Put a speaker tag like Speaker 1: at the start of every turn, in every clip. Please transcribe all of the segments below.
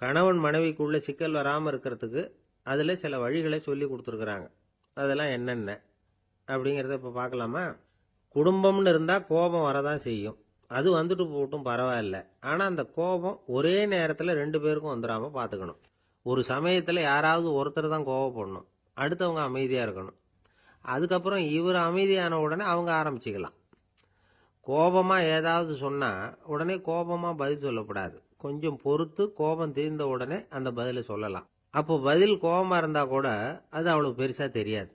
Speaker 1: கணவன் மனைவிக்குள்ள சிக்கல் வராமல் இருக்கிறதுக்கு அதில் சில வழிகளை சொல்லி கொடுத்துருக்குறாங்க. அதெல்லாம் என்னென்ன அப்படிங்கிறத இப்போ பார்க்கலாமா? குடும்பம்னு இருந்தால் கோபம் வரதான் செய்யும். அது வந்துட்டு போட்டும் பரவாயில்ல. ஆனால் அந்த கோபம் ஒரே நேரத்தில் 2 பேருக்கும் வந்துடாமல் பார்த்துக்கணும். ஒரு சமயத்தில் யாராவது ஒருத்தர் தான் கோபப்படணும், அடுத்தவங்க அமைதியாக இருக்கணும். அதுக்கப்புறம் இவர் அமைதியான உடனே அவங்க ஆரம்பிச்சுக்கலாம். கோபமாக ஏதாவது சொன்னால் உடனே கோபமாக பதில் சொல்லக்கூடாது. கொஞ்சம் பொறுத்து கோபம் தீர்ந்த உடனே அந்த பதிலை சொல்லலாம். அப்போ பதில் கோபமாக இருந்தால் கூட அது அவ்வளோ பெருசாக தெரியாது.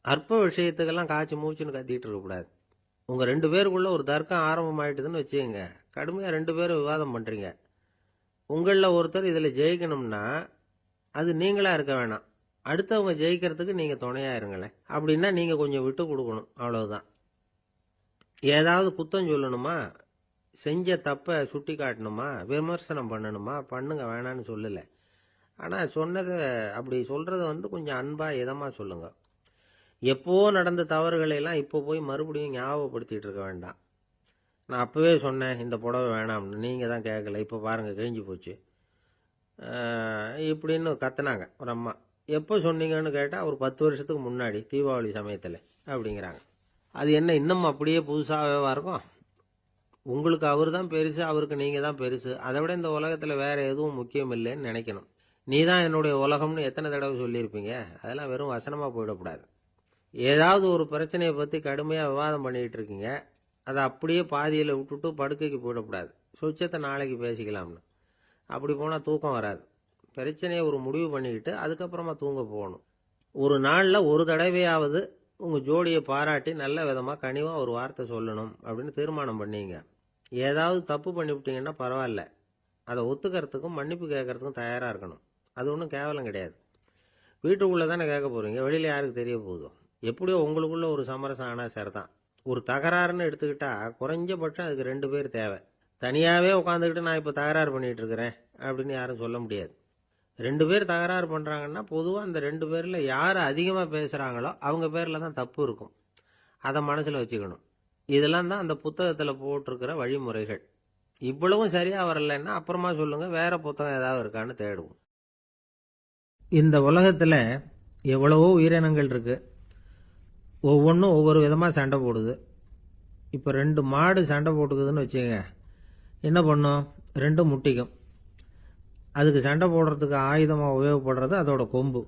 Speaker 1: அற்ப விஷயத்துக்கெல்லாம் காய்ச்சி மூச்சுன்னு கத்திட்டு இருக்கக்கூடாது. உங்கள் 2 பேருக்குள்ள ஒரு தர்க்கம் ஆரம்பமாயிட்டுதுன்னு வச்சுக்கோங்க. கடுமையாக 2 பேரும் விவாதம் பண்ணுறீங்க. உங்களில் ஒருத்தர் இதில் ஜெயிக்கணும்னா அது நீங்களாக இருக்க வேணாம், அடுத்தவங்க ஜெயிக்கிறதுக்கு நீங்கள் துணையாக இருங்களேன். அப்படின்னா நீங்கள் கொஞ்சம் விட்டு கொடுக்கணும், அவ்வளவுதான். ஏதாவது குத்தம் சொல்லணுமா, செஞ்ச தப்பை சுட்டி காட்டணுமா, விமர்சனம் பண்ணணுமா, பண்ணுங்க, வேணான்னு சொல்லலை. ஆனால் சொன்னதை அப்படி சொல்கிறத கொஞ்சம் அன்பாக இதமாக சொல்லுங்கள். எப்போ நடந்த தவறுகளை எல்லாம் இப்போ போய் மறுபடியும் ஞாபகப்படுத்திட்டு இருக்க வேண்டாம். நான் அப்போவே சொன்னேன் இந்த புடவை வேணாம்னு, நீங்கள் தான் கேட்கல, இப்போ பாருங்கள் கிழிஞ்சு போச்சு இப்படின்னு கத்துனாங்க ஒரு அம்மா. எப்போ சொன்னீங்கன்னு கேட்டால் ஒரு 10 வருஷத்துக்கு முன்னாடி தீபாவளி சமயத்தில் அப்படிங்கிறாங்க. அது என்ன இன்னும் அப்படியே புதுசாகவே இருக்கும்? உங்களுக்கு அவர் தான் பெருசு, அவருக்கு நீங்கள் தான் பெருசு. அதை விட இந்த உலகத்தில் வேறு எதுவும் முக்கியம் இல்லைன்னு நினைக்கணும். நீ தான் என்னுடைய உலகம்னு எத்தனை தடவை சொல்லியிருப்பீங்க? அதெல்லாம் வெறும் வசனமாக போயிடக்கூடாது. ஏதாவது ஒரு பிரச்சனையை பற்றி கடுமையாக விவாதம் பண்ணிகிட்டு இருக்கீங்க, அதை அப்படியே பாதியில் விட்டுட்டு படுக்கைக்கு போயிடக்கூடாது. சொச்சத்தை நாளைக்கு பேசிக்கலாம்னு. அப்படி போனால் தூக்கம் வராது. பிரச்சனையை ஒரு முடிவு பண்ணிக்கிட்டு அதுக்கப்புறமா தூங்க போகணும். ஒரு நாளில் ஒரு தடவையாவது உங்கள் ஜோடியை பாராட்டி நல்ல விதமாக கனிவாக ஒரு வார்த்தை சொல்லணும் அப்படின்னு தீர்மானம் பண்ணீங்க. ஏதாவது தப்பு பண்ணிவிட்டீங்கன்னா பரவாயில்ல, அதை ஒத்துக்கிறதுக்கும் மன்னிப்பு கேட்கறதுக்கும் தயாராக இருக்கணும். அது ஒன்றும் கேவலம் கிடையாது. வீட்டுக்குள்ளே தானே கேட்க போகிறீங்க, வெளியில் யாருக்கு தெரிய போகுதோ? எப்படியோ உங்களுக்குள்ள ஒரு சமரசம் ஆனால் சரிதான். ஒரு தகராறுன்னு எடுத்துக்கிட்டா குறைஞ்சபட்சம் அதுக்கு 2 பேர் தேவை. தனியாகவே உட்காந்துக்கிட்டு நான் இப்போ தகராறு பண்ணிகிட்டு இருக்கிறேன் அப்படின்னு யாரும் சொல்ல முடியாது. 2 பேர் தகராறு பண்ணுறாங்கன்னா பொதுவாக அந்த 2 பேரில் யார் அதிகமாக பேசுகிறாங்களோ அவங்க பேரில் தான் தப்பு இருக்கும். அதை மனசில் வச்சுக்கணும். இதெல்லாம் தான் அந்த புத்தகத்தில் போட்டிருக்கிற வழிமுறைகள். இவ்வளவும் சரியாக வரலைன்னா அப்புறமா சொல்லுங்கள், வேறு புத்தகம் ஏதாவது இருக்கான்னு தேடுவோம். இந்த உலகத்தில் எவ்வளவோ உயிரினங்கள் இருக்குது. ஒவ்வொன்றும் ஒவ்வொரு விதமாக சண்டை போடுது. இப்போ 2 மாடு சண்டை போட்டுக்குதுன்னு வச்சுக்கோங்க, என்ன பண்ணும்? 2 முட்டிக்கும். அதுக்கு சண்டை போடுறதுக்கு ஆயுதமாக உபயோகப்படுறது அதோட கொம்பு.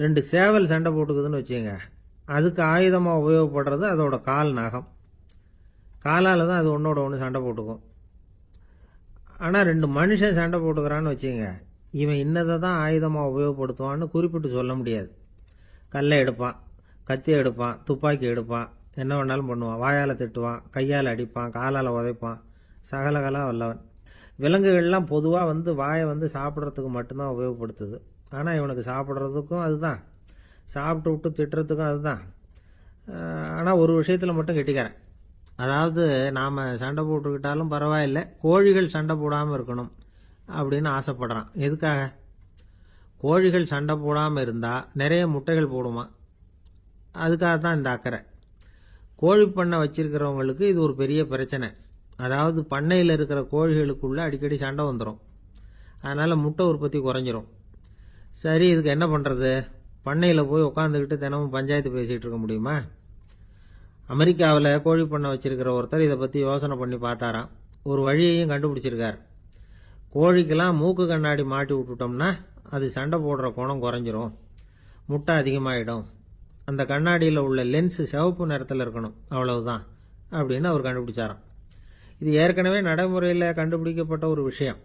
Speaker 1: 2 சேவல் சண்டை போட்டுக்குதுன்னு வச்சுக்கோங்க, அதுக்கு ஆயுதமாக உபயோகப்படுறது அதோட கால் நகம். காலால் தான் அது ஒன்றோட ஒன்று சண்டை போட்டுக்கும். ஆனால் 2 மனுஷன் சண்டை போட்டுக்கிறான்னு வச்சுக்கோங்க, இவன் இன்னதை தான் ஆயுதமாக உபயோகப்படுத்துவான்னு குறிப்பிட்டு சொல்ல முடியாது. கல்லை எடுப்பான், கத்தி எடுப்பான், துப்பாக்கி எடுப்பான், என்ன வேணாலும் பண்ணுவான். வாயால் திட்டுவான், கையால் அடிப்பான், காலால் உதைப்பான், சகலகலா வல்லவன். விலங்குகள்லாம் பொதுவாக வாயை சாப்பிட்றதுக்கு மட்டும்தான் உபயோகப்படுத்துது. ஆனால் இவனுக்கு சாப்பிட்றதுக்கும் அதுதான், சாப்பிட்டு விட்டு திட்டுறதுக்கும் அதுதான். ஆனால் ஒரு விஷயத்தில் மட்டும் கெட்டிக்கிறேன். அதாவது நாம் சண்டை போட்டுக்கிட்டாலும் பரவாயில்லை, கோழிகள் சண்டை போடாமல் இருக்கணும் அப்படின்னு ஆசைப்படுறான். எதுக்காக? கோழிகள் சண்டை போடாமல் இருந்தால் நிறைய முட்டைகள் போடுமா, அதுக்காக தான் இந்த அக்கறை. கோழி பண்ணை வச்சிருக்கிறவங்களுக்கு இது ஒரு பெரிய பிரச்சனை. அதாவது பண்ணையில் இருக்கிற கோழிகளுக்குள்ள அடிக்கடி சண்டை வந்துடும். அதனால் முட்டை உற்பத்தி குறைஞ்சிரும். சரி, இதுக்கு என்ன பண்ணுறது? பண்ணையில் போய் உட்காந்துக்கிட்டு தினமும் பஞ்சாயத்து பேசிகிட்டு இருக்க முடியுமா? அமெரிக்காவில் கோழி பண்ணை வச்சிருக்கிற ஒருத்தர் இதை பற்றி யோசனை பண்ணி பார்த்தாராம். ஒரு வழியையும் கண்டுபிடிச்சிருக்கார். கோழிக்கெல்லாம் மூக்கு கண்ணாடி மாட்டி விட்டுட்டோம்னா அது சண்டை போடுற குணம் குறைஞ்சிரும், முட்டை அதிகமாகிடும். அந்த கண்ணாடியில் உள்ள லென்ஸு சிவப்பு நிறத்தில் இருக்கணும், அவ்வளவுதான் அப்படின்னு அவர் கண்டுபிடிச்சாராம். இது ஏற்கனவே நடைமுறையில் கண்டுபிடிக்கப்பட்ட ஒரு விஷயம்.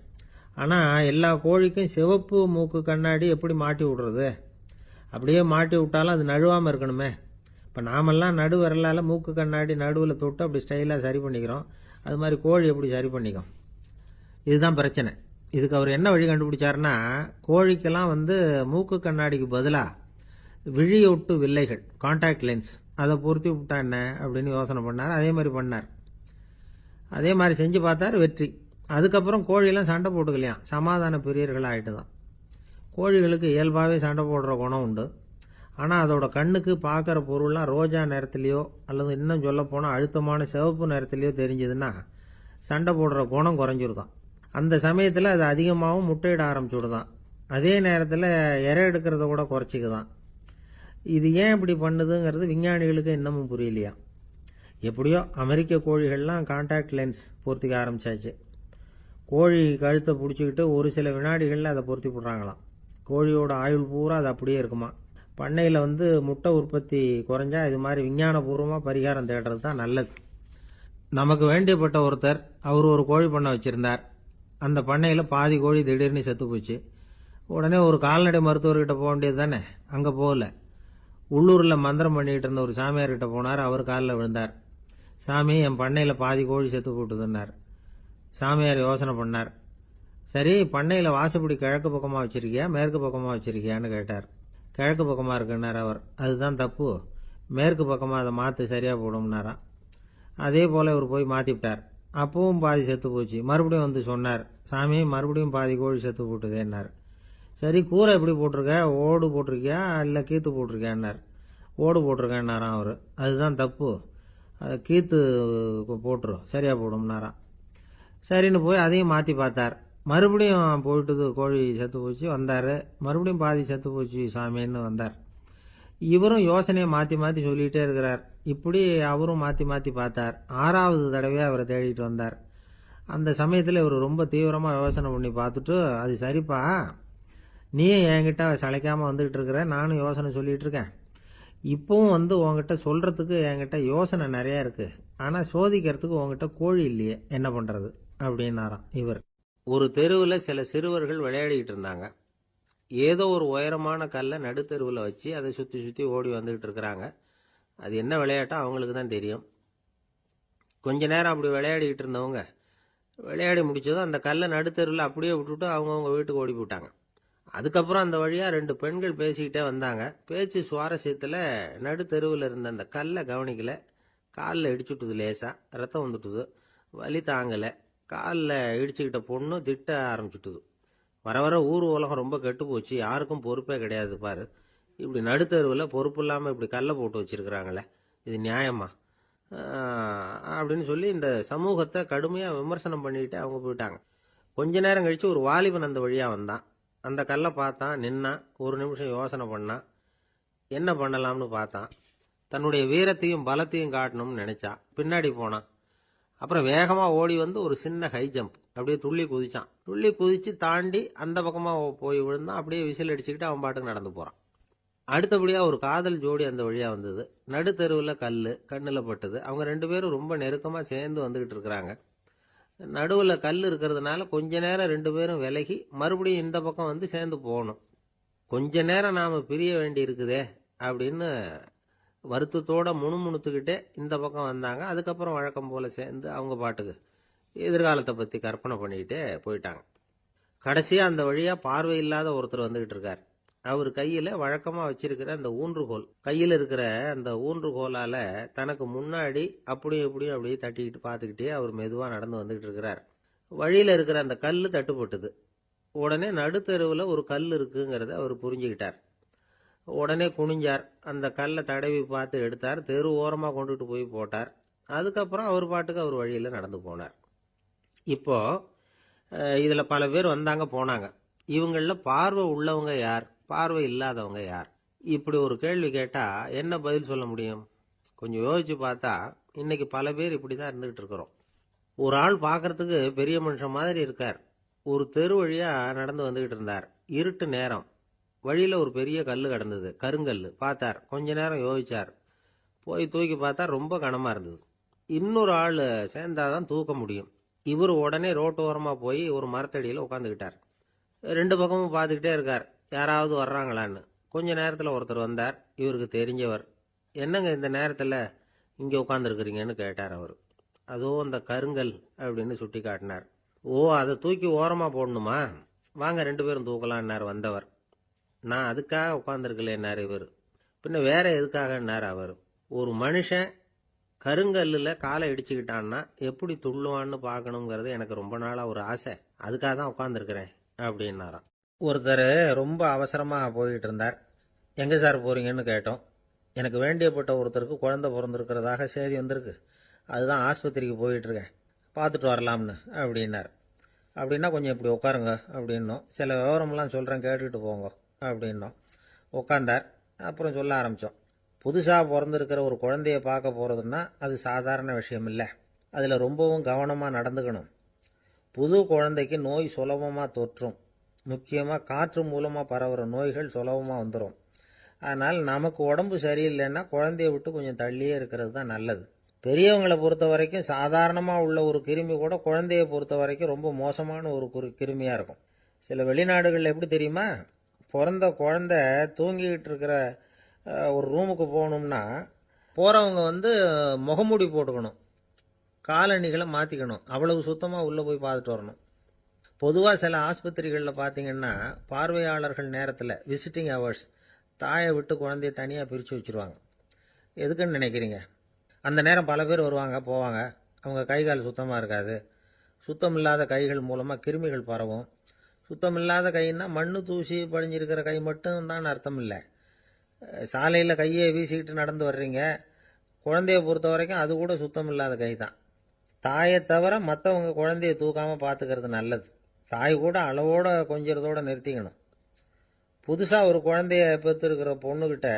Speaker 1: ஆனால் எல்லா கோழிக்கும் சிவப்பு மூக்கு கண்ணாடி எப்படி மாட்டி விடுறது? அப்படியே மாட்டி விட்டாலும் அது நழுவாமல் இருக்கணுமே. இப்போ நாமெல்லாம் நடு விரலால் மூக்கு கண்ணாடி நடுவில் தொட்டு அப்படி ஸ்டைலாக சரி பண்ணிக்கிறோம். அது மாதிரி கோழி எப்படி சரி பண்ணிக்கும்? இதுதான் பிரச்சனை. இதுக்கு அவர் என்ன வழி கண்டுபிடிச்சாருன்னா, கோழிக்கெல்லாம் மூக்கு கண்ணாடிக்கு பதிலாக விழியொட்டு வில்லைகள், கான்டாக்ட் லென்ஸ், அதை பொருத்தி விட்டா என்ன அப்படின்னு யோசனை பண்ணார். அதே மாதிரி பண்ணார். அதே மாதிரி செஞ்சு பார்த்தார், வெற்றி. அதுக்கப்புறம் கோழியெல்லாம் சண்டை போட்டுக்கலையாம், சமாதான பிரியர்கள் ஆகிட்டு தான். கோழிகளுக்கு இயல்பாகவே சண்டை போடுற குணம் உண்டு. ஆனால் அதோட கண்ணுக்கு பார்க்குற பொருள்லாம் ரோஜா நிறத்துலையோ அல்லது இன்னும் சொல்ல போனால் அழுத்தமான சிவப்பு நிறத்துலையோ தெரிஞ்சதுன்னா சண்டை போடுற குணம் குறைஞ்சிருதான். அந்த சமயத்தில் அது அதிகமாகவும் முட்டையிட ஆரம்பிச்சுடுதான். அதே நேரத்தில் இறை எடுக்கிறத கூட குறைச்சிக்குதான். இது ஏன் இப்படி பண்ணுதுங்கிறது விஞ்ஞானிகளுக்கு இன்னமும் புரியலையா. எப்படியோ அமெரிக்க கோழிகள்லாம் கான்டாக்ட் லென்ஸ் பொருத்திக்க ஆரம்பிச்சாச்சு. கோழி கழுத்தை பிடிச்சிக்கிட்டு ஒரு சில வினாடிகளில் அதை பொருத்தி விட்றாங்களாம். கோழியோட ஆயுள் பூரா அது அப்படியே இருக்குமா. பண்ணையில் முட்டை உற்பத்தி குறைஞ்சா இது மாதிரி விஞ்ஞானபூர்வமாக பரிகாரம் தேடுறது தான் நல்லது. நமக்கு வேண்டியப்பட்ட ஒருத்தர் அவர் ஒரு கோழி பண்ணை வச்சுருந்தார். அந்த பண்ணையில் பாதி கோழி திடீர்னு செத்து போச்சு. உடனே ஒரு கால்நடை மருத்துவர்கிட்ட போக வேண்டியது தானே. அங்கே போகல. உள்ளூரில் மந்திரம் பண்ணிகிட்டு இருந்த ஒரு சாமியார்கிட்ட போனார். அவர் காலில் விழுந்தார். சாமி, என் பண்ணையில் பாதி கோழி செத்து போட்டுதுன்னார். சாமியார் யோசனை பண்ணார். சரி, பண்ணையில் வாசப்படி கிழக்கு பக்கமாக வச்சிருக்கியா மேற்கு பக்கமாக வச்சிருக்கியான்னு கேட்டார். கிழக்கு பக்கமாக இருக்குன்னார் அவர். அதுதான் தப்பு, மேற்கு பக்கமாக அதை மாற்று சரியாக போடும்னாராம். அதே போல் இவர் போய் மாற்றிவிட்டார். அப்பவும் பாதி செத்து போச்சு. மறுபடியும் சொன்னார், சாமி மறுபடியும் பாதி கோழி செத்து போட்டுதேன்னார். சரி, கூரை எப்படி போட்டிருக்க, ஓடு போட்டிருக்கியா இல்லை கீத்து போட்டிருக்கியான்னார். ஓடு போட்டிருக்கேன்னாராம் அவர். அதுதான் தப்பு, கீத்து போட்டுரும் சரியாக போடும்னாராம். சரின்னு போய் அதையும் மாற்றி பார்த்தார். மறுபடியும் போயிட்டுது, கோழி செத்து போச்சு. வந்தார். மறுபடியும் பாதி செத்து போச்சு சாமின்னு வந்தார். இவரும் யோசனையை மாற்றி மாற்றி சொல்லிகிட்டே இருக்கிறார். இப்படி அவரும் மாற்றி மாற்றி பார்த்தார். 6வது தடவையாக அவரை தேடிட்டு வந்தார். அந்த சமயத்தில் இவர் ரொம்ப தீவிரமாக யோசனை பண்ணி பார்த்துட்டு, அது சரிப்பா, நீயும் என்கிட்ட சளைக்காமல் வந்துகிட்டு இருக்கிற, நானும் யோசனை சொல்லிகிட்டு இருக்கேன். இப்பவும் உங்ககிட்ட சொல்கிறதுக்கு என்கிட்ட யோசனை நிறையா இருக்குது. ஆனால் சோதிக்கிறதுக்கு உங்ககிட்ட கோழி இல்லையே, என்ன பண்ணுறது அப்படின்னாராம் இவர். ஒரு தெருவில் சில சிறுவர்கள் விளையாடிக்கிட்டு இருந்தாங்க. ஏதோ ஒரு உயரமான கல்லை நடுத்தெருவில் வச்சு அதை சுற்றி சுற்றி ஓடி வந்துக்கிட்டு இருக்கிறாங்க. அது என்ன விளையாட்டோ அவங்களுக்கு தான் தெரியும். கொஞ்ச நேரம் அப்படி விளையாடிக்கிட்டு இருந்தவங்க விளையாடி முடிச்சதும் அந்த கல்லை நடுத்தெருவில் அப்படியே விட்டுட்டு அவங்கவுங்க வீட்டுக்கு ஓடி போட்டாங்க. அதுக்கப்புறம் அந்த வழியாக 2 பெண்கள் பேசிக்கிட்டே வந்தாங்க. பேச்சு சுவாரஸ்யத்தில் நடுத்தெருவில் இருந்த அந்த கல்லை கவனிக்கல. காலில் இடிச்சுட்டுது, லேசாக ரத்தம் வந்துட்டுது, வலி தாங்கலை. காலில் இடிச்சுக்கிட்ட பொண்ணு திட்ட ஆரம்பிச்சுட்டுது. வர வர ஊர் உலகம் ரொம்ப கெட்டு போச்சு, யாருக்கும் பொறுப்பே கிடையாது பாரு, இப்படி நடுத்தருவில் பொறுப்பு இல்லாமல் இப்படி கல்லை போட்டு வச்சிருக்கிறாங்களே, இது நியாயமா அப்படின்னு சொல்லி இந்த சமூகத்தை கடுமையாக விமர்சனம் பண்ணிக்கிட்டு அவங்க போயிட்டாங்க. கொஞ்ச நேரம் கழித்து ஒரு வாலிபன் அந்த வழியாக வந்தான். அந்த கல்லை பார்த்தான், நின்னான். ஒரு நிமிஷம் யோசனை பண்ணான். என்ன பண்ணலாம்னு பார்த்தான். தன்னுடைய வீரத்தையும் பலத்தையும் காட்டணும்னு நினைச்சான். பின்னாடி போனான். அப்புறம் வேகமாக ஓடி ஒரு சின்ன ஹை ஜம்ப், அப்படியே துள்ளி குதிச்சான். துள்ளி குதிச்சு தாண்டி அந்த பக்கமாக போய் விழுந்தான். அப்படியே விசில் அடிச்சுக்கிட்டு அவன் பாட்டுக்கு நடந்து போகிறான். அடுத்தபடியாக ஒரு காதல் ஜோடி அந்த வழியாக வந்தது. நடுத்தெருவில் கல் கண்ணில் பட்டது. அவங்க 2 பேரும் ரொம்ப நெருக்கமாக சேர்ந்து வந்துக்கிட்டு இருக்கிறாங்க. நடுவில் கல் இருக்கிறதுனால கொஞ்ச நேரம் 2 பேரும் விலகி மறுபடியும் இந்த பக்கம் சேர்ந்து போகணும். கொஞ்ச நேரம் நாம் பிரிய வேண்டி இருக்குதே அப்படின்னு வருத்தத்தோட முணுமுணுத்துக்கிட்டே இந்த பக்கம் வந்தாங்க. அதுக்கப்புறம் வழக்கம் போல சேர்ந்து அவங்க பாட்டுக்கு எதிர்காலத்தை பற்றி கற்பனை பண்ணிக்கிட்டே போயிட்டாங்க. கடைசியாக அந்த வழியாக பார்வை இல்லாத ஒருத்தர் வந்துக்கிட்டு இருக்கார். அவர் கையில் வழக்கமாக வச்சிருக்கிற அந்த ஊன்றுகோல், கையில் இருக்கிற அந்த ஊன்றுகோலால் தனக்கு முன்னாடி அப்படியும் இப்படியும் அப்படியே தட்டிக்கிட்டு பார்த்துக்கிட்டே அவர் மெதுவாக நடந்து வந்துக்கிட்டு இருக்கிறார். வழியில் இருக்கிற அந்த கல் தட்டுப்பட்டுது. உடனே நடுத்தெருவில் ஒரு கல் இருக்குங்கிறத அவர் புரிஞ்சுக்கிட்டார். உடனே குனிஞ்சார். அந்த கல்லை தடவி பார்த்து எடுத்தார். தெரு ஓரமாக கொண்டுட்டு போய் போட்டார். அதுக்கப்புறம் அவர் பாட்டுக்கு அவர் வழியில் நடந்து போனார். இப்போ இதில் பல பேர் வந்தாங்க போனாங்க. இவங்களில் பார்வை உள்ளவங்க யார், பார்வை இல்லாதவங்க யார்? இப்படி ஒரு கேள்வி கேட்டால் என்ன பதில் சொல்ல முடியும்? கொஞ்சம் யோசிச்சு பார்த்தா இன்னைக்கு பல பேர் இப்படி தான் இருந்துகிட்டு இருக்கிறோம். ஒரு ஆள் பார்க்கறதுக்கு பெரிய மனுஷன் மாதிரி இருக்கார். ஒரு தெரு வழியாக நடந்து வந்துக்கிட்டு இருந்தார். இருட்டு நேரம். வழியில் ஒரு பெரிய கல் கிடந்தது, கருங்கல். பார்த்தார். கொஞ்ச நேரம் யோசிச்சார். போய் தூக்கி பார்த்தா ரொம்ப கனமாக இருந்தது. இன்னொரு ஆள் சேர்ந்தாதான் தூக்க முடியும். இவர் உடனே ரோட்டு ஓரமாக போய் ஒரு மரத்தடியில் உட்காந்துக்கிட்டார். 2 பக்கமும் பார்த்துக்கிட்டே இருக்கார், யாராவது வர்றாங்களான்னு. கொஞ்ச நேரத்தில் ஒருத்தர் வந்தார். இவருக்கு தெரிஞ்சவர். என்னங்க இந்த நேரத்தில் இங்கே உட்காந்துருக்குறீங்கன்னு கேட்டார் அவர். அதோ அந்த கருங்கல் அப்படின்னு சுட்டி காட்டினார். ஓ, அதை தூக்கி ஓரமாக போடணுமா? வாங்க 2 பேரும் தூக்கலான்னார் வந்தவர். நான் அதுக்காக உட்காந்துருக்கலேன்னார் இவர். பின்ன வேற எதுக்காகன்னார் அவர். ஒரு மனுஷன் கருங்கல்லில் காலை இடிச்சுக்கிட்டான்னா எப்படி துள்ளுவான்னு பார்க்கணுங்கிறது எனக்கு ரொம்ப நாளாக ஒரு ஆசை. அதுக்காக தான் உட்காந்துருக்கிறேன் அப்படின்னாராம். ஒருத்தர் ரொம்ப அவசரமாக போயிட்டு இருந்தார். எங்கே சார் போகிறீங்கன்னு கேட்டோம். எனக்கு வேண்டியப்பட்ட ஒருத்தருக்கு குழந்தை பிறந்திருக்கிறதாக செய்தி வந்திருக்கு, அதுதான் ஆஸ்பத்திரிக்கு போயிட்டுருக்கேன், பார்த்துட்டு வரலாம்னு அப்படின்னார். அப்படின்னா கொஞ்சம் இப்படி உட்காருங்க அப்படின்னோம். சில விவரமெல்லாம் சொல்கிறேன் கேட்டுக்கிட்டு போங்க அப்படின்னோம். உட்காந்தார். அப்புறம் சொல்ல ஆரம்பித்தோம். புதுசாக பிறந்திருக்கிற ஒரு குழந்தைய பார்க்க போகிறதுன்னா அது சாதாரண விஷயம் இல்லை. அதில் ரொம்பவும் கவனமாக நடந்துக்கணும். புது குழந்தைக்கு நோய் சுலபமாக தொற்றும். முக்கியமாக காற்று மூலமாக பரவுகிற நோய்கள் சுலபமாக வந்துடும். அதனால் நமக்கு உடம்பு சரியில்லைன்னா குழந்தைய விட்டு கொஞ்சம் தள்ளியே இருக்கிறது தான் நல்லது. பெரியவங்களை பொறுத்த வரைக்கும் சாதாரணமாக உள்ள ஒரு கிருமி கூட குழந்தைய பொறுத்த வரைக்கும் ரொம்ப மோசமான ஒரு கிருமியாக இருக்கும். சில வெளிநாடுகளில் எப்படி தெரியுமா, பிறந்த குழந்தை தூங்கிக்கிட்டு இருக்கிற ஒரு ரூமுக்கு போகணும்னா போகிறவங்க முகமூடி போட்டுக்கணும், காலணிகளை மாற்றிக்கணும், அவ்வளவு சுத்தமாக உள்ளே போய் பார்த்துட்டு வரணும். பொதுவாக சில ஆஸ்பத்திரிகளில் பார்த்தீங்கன்னா பார்வையாளர்கள் நேரத்தில் விசிட்டிங் ஹவர்ஸ் தாயை விட்டு குழந்தைய தனியாக பிரித்து வச்சுருவாங்க. எதுக்குன்னு நினைக்கிறீங்க? அந்த நேரம் பல பேர் வருவாங்க போவாங்க. அவங்க கை கால் சுத்தமாக இருக்காது. சுத்தம் இல்லாத கைகள் மூலமாக கிருமிகள் பரவும். சுத்தம் இல்லாத கைன்னா மண்ணு தூசி படிஞ்சிருக்கிற கை மட்டும் தான் அர்த்தம் இல்லை. சாலையில் கையை வீசிக்கிட்டு நடந்து வர்றீங்க, குழந்தைய பொறுத்த வரைக்கும் அது கூட சுத்தம் இல்லாத கை தான். தாயை தவிர மற்றவங்க குழந்தைய தூக்காமல் பார்த்துக்கிறது நல்லது. தாய் கூட அளவோட கொஞ்சிறதோடு நிறுத்திக்கணும். புதுசாக ஒரு குழந்தைய பெற்றிருக்கிற பொண்ணுக்கிட்ட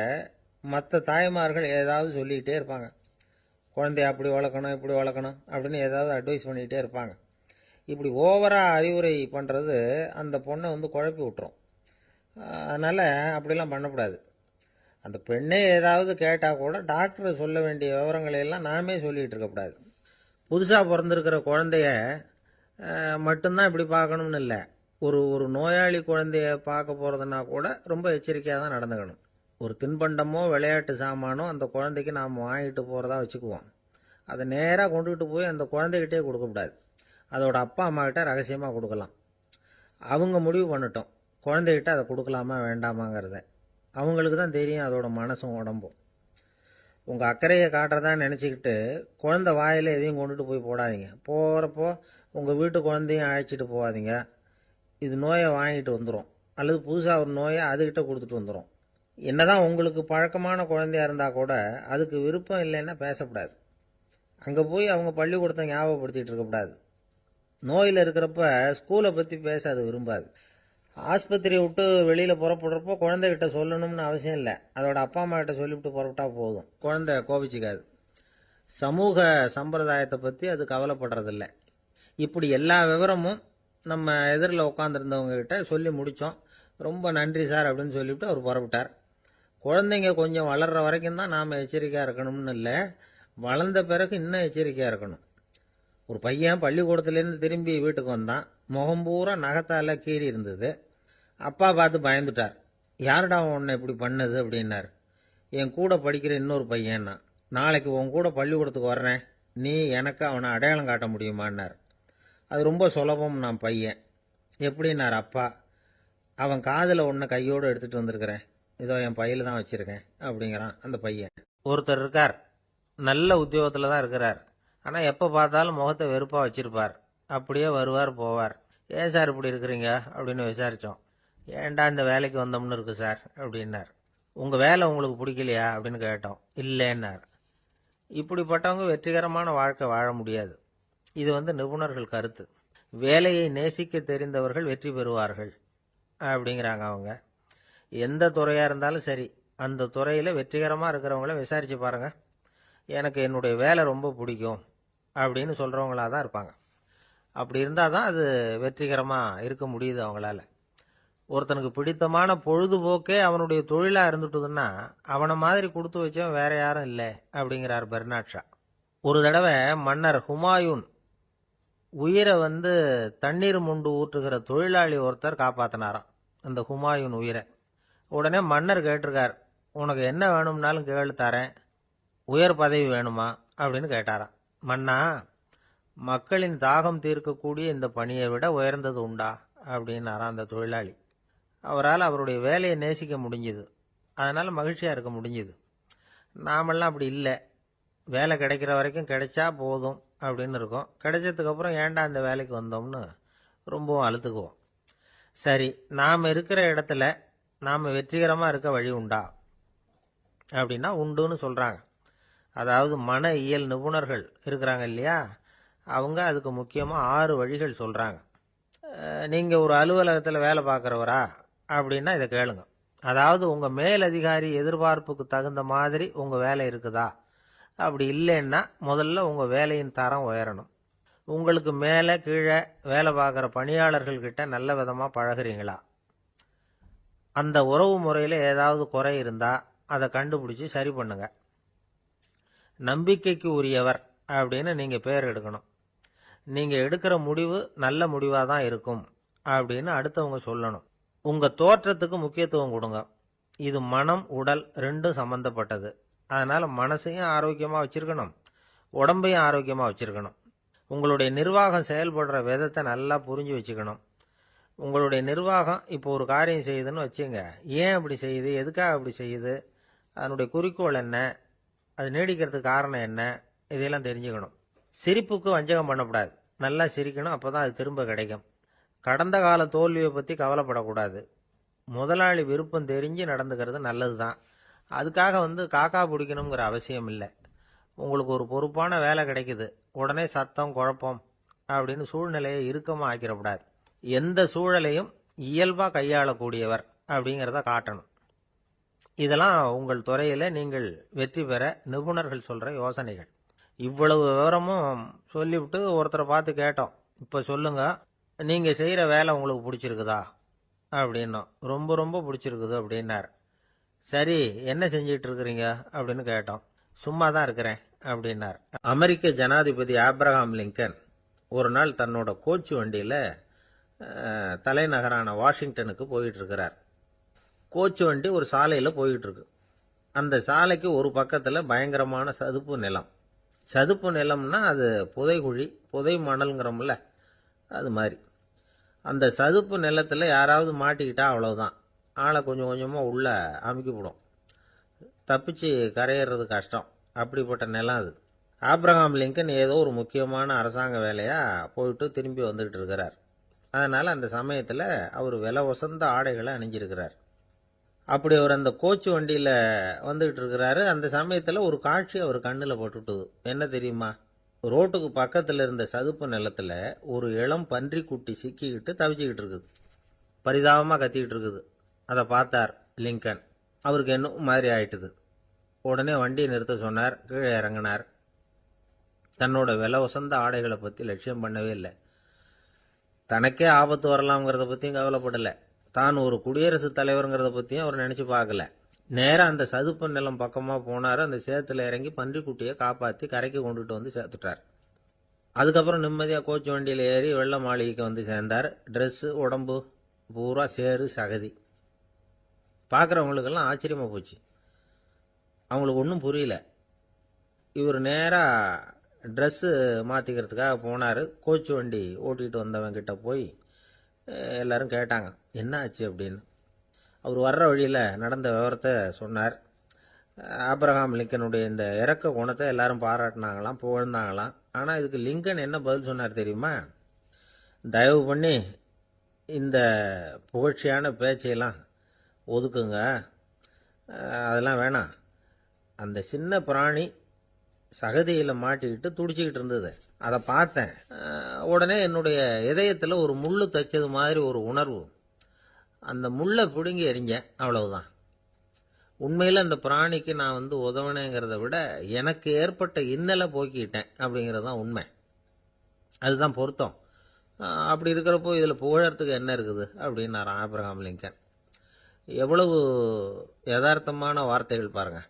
Speaker 1: மற்ற தாய்மார்கள் ஏதாவது சொல்லிக்கிட்டே இருப்பாங்க. குழந்தைய அப்படி வளர்க்கணும் இப்படி வளர்க்கணும் அப்படின்னு ஏதாவது அட்வைஸ் பண்ணிக்கிட்டே இருப்பாங்க. இப்படி ஓவராக அறிவுரை பண்ணுறது அந்த பொண்ணை குழப்பி விட்டுரும். அதனால் அப்படிலாம் பண்ணக்கூடாது. அந்த பெண்ணே ஏதாவது கேட்டால் கூட டாக்டர் சொல்ல வேண்டிய விவரங்களை எல்லாம் நாமே சொல்லிகிட்டு இருக்கக்கூடாது. புதுசாக பிறந்திருக்கிற குழந்தைய மட்டும்தான் இப்படி பார்க்கணும்னு இல்லை. ஒரு நோயாளி குழந்தைய பார்க்க போகிறதுனா கூட ரொம்ப எச்சரிக்கையாக தான் நடந்துக்கணும். ஒரு தின்பண்டமோ விளையாட்டு சாமானோ அந்த குழந்தைக்கு நாம் வாங்கிட்டு போகிறதா வச்சுக்குவோம். அதை நேராக கொண்டுகிட்டு போய் அந்த குழந்தைகிட்டே கொடுக்கக்கூடாது. அதோட அப்பா அம்மாக்கிட்ட ரகசியமாக கொடுக்கலாம். அவங்க முடிவு பண்ணட்டும் குழந்தைகிட்ட அதை கொடுக்கலாமா வேண்டாமாங்கிறத. அவங்களுக்கு தான் தெரியும் அதோட மனசும் உடம்பும். உங்கள் அக்கறையை காட்டுறதா நினச்சிக்கிட்டு குழந்தை வாயில் எதையும் கொண்டுட்டு போய் போடாதீங்க. போகிறப்போ உங்கள் வீட்டு குழந்தையும் அழைச்சிட்டு போகாதீங்க. இது நோயை வாங்கிட்டு வந்துடும், அல்லது புதுசாக ஒரு நோயை அதுகிட்ட கொடுத்துட்டு வந்துடும். என்னதான் உங்களுக்கு பழக்கமான குழந்தையா இருந்தால் கூட அதுக்கு விருப்பம் இல்லைன்னா பேசக்கூடாது. அங்கே போய் அவங்க பள்ளிக்கூடத்தை ஞாபகப்படுத்திகிட்டு இருக்கக்கூடாது. நோயில் இருக்கிறப்ப ஸ்கூலை பற்றி பேச அது விரும்பாது. ஆஸ்பத்திரியை விட்டு வெளியில் புறப்படுறப்போ குழந்தைகிட்ட சொல்லணும்னு அவசியம் இல்லை. அதோட அப்பா அம்மா கிட்ட சொல்லிவிட்டு புறப்பட்டா போதும். குழந்தை கோபிச்சிக்காது. சமூக சம்பிரதாயத்தை பற்றி அது கவலைப்படுறதில்லை. இப்படி எல்லா விவரமும் நம்ம எதிரில் உட்காந்துருந்தவங்க கிட்ட சொல்லி முடித்தோம். ரொம்ப நன்றி சார் அப்படின்னு சொல்லிவிட்டு அவர் புறப்பட்டார். குழந்தைங்க கொஞ்சம் வளர்கிற வரைக்கும் தான் நாம் எச்சரிக்கையாக இருக்கணும்னு இல்லை, வளர்ந்த பிறகு இன்னும் எச்சரிக்கையாக இருக்கணும். ஒரு பையன் பள்ளிக்கூடத்துலேருந்து திரும்பி வீட்டுக்கு வந்தான். முகம் பூரா நகத்தால் கீறி இருந்தது. அப்பா பார்த்து பயந்துட்டார். யாருடா உன்னை இப்படி பண்ணது அப்படின்னார். என் கூட படிக்கிற இன்னொரு பையன்னா. நாளைக்கு உன் கூட பள்ளிக்கூடத்துக்கு வர்றேன், நீ எனக்கு அவனை அடையாளம் காட்ட முடியுமான்னார். அது ரொம்ப சுலபம் நான் பையன். எப்படின்னார் அப்பா. அவன் காதில் ஒன்றை கையோடு எடுத்துகிட்டு வந்திருக்கிறேன், இதோ என் பையில் தான் வச்சுருக்கேன் அப்படிங்கிறான் அந்த பையன். ஒருத்தர் இருக்கார், நல்ல உத்தியோகத்தில் தான் இருக்கிறார். ஆனால் எப்போ பார்த்தாலும் முகத்தை வெறுப்பாக வச்சுருப்பார். அப்படியே வருவார் போவார். ஏன் சார் இப்படி இருக்கிறீங்க அப்படின்னு விசாரித்தோம். ஏன்டா இந்த வேலைக்கு வந்தோம்னு இருக்கு சார் அப்படின்னார். உங்கள் வேலை உங்களுக்கு பிடிக்கலையா அப்படின்னு கேட்டோம். இல்லைன்னார். இப்படிப்பட்டவங்க வெற்றிகரமான வாழ்க்கை வாழ முடியாது. இது நிபுணர்கள் கருத்து. வேலையை நேசிக்க தெரிந்தவர்கள் வெற்றி பெறுவார்கள் அப்படிங்கிறாங்க அவங்க. எந்த துறையாக இருந்தாலும் சரி, அந்த துறையில் வெற்றிகரமாக இருக்கிறவங்கள விசாரித்து பாருங்கள். எனக்கு என்னுடைய வேலை ரொம்ப பிடிக்கும் அப்படின்னு சொல்கிறவங்களாக தான் இருப்பாங்க. அப்படி இருந்தால் தான் அது வெற்றிகரமாக இருக்க முடியுது அவங்களால. ஒருத்தனுக்கு பிடித்தமான பொழுதுபோக்கே அவனுடைய தொழிலாக இருந்துட்டுதுன்னா அவனை மாதிரி கொடுத்து வச்சவன் வேற யாரும் இல்லை அப்படிங்கிறார் பெர்னாட் ஷா. ஒரு தடவை மன்னர் ஹுமாயூன் உயிரை தண்ணீர் முண்டு ஊற்றுகிற தொழிலாளி ஒருத்தர் காப்பாற்றினாராம் அந்த ஹுமாயூன் உயிரை. உடனே மன்னர் கேட்டிருக்கார், உனக்கு என்ன வேணும்னாலும் கேளு தரேன், உயர் பதவி வேணுமா அப்படின்னு கேட்டாராம். மன்னா, மக்களின் தாகம் தீர்க்கக்கூடிய இந்த பணியை விட உயர்ந்தது உண்டா அப்படின்னாராம் அந்த தொழிலாளி. அவரால் அவருடைய வேலையை நேசிக்க முடிஞ்சுது, அதனால் மகிழ்ச்சியாக இருக்க முடிஞ்சுது. நாமெல்லாம் அப்படி இல்லை. வேலை கிடைக்கிற வரைக்கும் கிடைச்சா போதும் அப்படின்னு இருக்கோம். கிடைச்சதுக்கப்புறம் ஏன்டா இந்த வேலைக்கு வந்தோம்னு ரொம்பவும் அழுத்துக்குவோம். சரி, நாம் இருக்கிற இடத்துல நாம் வெற்றிகரமாக இருக்க வழி உண்டா அப்படின்னா உண்டுன்னு சொல்கிறாங்க. அதாவது மன இயல் நிபுணர்கள் இருக்கிறாங்க இல்லையா, அவங்க அதுக்கு முக்கியமாக 6 வழிகள் சொல்கிறாங்க. நீங்கள் ஒரு அலுவலகத்தில் வேலை பார்க்குறவரா அப்படின்னா இதை கேளுங்க. அதாவது உங்கள் மேலதிகாரி எதிர்பார்ப்புக்கு தகுந்த மாதிரி உங்கள் வேலை இருக்குதா? அப்படி இல்லைன்னா முதல்ல உங்கள் வேலையின் தரம் உயரணும். உங்களுக்கு மேலே கீழே வேலை பார்க்குற பணியாளர்கள்கிட்ட நல்ல விதமாக பழகுறீங்களா? அந்த உறவு முறையில் ஏதாவது குறை இருந்தால் அதை கண்டுபிடிச்சி சரி பண்ணுங்க. நம்பிக்கைக்கு உரியவர் அப்படின்னு நீங்கள் பேர் எடுக்கணும். நீங்கள் எடுக்கிற முடிவு நல்ல முடிவாக தான் இருக்கும் அப்படின்னு அடுத்தவங்க சொல்லணும். உங்கள் தோற்றத்துக்கு முக்கியத்துவம் கொடுங்க. இது மனம் உடல் ரெண்டும் சம்பந்தப்பட்டது. அதனால் மனசையும் ஆரோக்கியமாக வச்சுருக்கணும், உடம்பையும் ஆரோக்கியமாக வச்சுருக்கணும். உங்களுடைய நிர்வாகம் செயல்படுற விதத்தை நல்லா புரிஞ்சு வச்சுக்கணும். உங்களுடைய நிர்வாகம் இப்போ ஒரு காரியம் செய்யுதுன்னு வச்சுங்க, ஏன் அப்படி செய்யுது, எதுக்காக அப்படி செய்யுது, அதனுடைய குறிக்கோள் என்ன, அது நீடிக்கிறதுக்கு காரணம் என்ன, இதையெல்லாம் தெரிஞ்சுக்கணும். சிரிப்புக்கு வஞ்சகம் பண்ணக்கூடாது. நல்லா சிரிக்கணும், அப்போ தான் அது திரும்ப கிடைக்கும். கடந்த கால தோல்வியை பற்றி கவலைப்படக்கூடாது. முதலாளி விருப்பம் தெரிஞ்சு நடந்துக்கிறது நல்லது தான். அதுக்காக காக்கா பிடிக்கணுங்கிற அவசியம் இல்லை. உங்களுக்கு ஒரு பொறுப்பான வேலை கிடைக்குது, உடனே சத்தம் குழப்பம் அப்படின்னு சூழ்நிலையை இறுக்கமாக ஆக்கிடக்கூடாது. எந்த சூழலையும் இயல்பாக கையாளக்கூடியவர் அப்படிங்கிறத காட்டணும். இதெல்லாம் உங்கள் துறையில் நீங்கள் வெற்றி பெற நிபுணர்கள் சொல்கிற யோசனைகள். இவ்வளவு விவரமும் சொல்லிவிட்டு ஒருத்தரை பார்த்து கேட்டோம், இப்போ சொல்லுங்க, நீங்கள் செய்கிற வேலை உங்களுக்கு பிடிச்சிருக்குதா அப்படின்னோம். ரொம்ப ரொம்ப பிடிச்சிருக்குது அப்படின்னார். சரி, என்ன செஞ்சிட்டு இருக்கிறீங்க அப்படின்னு கேட்டோம். சும்மா தான் இருக்கிறேன் அப்படின்னார். அமெரிக்க ஜனாதிபதி ஆப்ரஹாம் லிங்கன் ஒரு நாள் தன்னோட கோச்சு வண்டியில் தலைநகரான வாஷிங்டனுக்கு போயிட்டு இருக்கிறார். கோச்சு வண்டி ஒரு சாலையில் போயிட்டு இருக்கு. அந்த சாலைக்கு ஒரு பக்கத்தில் பயங்கரமான சதுப்பு நிலம். சதுப்பு நிலம்னா அது புதைகுழி, புதை மணல்ங்கிறோம்ல, அது மாதிரி. அந்த சதுப்பு நிலத்தில் யாராவது மாட்டிக்கிட்டா அவ்வளவுதான், ஆளை கொஞ்சம் கொஞ்சமாக உள்ள அமுக்கிவிடும். தப்பிச்சு கரையேறது கஷ்டம். அப்படிப்பட்ட நிலம் அது. ஆப்ரஹாம் லிங்கன் ஏதோ ஒரு முக்கியமான அரசாங்க வேலையாக போயிட்டு திரும்பி வந்துக்கிட்டு இருக்கிறார். அதனால் அந்த சமயத்தில் அவர் விலை உசந்த ஆடைகளை அணிஞ்சிருக்கிறார். அப்படி அவர் அந்த கோச்சு வண்டியில் வந்துக்கிட்டு இருக்கிறாரு. அந்த சமயத்தில் ஒரு காட்சி அவர் கண்ணில் பட்டுட்டுது. என்ன தெரியுமா? ரோட்டுக்கு பக்கத்தில் இருந்த சதுப்பு நிலத்தில் ஒரு இளம் பன்றி குட்டி சிக்கிக்கிட்டு தவிச்சிக்கிட்டு இருக்குது. பரிதாபமாக கத்திக்கிட்டு இருக்குது. அதை பார்த்தார் லிங்கன். அவருக்கு என்ன மாதிரி ஆயிட்டுது. உடனே வண்டியை நிறுத்த சொன்னார். கீழே இறங்கினார். தன்னோட விலை உசந்த ஆடைகளை பற்றி லட்சியம் பண்ணவே இல்லை. தனக்கே ஆபத்து வரலாம்ங்கிறத பற்றியும் கவலைப்படலை. தான் ஒரு குடியரசுத் தலைவருங்கிறத பற்றியும் அவர் நினச்சி பார்க்கல. நேராக அந்த சதுப்பு நிலம் பக்கமாக போனார். அந்த சேத்துல இறங்கி பன்றிக்குட்டியை காப்பாற்றி கரைக்கு கொண்டுட்டு வந்து சேர்த்துட்டார். அதுக்கப்புறம் நிம்மதியாக கோச்சு வண்டியில் ஏறி வெள்ள மாளிகைக்கு வந்து சேர்ந்தார். ட்ரெஸ்ஸு உடம்பு பூரா சேரு சகதி. பார்க்குறவங்களுக்கெல்லாம் ஆச்சரியமாக போச்சு. அவங்களுக்கு ஒன்றும் புரியல. இவர் நேராக ட்ரெஸ்ஸு மாற்றிக்கிறதுக்காக போனார். கோச்சு வண்டி ஓட்டிகிட்டு வந்தவங்கிட்ட போய் எல்லாரும் கேட்டாங்க, என்ன ஆச்சு அப்படின்னு. அவர் வர்ற வழியில் நடந்த விவரத்தை சொன்னார். ஆப்ரஹாம் லிங்கனுடைய இந்த இறக்க குணத்தை எல்லாரும் பாராட்டினாங்களாம், புகழ்ந்தாங்களாம். ஆனால் இதுக்கு லிங்கன் என்ன பதில் சொன்னார் தெரியுமா? தயவு பண்ணி இந்த புகழ்ச்சியான பேச்சையெல்லாம் ஒதுக்குங்க, அதெல்லாம் வேணாம். அந்த சின்ன பிராணி சகதியில் மாட்டிக்கிட்டு துடிச்சிக்கிட்டு இருந்தது, அதை பார்த்தேன். உடனே என்னுடைய இதயத்தில் ஒரு முள்ளு தைச்சது மாதிரி ஒரு உணர்வு. அந்த முள்ளை பிடுங்கி எறிஞ்சேன், அவ்வளவுதான். உண்மையில் அந்த பிராணிக்கு நான் உதவினேங்கிறத விட எனக்கு ஏற்பட்ட இன்னலை போக்கிட்டேன் அப்படிங்கிறது தான் உண்மை. அதுதான் பொருத்தம். அப்படி இருக்கிறப்போ இதில் புகழறதுக்கு என்ன இருக்குது அப்படின்னாரு ஆப்ரஹாம் லிங்கன். எவ்வளவு யதார்த்தமான வார்த்தைகள் பாருங்க.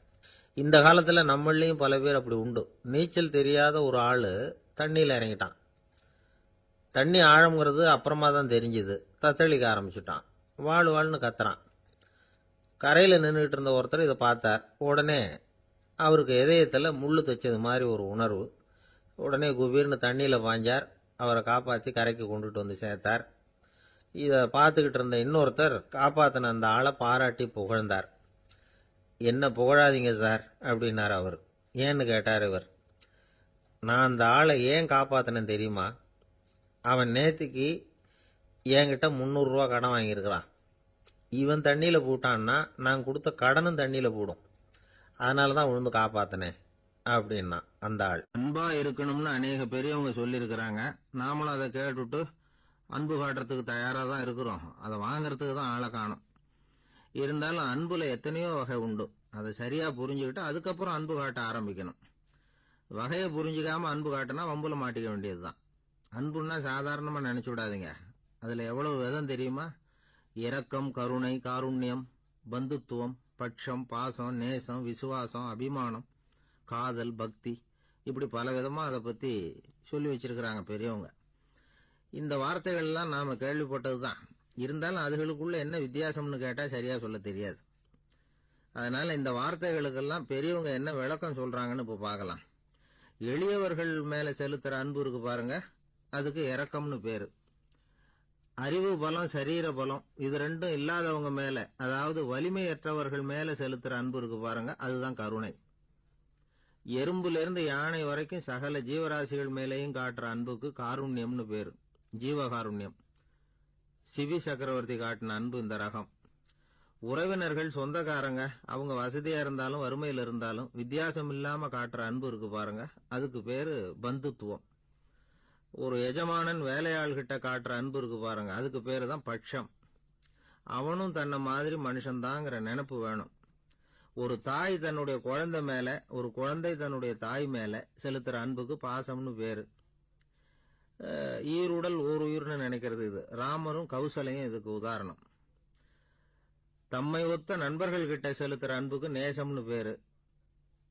Speaker 1: இந்த காலத்தில் நம்மளையும் பல பேர் அப்படி உண்டு. நீச்சல் தெரியாத ஒரு ஆள் தண்ணியில் இறங்கிட்டான். தண்ணி ஆழம்ங்கிறது அப்புறமா தான் தெரிஞ்சுது. தத்தளிக்க ஆரம்பிச்சுட்டான். வாழ் வாழ்னு கத்துறான். கரையில் நின்றுட்டு இருந்த ஒருத்தர் இதை பார்த்தார். உடனே அவருக்கு இதயத்தில் முள்ளு தைச்சது மாதிரி ஒரு உணர்வு. உடனே குபீர்னு தண்ணியில் பாய்ஞ்சார். அவரை காப்பாற்றி கரைக்கு கொண்டுட்டு வந்து சேர்த்தார். இதை பார்த்துக்கிட்டு இருந்த இன்னொருத்தர் காப்பாற்றின அந்த ஆளை பாராட்டி புகழ்ந்தார். என்ன புகழாதீங்க சார் அப்படின்னார் அவர். ஏன்னு கேட்டார் இவர். நான் அந்த ஆளை ஏன் காப்பாற்றினேன் தெரியுமா? அவன் நேற்றுக்கு என்கிட்ட 300 ரூபா கடன் வாங்கியிருக்கிறான். இவன் தண்ணியில் போட்டான்னா நான் கொடுத்த கடனும் தண்ணியில் போடும். அதனால தான் விழுந்து காப்பாற்றினேன் அப்படின்னா அந்த ஆள். அன்பா இருக்கணும்னு அநேக பெரியவங்க சொல்லியிருக்கிறாங்க. நாமளும் அதை கேட்டுட்டு
Speaker 2: அன்பு காட்டுறதுக்கு தயாராக தான் இருக்கிறோம். அதை வாங்கறதுக்கு தான் ஆளை காணும். இருந்தாலும் அன்புல எத்தனையோ வகை உண்டு. அதை சரியா புரிஞ்சுக்கிட்டு அதுக்கப்புறம் அன்பு காட்ட ஆரம்பிக்கணும். வகையை புரிஞ்சுக்காம அன்பு காட்டினா வம்புல மாட்டிக்க வேண்டியதுதான். அன்புன்னா சாதாரணமா நினைச்சு விடாதீங்க. அதுல எவ்வளவு விதம் தெரியுமா? இரக்கம், கருணை, காருண்யம், பந்துத்துவம், பட்சம், பாசம், நேசம், விசுவாசம், அபிமானம், காதல், பக்தி, இப்படி பல விதமா அதை பத்தி சொல்லி வச்சிருக்கிறாங்க பெரியவங்க. இந்த வார்த்தைகள் எல்லாம் நாம கேள்விப்பட்டதுதான். இருந்தாலும் அதுகளுக்குள்ள என்ன வித்தியாசம்னு கேட்டா சரியா சொல்ல தெரியாது. அதனால இந்த வார்த்தைகளுக்கெல்லாம் பெரியவங்க என்ன விளக்கம் சொல்றாங்கன்னு இப்ப பார்க்கலாம். எளியவர்கள் மேல செலுத்துற அன்பு இருக்கு பாருங்க, அதுக்கு இரக்கம்னு பேரு. அறிவு பலம், சரீர பலம், இது ரெண்டும் இல்லாதவங்க மேல, அதாவது வலிமையற்றவர்கள் மேல செலுத்துற அன்பு இருக்கு பாருங்க, அதுதான் கருணை. எறும்புல இருந்து யானை வரைக்கும் சகல ஜீவராசிகள் மேலேயும் காட்டுற அன்புக்கு காருண்யம்னு பேரு, ஜீவகாருண்யம். சிவி சக்கரவர்த்தி காட்டின அன்பு இந்த ரகம். உறவினர்கள், சொந்தக்காரங்க, அவங்க வசதியா இருந்தாலும் வறுமையில இருந்தாலும் வித்தியாசம் இல்லாம காட்டுற அன்பு இருக்கு பாருங்க, அதுக்கு பேரு பந்துத்துவம். ஒரு எஜமானன் வேலையாள்கிட்ட காட்டுற அன்பு இருக்கு பாருங்க, அதுக்கு பேரு தான் பட்சம். அவனும் தன்னை மாதிரி மனுஷன்தாங்கிற நினைப்பு வேணும். ஒரு தாய் தன்னுடைய குழந்தை மேல, ஒரு குழந்தை தன்னுடைய தாய் மேல செலுத்துற அன்புக்கு பாசம்னு பேரு. ஈருடல் ஓர் உயிர்னு நினைக்கிறது இது. ராமரும் கௌசலையும் இதுக்கு உதாரணம். தம்மை ஒத்த நண்பர்கள் கிட்ட செலுத்துற அன்புக்கு நேசம்னு பேரு.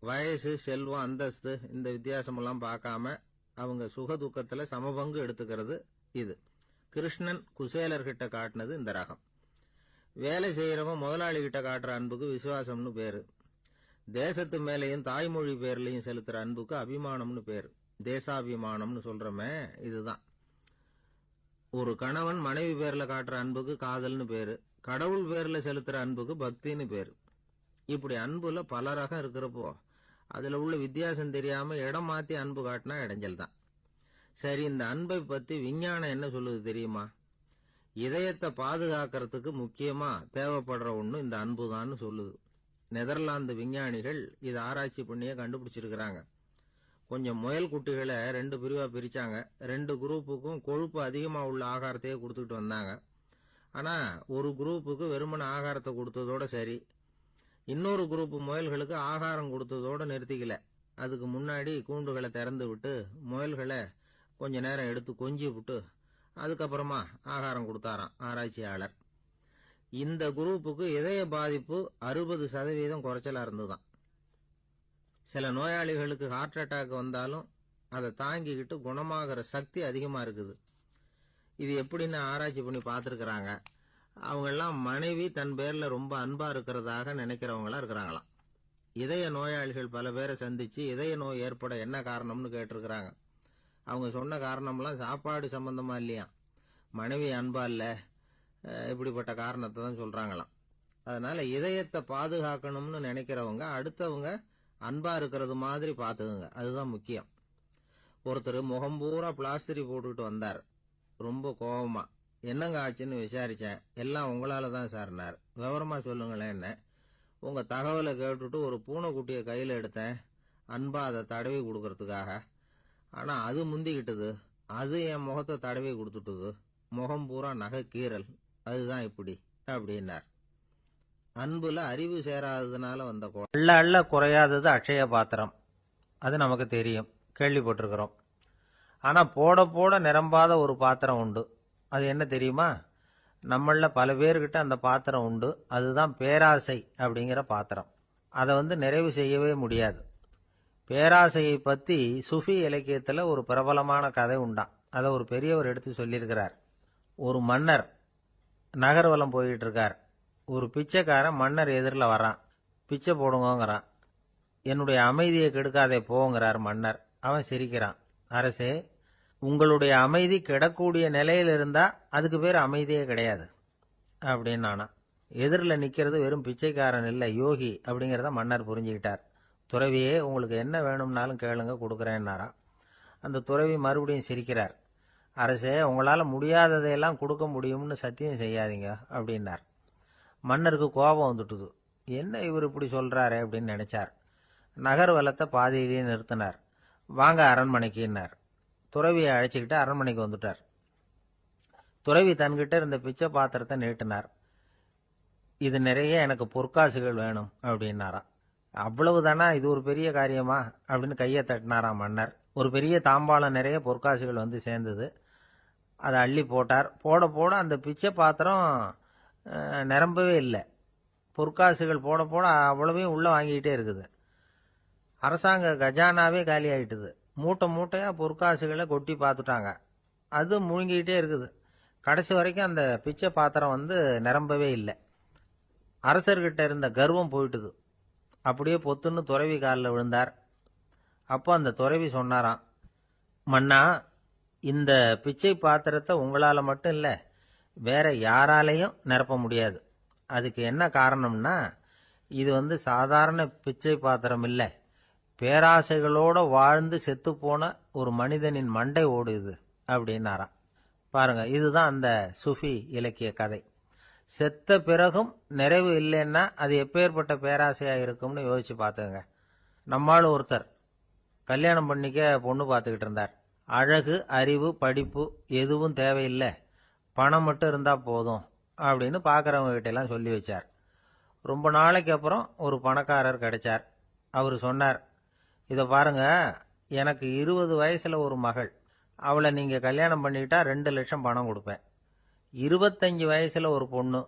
Speaker 2: வயசு, செல்வம், அந்தஸ்து, இந்த வித்தியாசமெல்லாம் பார்க்காம அவங்க சுக துக்கத்துல சமபங்கு எடுத்துக்கிறது இது. கிருஷ்ணன் குசேலர்கிட்ட காட்டினது இந்த ரகம். வேலை செய்யறவன் முதலாளி கிட்ட காட்டுற அன்புக்கு விசுவாசம்னு பேரு. தேசத்து மேலையும் தாய்மொழி பேர்லையும் செலுத்துற அன்புக்கு அபிமானம்னு பேரு. தேசாபிமானம்னு சொல்றமே இதுதான். ஒரு கணவன் மனைவி பேர்ல காட்டுற அன்புக்கு காதல்னு பேரு. கடவுள் பேர்ல செலுத்துற அன்புக்கு பக்தின்னு பேரு. இப்படி அன்புல பல ரகம் இருக்கிறப்போ அதுல உள்ள வித்தியாசம் தெரியாம இடம் மாத்தி அன்பு காட்டினா இடைஞ்சல் தான். சரி, இந்த அன்பை பத்தி விஞ்ஞானம் என்ன சொல்லுது தெரியுமா? இதயத்தை பாதுகாக்கிறதுக்கு முக்கியமா தேவைப்படுற ஒண்ணு இந்த அன்புதான்னு சொல்லுது. நெதர்லாந்து விஞ்ஞானிகள் இதை ஆராய்ச்சி பண்ணியே கண்டுபிடிச்சிருக்கிறாங்க. கொஞ்சம் முயல் குட்டிகளை 2 பிரிவா பிரிச்சாங்க. 2 குரூப்புக்கும் கொழுப்பு அதிகமா உள்ள ஆகாரத்தையே கொடுத்துட்டு வந்தாங்க. ஆனா ஒரு குரூப்புக்கு வெறுமன ஆகாரத்தை கொடுத்ததோட சரி, இன்னொரு குரூப் முயல்களுக்கு ஆகாரம் கொடுத்ததோட நிறுத்திக்கல. அதுக்கு முன்னாடி கூண்டுகளை திறந்து விட்டு முயல்களை கொஞ்ச நேரம் எடுத்து கொஞ்சி விட்டு அதுக்கப்புறமா ஆகாரம் கொடுத்தாராம் ஆராய்ச்சியாளர். இந்த குரூப்புக்கு இதய பாதிப்பு 60% குறைச்சலா இருந்துதான். சில நோயாளிகளுக்கு ஹார்ட் அட்டாக் வந்தாலும் அதை தாங்கிக்கிட்டு குணமாகிற சக்தி அதிகமா இருக்குது. இது எப்படின்னு ஆராய்ச்சி பண்ணி பார்த்துருக்கிறாங்க. அவங்க எல்லாம் மனைவி தன் பேர்ல ரொம்ப அன்பா இருக்கிறதாக நினைக்கிறவங்களா இருக்கிறாங்களாம். இதய நோயாளிகள் பல பேரை சந்திச்சு இதய நோய் ஏற்பட என்ன காரணம்னு கேட்டிருக்கிறாங்க. அவங்க சொன்ன காரணம்லாம் சாப்பாடு சம்பந்தமா இல்லையா, மனைவி அன்பா இல்ல, இப்படிப்பட்ட காரணத்தை தான் சொல்றாங்களாம். அதனால இதயத்தை பாதுகாக்கணும்னு நினைக்கிறவங்க அடுத்தவங்க அன்பா இருக்கிறது மாதிரி பாத்துக்குங்க, அதுதான் முக்கியம். ஒருத்தர் முகம் பூரா பிளாஸ்டரி போட்டுக்கிட்டு வந்தார். ரொம்ப கோபமா, என்னங்க ஆச்சுன்னு விசாரிச்சேன். எல்லாம் உங்களால தான் சார்னார். விவரமா சொல்லுங்களேன். என்ன, உங்க தகவலை கேட்டுட்டு ஒரு பூனைக்குட்டியை கையில எடுத்தேன், அன்பா அதை தடவி கொடுக்கறதுக்காக. ஆனா அது முந்திக்கிட்டது, அது என் முகத்தை தடவி கொடுத்துட்டுது, முகம் பூரா நகை கீறல், அதுதான் இப்படி அப்படின்னார். அன்புல அறிவு சேராததுனால வந்த
Speaker 1: அள்ள அள்ள குறையாதது அட்சய பாத்திரம், அது நமக்கு தெரியும், கேள்விப்பட்டிருக்கிறோம். ஆனா போட போட நிரம்பாத ஒரு பாத்திரம் உண்டு. அது என்ன தெரியுமா? நம்மள பல பேர்கிட்ட அந்த பாத்திரம் உண்டு. அதுதான் பேராசை அப்படிங்கிற பாத்திரம். அதை நிறைவு செய்யவே முடியாது. பேராசையை பத்தி சுஃபி இலக்கியத்துல ஒரு பிரபலமான கதை உண்டாம். அதை ஒரு பெரியவர் எடுத்து சொல்லியிருக்கிறார். ஒரு மன்னர் நகர்வலம் போயிட்டு இருக்கார். ஒரு பிச்சைக்காரன் மன்னர் எதிரில் வரான். பிச்சை போடுங்கிறான். என்னுடைய அமைதியை கெடுக்காதே போங்கிறார் மன்னர். அவன் சிரிக்கிறான். அரசே, உங்களுடைய அமைதி கெடக்கூடிய நிலையில் இருந்தா அதுக்கு பேர் அமைதியே கிடையாது அப்படின்னு ஆனா. எதிரில் நிக்கிறது வெறும் பிச்சைக்காரன் இல்லை, யோகி அப்படிங்கிறத மன்னர் புரிஞ்சுக்கிட்டார். துறவியே, உங்களுக்கு என்ன வேணும்னாலும் கேளுங்க, கொடுக்குறேன்னாராம். அந்த துறவி மறுபடியும் சிரிக்கிறார். அரசே, உங்களால முடியாததையெல்லாம் கொடுக்க முடியும்னு சத்தியம் செய்யாதீங்க அப்படின்னார். மன்னருக்கு கோபம் வந்துட்டுது. என்ன இவர் இப்படி சொல்றாரு அப்படின்னு நினைச்சார். நகர்வலத்தை பாதியிலேயே நிறுத்தினார். வாங்க அரண்மனைக்குன்னார். துறவியை அழைச்சிக்கிட்டு அரண்மனைக்கு வந்துட்டார். துறவி தன்கிட்ட இருந்த பிச்சை பாத்திரத்தை நீட்டினார். இது நிறைய எனக்கு பொற்காசுகள் வேணும் அப்படின்னாராம். அவ்வளவுதானா, இது ஒரு பெரிய காரியமா அப்படின்னு கையை தட்டினாராம் மன்னர். ஒரு பெரிய தாம்பாளம் நிறைய பொற்காசுகள் வந்து சேர்ந்தது. அதை அள்ளி போட்டார். போட போட அந்த பிச்சை பாத்திரம் நிரம்பவே இல்லை. பொற்காசுகள் போட போட அவ்வளவையும் உள்ள வாங்கிக்கிட்டே இருக்குது. அரசாங்க கஜானாவே காலி ஆயிட்டுது. மூட்டை மூட்டையா பொற்காசுகளை கொட்டி பார்த்துட்டாங்க. அது முழுங்கிக்கிட்டே இருக்குது. கடைசி வரைக்கும் அந்த பிச்சை பாத்திரம் வந்து நிரம்பவே இல்லை. அரசர்கிட்ட இருந்த கர்வம் போயிட்டுது. அப்படியே பொத்துன்னு துறவி காலில் விழுந்தார். அப்போ அந்த துறவி சொன்னாராம், மன்னா, இந்த பிச்சை பாத்திரத்தை உங்களால மட்டும் இல்லை, வேற யாராலையும் நிரப்ப முடியாது. அதுக்கு என்ன காரணம்னா, இது வந்து சாதாரண பிச்சை பாத்திரம் இல்லை, பேராசைகளோட வாழ்ந்து செத்து போன ஒரு மனிதனின் மண்டை ஓடுது அப்படின்னாராம். பாருங்க, இதுதான் அந்த சுஃபி இலக்கிய கதை. செத்த பிறகும் நிறைவு இல்லைன்னா அது எப்பேற்பட்ட பேராசையா இருக்கும்னு யோசிச்சு பார்த்துங்க. நம்மால் ஒருத்தர் கல்யாணம் பண்ணிக்க பொண்ணு பார்த்துக்கிட்டு இருந்தார். அழகு, அறிவு, படிப்பு எதுவும் தேவையில்லை, பணம் மட்டும் இருந்தா போதும் அப்படின்னு பார்க்குறவங்க கிட்ட எல்லாம் சொல்லி வச்சார். ரொம்ப நாளைக்கு அப்புறம் ஒரு பணக்காரர் கிடைச்சார். அவர் சொன்னார், இதை பாருங்க, எனக்கு 20 வயசுல ஒரு மகள், அவளை நீங்க கல்யாணம் பண்ணிக்கிட்டா 2 லட்சம் பணம் கொடுப்பேன். 25 வயசுல ஒரு பொண்ணு,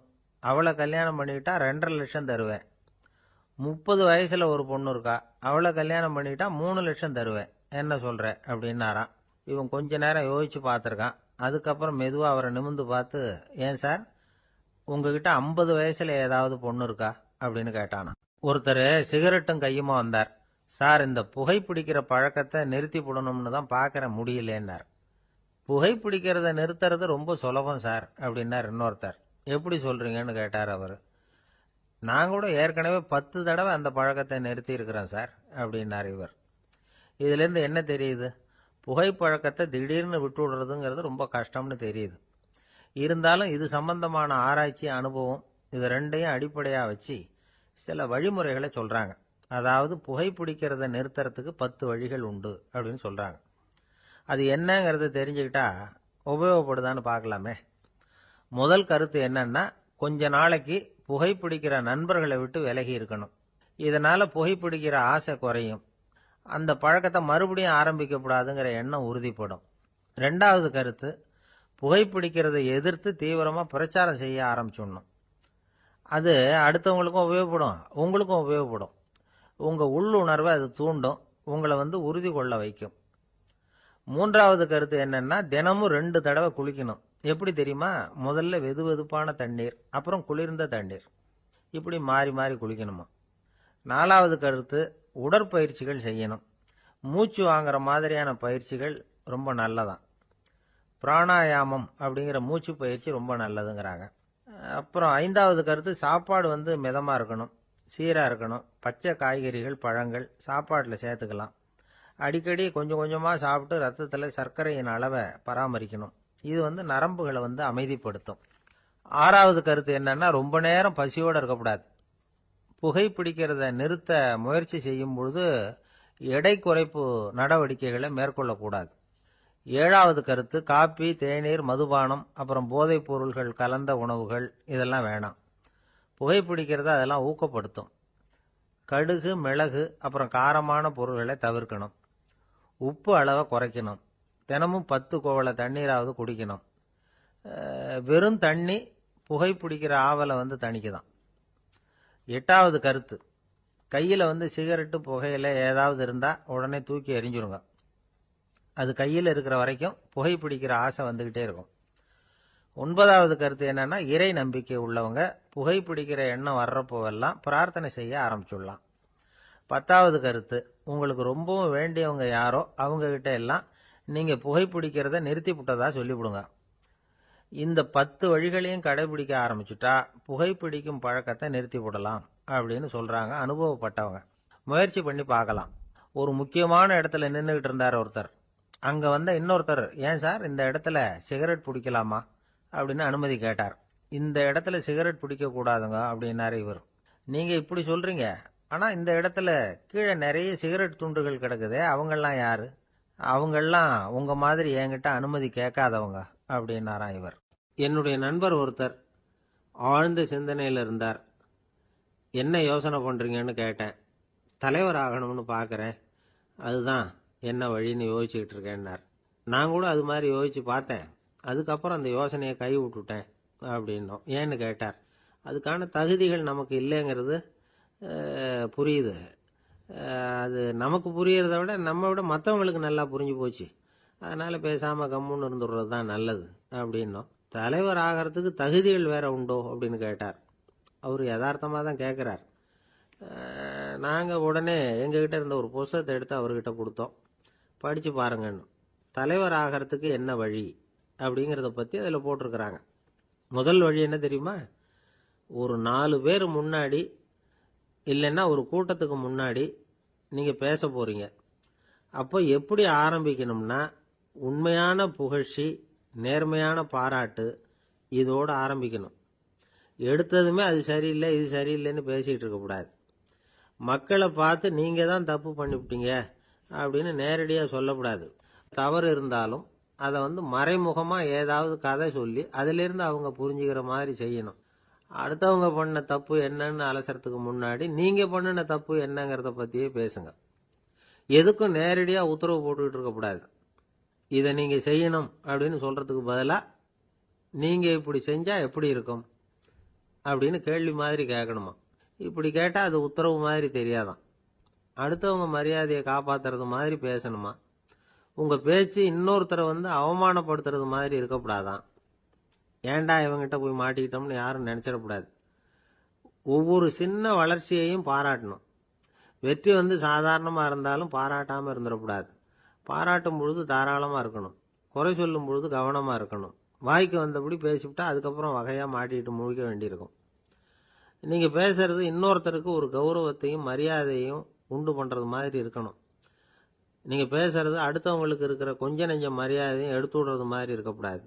Speaker 1: அவளை கல்யாணம் பண்ணிக்கிட்டா 2.5 லட்சம் தருவேன். 30 வயசுல ஒரு பொண்ணு இருக்கா, அவளை கல்யாணம் பண்ணிக்கிட்டா 3 லட்சம் தருவேன். என்ன சொல்ற அப்படின்னாராம். இவன் கொஞ்ச நேரம் யோசிச்சு பார்த்துருக்கான். அதுக்கப்புறம் மெதுவாக அவரை நிமிந்து பார்த்து, ஏன் சார், உங்ககிட்ட 50 வயசுல ஏதாவது பொண்ணு இருக்கா அப்படின்னு கேட்டானா. ஒருத்தர் சிகரெட்டும் கையுமா வந்தார். சார், இந்த புகைப்பிடிக்கிற பழக்கத்தை நிறுத்தி போடணும்னு தான் பார்க்குற, முடியலேன்னார். புகைப்பிடிக்கிறத நிறுத்துறது ரொம்ப சுலபம் சார் அப்படின்னார் இன்னொருத்தர். எப்படி சொல்றீங்கன்னு கேட்டார் அவர். நான் கூட ஏற்கனவே 10 தடவை அந்த பழக்கத்தை நிறுத்தி இருக்கிறேன் சார் அப்படின்னார் இவர். இதுலேருந்து என்ன தெரியுது? புகைப்பழக்கத்தை திடீர்னு விட்டு விடுறதுங்கிறது ரொம்ப கஷ்டம்னு தெரியுது. இருந்தாலும் இது சம்பந்தமான ஆராய்ச்சி, அனுபவம், இது ரெண்டையும் அடிப்படையாக வச்சு சில வழிமுறைகளை சொல்றாங்க. அதாவது புகைப்பிடிக்கிறத நிறுத்துறதுக்கு 10 வழிகள் உண்டு அப்படின்னு சொல்றாங்க. அது என்னங்கிறத தெரிஞ்சுக்கிட்டா உபயோகப்படுதான்னு பார்க்கலாமே. முதல் கருத்து என்னன்னா, கொஞ்ச நாளைக்கு புகைப்பிடிக்கிற நண்பர்களை விட்டு விலகி இருக்கணும். இதனால புகைப்பிடிக்கிற ஆசை குறையும். அந்த பழக்கத்தை மறுபடியும் ஆரம்பிக்கப்படாதுங்கிற எண்ணம் உறுதிப்படும். 2வது கருத்து, புகைப்பிடிக்கிறதை எதிர்த்து தீவிரமா பிரச்சாரம் செய்ய ஆரம்பிச்சிடணும். அது அடுத்தவங்களுக்கும் உபயோகப்படும், உங்களுக்கும் உபயோகப்படும். உங்க உள்ளுணர்வை அது தூண்டும், உங்களை வந்து உறுதி கொள்ள வைக்கும். 3வது கருத்து என்னன்னா, தினமும் 2 தடவை குளிக்கணும். எப்படி தெரியுமா? முதல்ல வெது வெதுப்பான தண்ணீர், அப்புறம் குளிர்ந்த தண்ணீர், இப்படி மாறி மாறி குளிக்கணுமா. 4வது கருத்து, உடற்பயிற்சிகள் செய்யணும். மூச்சு வாங்குற மாதிரியான பயிற்சிகள் ரொம்ப நல்லதான். பிராணாயாமம் அப்படிங்கிற மூச்சு பயிற்சி ரொம்ப நல்லதுங்கிறாங்க. அப்புறம் 5வது கருத்து, சாப்பாடு வந்து மிதமா இருக்கணும், சீரா இருக்கணும். பச்சை காய்கறிகள், பழங்கள் சாப்பாட்டில் சேர்த்துக்கலாம். அடிக்கடி கொஞ்சம் கொஞ்சமா சாப்பிட்டு ரத்தத்தில் சர்க்கரையின் அளவை பராமரிக்கணும். இது வந்து நரம்புகளை வந்து அமைதிப்படுத்தும். 6வது கருத்து என்னன்னா, ரொம்ப நேரம் பசியோடு இருக்கக்கூடாது. புகைப்பிடிக்கிறத நிறுத்த முயற்சி செய்யும் பொழுது எடை குறைப்பு நடவடிக்கைகளை மேற்கொள்ளக்கூடாது. 7வது கருத்து, காப்பி, தேநீர், மதுபானம், அப்புறம் போதைப் பொருள்கள் கலந்த உணவுகள் இதெல்லாம் வேணாம். புகைப்பிடிக்கிறத அதெல்லாம் ஊக்கப்படுத்தும். கடுகு, மிளகு, அப்புறம் காரமான பொருள்களை தவிர்க்கணும். உப்பு அளவை குறைக்கணும். தினமும் 10 குவளை தண்ணீராவது குடிக்கணும். வெறும் தண்ணி புகைப்பிடிக்கிற ஆவலை வந்து தணிக்குதான். 8வது கருத்து, கையில் வந்து சிகரெட்டு, புகையில ஏதாவது இருந்தால் உடனே தூக்கி எறிஞ்சிருங்க. அது கையில் இருக்கிற வரைக்கும் புகைப்பிடிக்கிற ஆசை வந்துக்கிட்டே இருக்கும். 9வது கருத்து என்னன்னா, இறை நம்பிக்கை உள்ளவங்க புகைப்பிடிக்கிற எண்ணம் வர்றப்போவெல்லாம் பிரார்த்தனை செய்ய ஆரம்பிச்சுடலாம். 10வது கருத்து, உங்களுக்கு ரொம்பவும் வேண்டியவங்க யாரோ அவங்க கிட்ட எல்லாம் நீங்க புகைப்பிடிக்கிறத நிறுத்தி விட்டதா சொல்லிவிடுங்க. இந்த 10 வழிகளையும் கடைபிடிக்க ஆரம்பிச்சுட்டா புகைப்பிடிக்கும் பழக்கத்தை நிறுத்தி விடலாம் அப்படின்னு சொல்றாங்க அனுபவப்பட்டவங்க. முயற்சி பண்ணி பார்க்கலாம். ஒரு முக்கியமான இடத்துல நின்றுகிட்டு இருந்தார் ஒருத்தர். அங்க வந்த இன்னொருத்தர், ஏன் சார், இந்த இடத்துல சிகரெட் பிடிக்கலாமா அப்படின்னு அனுமதி கேட்டார். இந்த இடத்துல சிகரெட் பிடிக்க கூடாதுங்க அப்படின்னாரு இவர். நீங்க இப்படி சொல்றீங்க, ஆனா இந்த இடத்துல கீழே நிறைய சிகரெட் துண்டுகள் கிடக்குதே, அவங்கெல்லாம் யாரு? அவங்கெல்லாம் உங்க மாதிரி என்கிட்ட அனுமதி கேட்காதவங்க அப்படின்னாராம் இவர். என்னுடைய நண்பர் ஒருத்தர் ஆழ்ந்த சிந்தனையில் இருந்தார். என்ன யோசனை பண்ணுறீங்கன்னு கேட்டேன். தலைவர் ஆகணும்னு பார்க்குறேன், அதுதான் என்ன வழின்னு யோசிச்சுக்கிட்டு இருக்கேன்னார். நான் கூட அது மாதிரி யோசித்து பார்த்தேன். அதுக்கப்புறம் அந்த யோசனையை கை விட்டுட்டேன் அப்படின்னோம். ஏன்னு கேட்டார். அதுக்கான தகுதிகள் நமக்கு இல்லைங்கிறது புரியுது. அது நமக்கு புரியறத விட நம்ம விட மற்றவங்களுக்கு நல்லா புரிஞ்சு போச்சு. அதனால் பேசாமல் கம்முன்னு இருந்துடுறது தான் நல்லது அப்படின்னோம். தலைவர் ஆகிறதுக்கு தகுதிகள் வேற உண்டோ அப்படின்னு கேட்டார். அவர் யதார்த்தமாக தான் கேட்குறார். நாங்கள் உடனே எங்ககிட்ட இருந்த ஒரு புஸ்தகத்தை எடுத்து அவர்கிட்ட கொடுத்தோம். படித்து பாருங்கன்னு. தலைவர் ஆகிறதுக்கு என்ன வழி அப்படிங்கிறத பற்றி அதில் போட்டிருக்கிறாங்க. முதல் வழி என்ன தெரியுமா? ஒரு 4 பேர் முன்னாடி இல்லைன்னா ஒரு கூட்டத்துக்கு முன்னாடி நீங்கள் பேச போகிறீங்க. அப்போ எப்படி ஆரம்பிக்கணும்னா, உண்மையான புகழ்ச்சி, நேர்மையான பாராட்டு, இதோடு ஆரம்பிக்கணும். எடுத்ததுமே அது சரியில்லை இது சரியில்லைன்னு பேசிகிட்டு இருக்கக்கூடாது. மக்களை பார்த்து நீங்கள் தான் தப்பு பண்ணிவிட்டீங்க அப்படின்னு நேரடியாக சொல்லக்கூடாது. தவறு இருந்தாலும் அதை மறைமுகமாக ஏதாவது கதை சொல்லி அதிலிருந்து அவங்க புரிஞ்சுக்கிற மாதிரி செய்யணும். அடுத்தவங்க பண்ண தப்பு என்னன்னு அலசறதுக்கு முன்னாடி நீங்கள் பண்ணின தப்பு என்னங்கிறத பற்றியே பேசுங்க. எதுக்கும் நேரடியாக உத்தரவு போட்டுக்கிட்டு இருக்கக்கூடாது. இதை நீங்கள் செய்யணும் அப்படின்னு சொல்கிறதுக்கு பதிலாக நீங்கள் இப்படி செஞ்சால் எப்படி இருக்கும் அப்படின்னு கேள்வி மாதிரி கேட்கணுமா. இப்படி கேட்டால் அது உத்தரவு மாதிரி தெரியாதான். அடுத்தவங்க மரியாதையை காப்பாற்றுறது மாதிரி பேசணுமா. உங்கள் பேச்சு இன்னொருத்தரை அவமானப்படுத்துறது மாதிரி இருக்கக்கூடாதான். ஏண்டா இவங்கிட்ட போய் மாட்டிக்கிட்டோம்னு யாரும் நினச்சிடக்கூடாது. ஒவ்வொரு சின்ன வளர்ச்சியையும் பாராட்டணும். வெற்றி சாதாரணமாக இருந்தாலும் பாராட்டாமல் இருந்துடக்கூடாது. பாராட்டும் பொழுது தாராளமாக இருக்கணும். குறை சொல்லும் பொழுது கவனமாக இருக்கணும். வாய்க்கு வந்தபடி பேசிவிட்டா அதுக்கப்புறம் வகையாக மாட்டிக்கிட்டு முழிக்க வேண்டியிருக்கும். நீங்கள் பேசுறது இன்னொருத்தருக்கு ஒரு கௌரவத்தையும் மரியாதையும் உண்டு பண்ணுறது மாதிரி இருக்கணும். நீங்கள் பேசுறது அடுத்தவங்களுக்கு இருக்கிற கொஞ்ச நெஞ்ச மரியாதையும் எடுத்து விடுறது மாதிரி இருக்கக்கூடாது.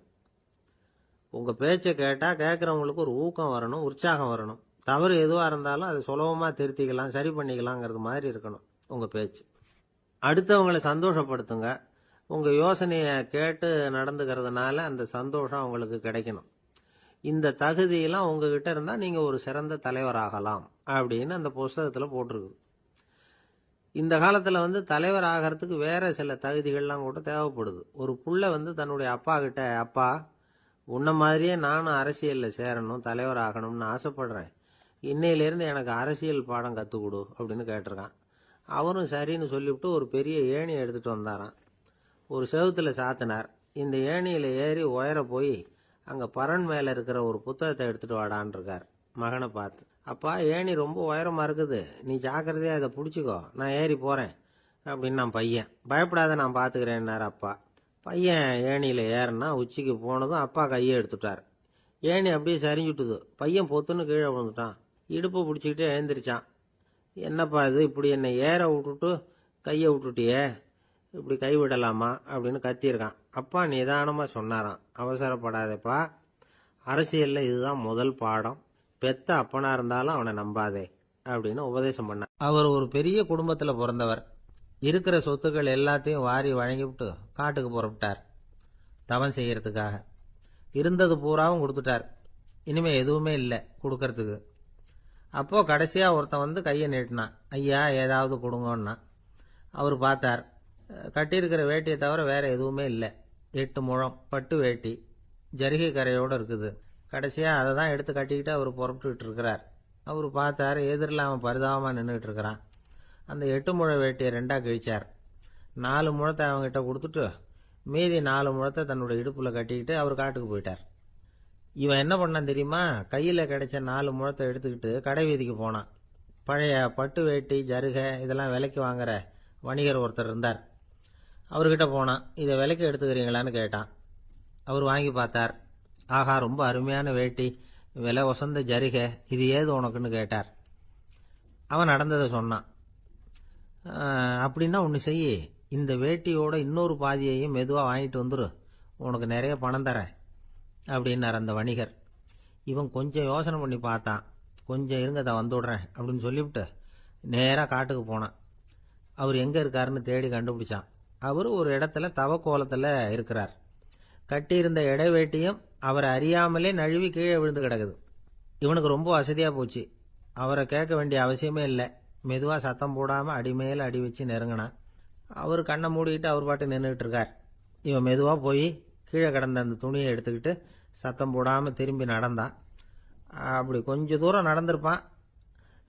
Speaker 1: உங்கள் பேச்சை கேட்டால் கேட்குறவங்களுக்கு ஒரு ஊக்கம் வரணும், உற்சாகம் வரணும். தவறு எதுவாக இருந்தாலும் அதை சுலபமாக திருத்திக்கலாம், சரி பண்ணிக்கலாங்கிறது மாதிரி இருக்கணும் உங்கள் பேச்சு. அடுத்தவங்களை சந்தோஷப்படுத்துங்க. உங்கள் யோசனையை கேட்டு நடந்துக்கிறதுனால அந்த சந்தோஷம் அவங்களுக்கு கிடைக்கணும். இந்த தகுதியெல்லாம் உங்ககிட்ட இருந்தால் நீங்கள் ஒரு சிறந்த தலைவராகலாம் அப்படின்னு அந்த புஸ்தகத்தில் போட்டிருக்கு. இந்த காலத்தில் தலைவர் ஆகிறதுக்கு வேற சில தகுதிகள்லாம் கூட தேவைப்படுது. ஒரு புள்ள தன்னுடைய அப்பா கிட்ட, அப்பா உன்ன மாதிரியே நானும் அரசியலில் சேரணும், தலைவர் ஆகணும்னு ஆசைப்படுறேன், இன்னையிலேருந்து எனக்கு அரசியல் பாடம் கற்றுக் கொடு அப்படின்னு கேட்டிருக்கான். அவரும் சரின்னு சொல்லிவிட்டு ஒரு பெரிய ஏணியை எடுத்துகிட்டு வந்தாராம். ஒரு செவுத்தில் சாத்தினார். இந்த ஏணியில் ஏறி உயர போய் அங்கே பரன் மேலே இருக்கிற ஒரு புத்தகத்தை எடுத்துகிட்டு வாடான் இருக்கார். மகனை பார்த்து, அப்பா ஏணி ரொம்ப உயரமாக இருக்குது, நீ ஜாக்கிரதையாக இதை பிடிச்சிக்கோ, நான் ஏறி போகிறேன் அப்படின்னு நான் பையன். பயப்படாத, நான் பார்த்துக்கிறேன்னார் அப்பா. பையன் ஏணியில் ஏறினா உச்சிக்கு போனதும் அப்பா கையை எடுத்துட்டார். ஏணி அப்படியே சரிஞ்சுட்டுது. பையன் பொத்துன்னு கீழே விழுந்துட்டான். இடுப்பை பிடிச்சிக்கிட்டே எழுந்திரிச்சான். என்னப்பா இது, இப்படி என்னை ஏற விட்டுட்டு கையை விட்டுட்டியே, இப்படி கை விடலாமா அப்படின்னு கத்தியிருக்கான். அப்பா நிதானமாக சொன்னாராம், அவசரப்படாதேப்பா, அரசியலில் இதுதான் முதல் பாடம், பெத்த அப்பனா இருந்தாலும் அவனை நம்பாதே அப்படின்னு உபதேசம் பண்ணார். அவர் ஒரு பெரிய குடும்பத்தில் பிறந்தவர். இருக்கிற சொத்துக்கள் எல்லாத்தையும் வாரி வழங்கிவிட்டு காட்டுக்கு புறப்பட்டார் தவம் செய்யறதுக்காக. இருந்தது பூராவும் கொடுத்துட்டார். இனிமே எதுவுமே இல்லை கொடுக்கறதுக்கு. அப்போ கடைசியா ஒருத்தன் கையை நீட்டினான். ஐயா ஏதாவது கொடுங்கன்னா. அவர் பார்த்தார். கட்டியிருக்கிற வேட்டியை தவிர வேற எதுவுமே இல்லை. 8 முழம் பட்டு வேட்டி, ஜரிகை கரையோடு இருக்குது. கடைசியா அதை தான் எடுத்து கட்டிக்கிட்டு அவர் புறப்பட்டுக்கிட்டு இருக்கிறார். அவர் பார்த்தார், எதிரில் அவன் பரிதாபமாக நின்றுட்டு இருக்கிறான். அந்த 8 முழ வேட்டியை 2ஆ கிழிச்சார். 4 முழத்தை அவங்ககிட்ட கொடுத்துட்டு மீதி 4 முழத்தை தன்னுடைய இடுப்புல கட்டிக்கிட்டு அவர் காட்டுக்கு போயிட்டார். இவன் என்ன பண்ணான் தெரியுமா? கையில் கிடைச்ச 4 முழத்தை எடுத்துக்கிட்டு கடை வீதிக்கு போனான். பழைய பட்டு வேட்டி ஜருகை இதெல்லாம் விலைக்கு வாங்குற வணிகர் ஒருத்தர் இருந்தார். அவர்கிட்ட போனான். இதை விலைக்கு எடுத்துக்கிறீங்களான்னு கேட்டான். அவர் வாங்கி பார்த்தார். ஆஹா, ரொம்ப அருமையான வேட்டி, விலை ஒசந்த ஜருகை, இது ஏது உனக்குன்னு கேட்டார். அவன் நடந்ததை சொன்னான். அப்படின்னா ஒன்று செய்ய, இந்த வேட்டியோட இன்னொரு பாதியையும் மெதுவாக வாங்கிட்டு வந்துரு, உனக்கு நிறைய பணம் தரேன் அப்படின்னார் அந்த வணிகர். இவன் கொஞ்சம் யோசனை பண்ணி பார்த்தான். கொஞ்சம் இருங்க, அதை வந்துவிடுறேன் அப்படின்னு சொல்லிவிட்டு நேராக காட்டுக்கு போனான். அவர் எங்கே இருக்காருன்னு தேடி கண்டுபிடிச்சான். அவர் ஒரு இடத்துல தவக்கோலத்தில் இருக்கிறார். கட்டியிருந்த இடைவேட்டியும் அவரை அறியாமலே நழுவி கீழே விழுந்து கிடக்குது. இவனுக்கு ரொம்ப வசதியாக போச்சு. அவரை கேட்க வேண்டிய அவசியமே இல்லை. மெதுவாக சத்தம் போடாமல் அடிமேல அடி வச்சு நெருங்கினான். அவர் கண்ணை மூடிக்கிட்டு அவர் பாட்டு நின்றுக்கிட்டு இருக்கார். இவன் மெதுவாக போய் கீழே கிடந்த அந்த துணியை எடுத்துக்கிட்டு சத்தம் போடாமல் திரும்பி நடந்தான். அப்படி கொஞ்சம் தூரம் நடந்திருப்பான்.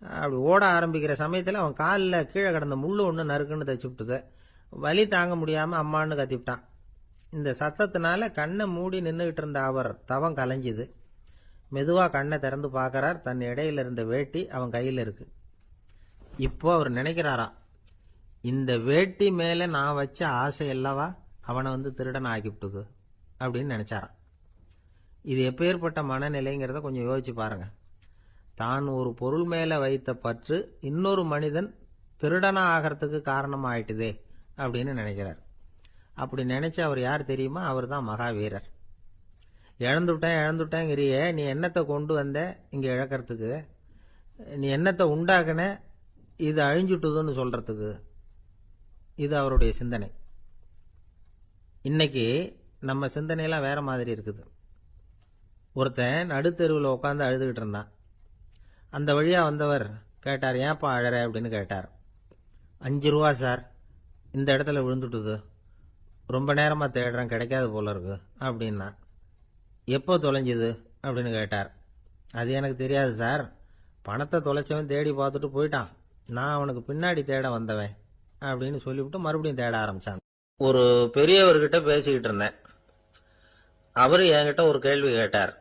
Speaker 1: அப்படி ஓட ஆரம்பிக்கிற சமயத்தில் அவன் காலில் கீழே கிடந்த முள்ளு ஒன்று நறுக்குன்னு தைச்சு விட்டுது. வலி தாங்க முடியாமல் அம்மான்னு கத்திவிட்டான். இந்த சத்தத்தினால கண்ணை மூடி நின்றுக்கிட்டு இருந்த அவர் தவம் கலைஞ்சுது. மெதுவாக கண்ணை திறந்து பார்க்கறார். தன் இடையில இருந்த வேட்டி அவன் கையில் இருக்கு. இப்போ அவர் நினைக்கிறாராம், இந்த வேட்டி மேலே நான் வச்ச ஆசை அல்லவா அவனை திருடன் ஆக்கிவிட்டுது அப்படின்னு நினைச்சாராம். இது எப்பேற்பட்ட மனநிலைங்கிறத கொஞ்சம் யோசிச்சு பாருங்க. தான் ஒரு பொருள் மேலே வைத்த பற்று இன்னொரு மனிதன் திருடனா ஆகிறதுக்கு காரணமாயிட்டுதே அப்படின்னு நினைக்கிறார். அப்படி நினைச்ச அவர் யார் தெரியுமா? அவர் தான் மகாவீரர். இழந்துட்டேங்கிறியே, நீ என்னத்தை கொண்டு வந்த இங்கே இழக்கிறதுக்கு? நீ என்னத்தை உண்டாக்குன இது அழிஞ்சுட்டுதுன்னு சொல்றதுக்கு? இது அவருடைய சிந்தனை. இன்னைக்கு நம்ம சிந்தனையெல்லாம் வேற மாதிரி இருக்குது. ஒருத்தன் நடுத்தெருவில் உட்காந்து அழுதுகிட்டு இருந்தான். அந்த வழியா வந்தவர் கேட்டார், ஏன்ப்பா அழற அப்படின்னு கேட்டார். 5 ரூபா சார், இந்த இடத்துல விழுந்துட்டுது, ரொம்ப நேரமா தேடுறேன், கிடைக்காது போல இருக்கு அப்படின்னா. எப்போ தொலைஞ்சுது அப்படின்னு கேட்டார். அது எனக்கு தெரியாது சார், பணத்தை தொலைச்சவன் தேடி பார்த்துட்டு போயிட்டான், நான் அவனுக்கு பின்னாடி தேட வந்தவன் அப்படின்னு சொல்லிவிட்டு மறுபடியும் தேட ஆரம்பிச்சான். ஒரு பெரியவர்கிட்ட பேசிக்கிட்டு இருந்தேன். அவரு என்கிட்ட ஒரு கேள்வி கேட்டார்.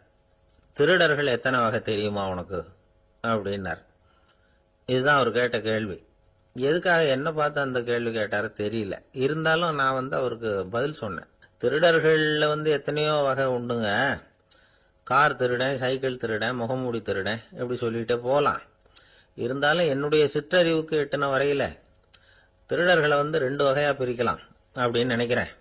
Speaker 1: திருடர்கள் எத்தனை வகை தெரியுமா உனக்கு அப்படின்னார். இதுதான் அவர் கேட்ட கேள்வி. எதுக்காக என்ன பார்த்து அந்த கேள்வி கேட்டாரு தெரியல. இருந்தாலும் நான் அவருக்கு பதில் சொன்னேன். திருடர்கள்ல எத்தனையோ வகை உண்டுங்க. கார் திருடன், சைக்கிள் திருடன், முகமூடி திருடன், எப்படி சொல்லிட்டே போகலாம். இருந்தாலும் என்னுடைய சிற்றறிவுக்கு எட்டின வரையில திருடர்களை 2 வகையா பிரிக்கலாம் அப்படின்னு நினைக்கிறேன்.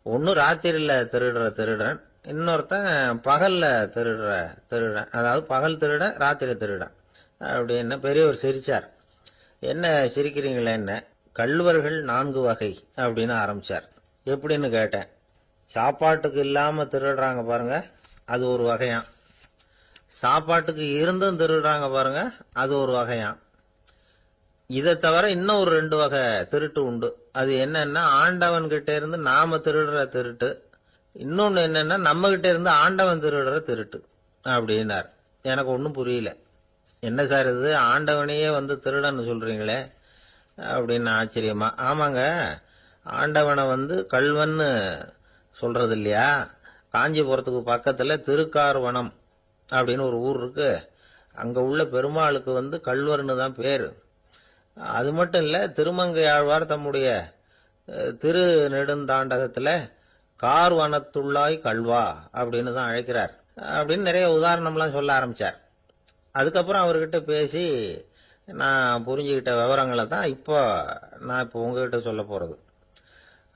Speaker 1: ஒன்னு ராத்திரில திருடுற திருடன், இன்னொருத்தன் பகல்ல திருடுற திருடன். அதாவது பகல் திருடன், ராத்திரி திருடன் அப்படின்னு பெரியவர் சிரிச்சார். என்ன சிரிக்கிறீங்களே, என்ன கள்வர்கள் 4 வகை அப்படின்னு ஆரம்பிச்சார். எப்படின்னு கேட்டேன். சாப்பாட்டுக்கு இல்லாம திருடுறாங்க பாருங்க, அது ஒரு வகையாம். சாப்பாட்டுக்கு இருந்தும் திருடுறாங்க பாருங்க, அது ஒரு வகையாம். இதை தவிர இன்னும் ஒரு 2 வகை திருட்டு உண்டு. அது என்னன்னா, ஆண்டவன் கிட்ட இருந்து நாம திருடுற திருட்டு, இன்னொன்னு என்னன்னா நம்ம கிட்ட இருந்து ஆண்டவன் திருடுற திருட்டு அப்படின்னார். எனக்கு ஒன்றும் புரியல. என்ன சார் இது, ஆண்டவனையே திருடன்னு சொல்றீங்களே அப்படின்னு ஆச்சரியமா. ஆமாங்க, ஆண்டவனை கள்வன்னு சொல்றது இல்லையா? காஞ்சிபுரத்துக்கு பக்கத்துல திருக்கார்வனம் அப்படின்னு ஒரு ஊர் இருக்கு. அங்க உள்ள பெருமாளுக்கு கள்வர்னு தான் பேரு. அது மட்டும் இல்ல, திருமங்கையாழ்வார் தம்முடைய திரு நெடுந்தாண்டகத்துல கார்வனத்துள்ளாய் கல்வா அப்படின்னு தான் அழைக்கிறார் அப்படின்னு நிறைய உதாரணம்லாம் சொல்ல ஆரம்பிச்சார். அதுக்கப்புறம் அவர்கிட்ட பேசி நான் புரிஞ்சுக்கிட்ட விவரங்களை தான் இப்போ உங்ககிட்ட சொல்ல போறது.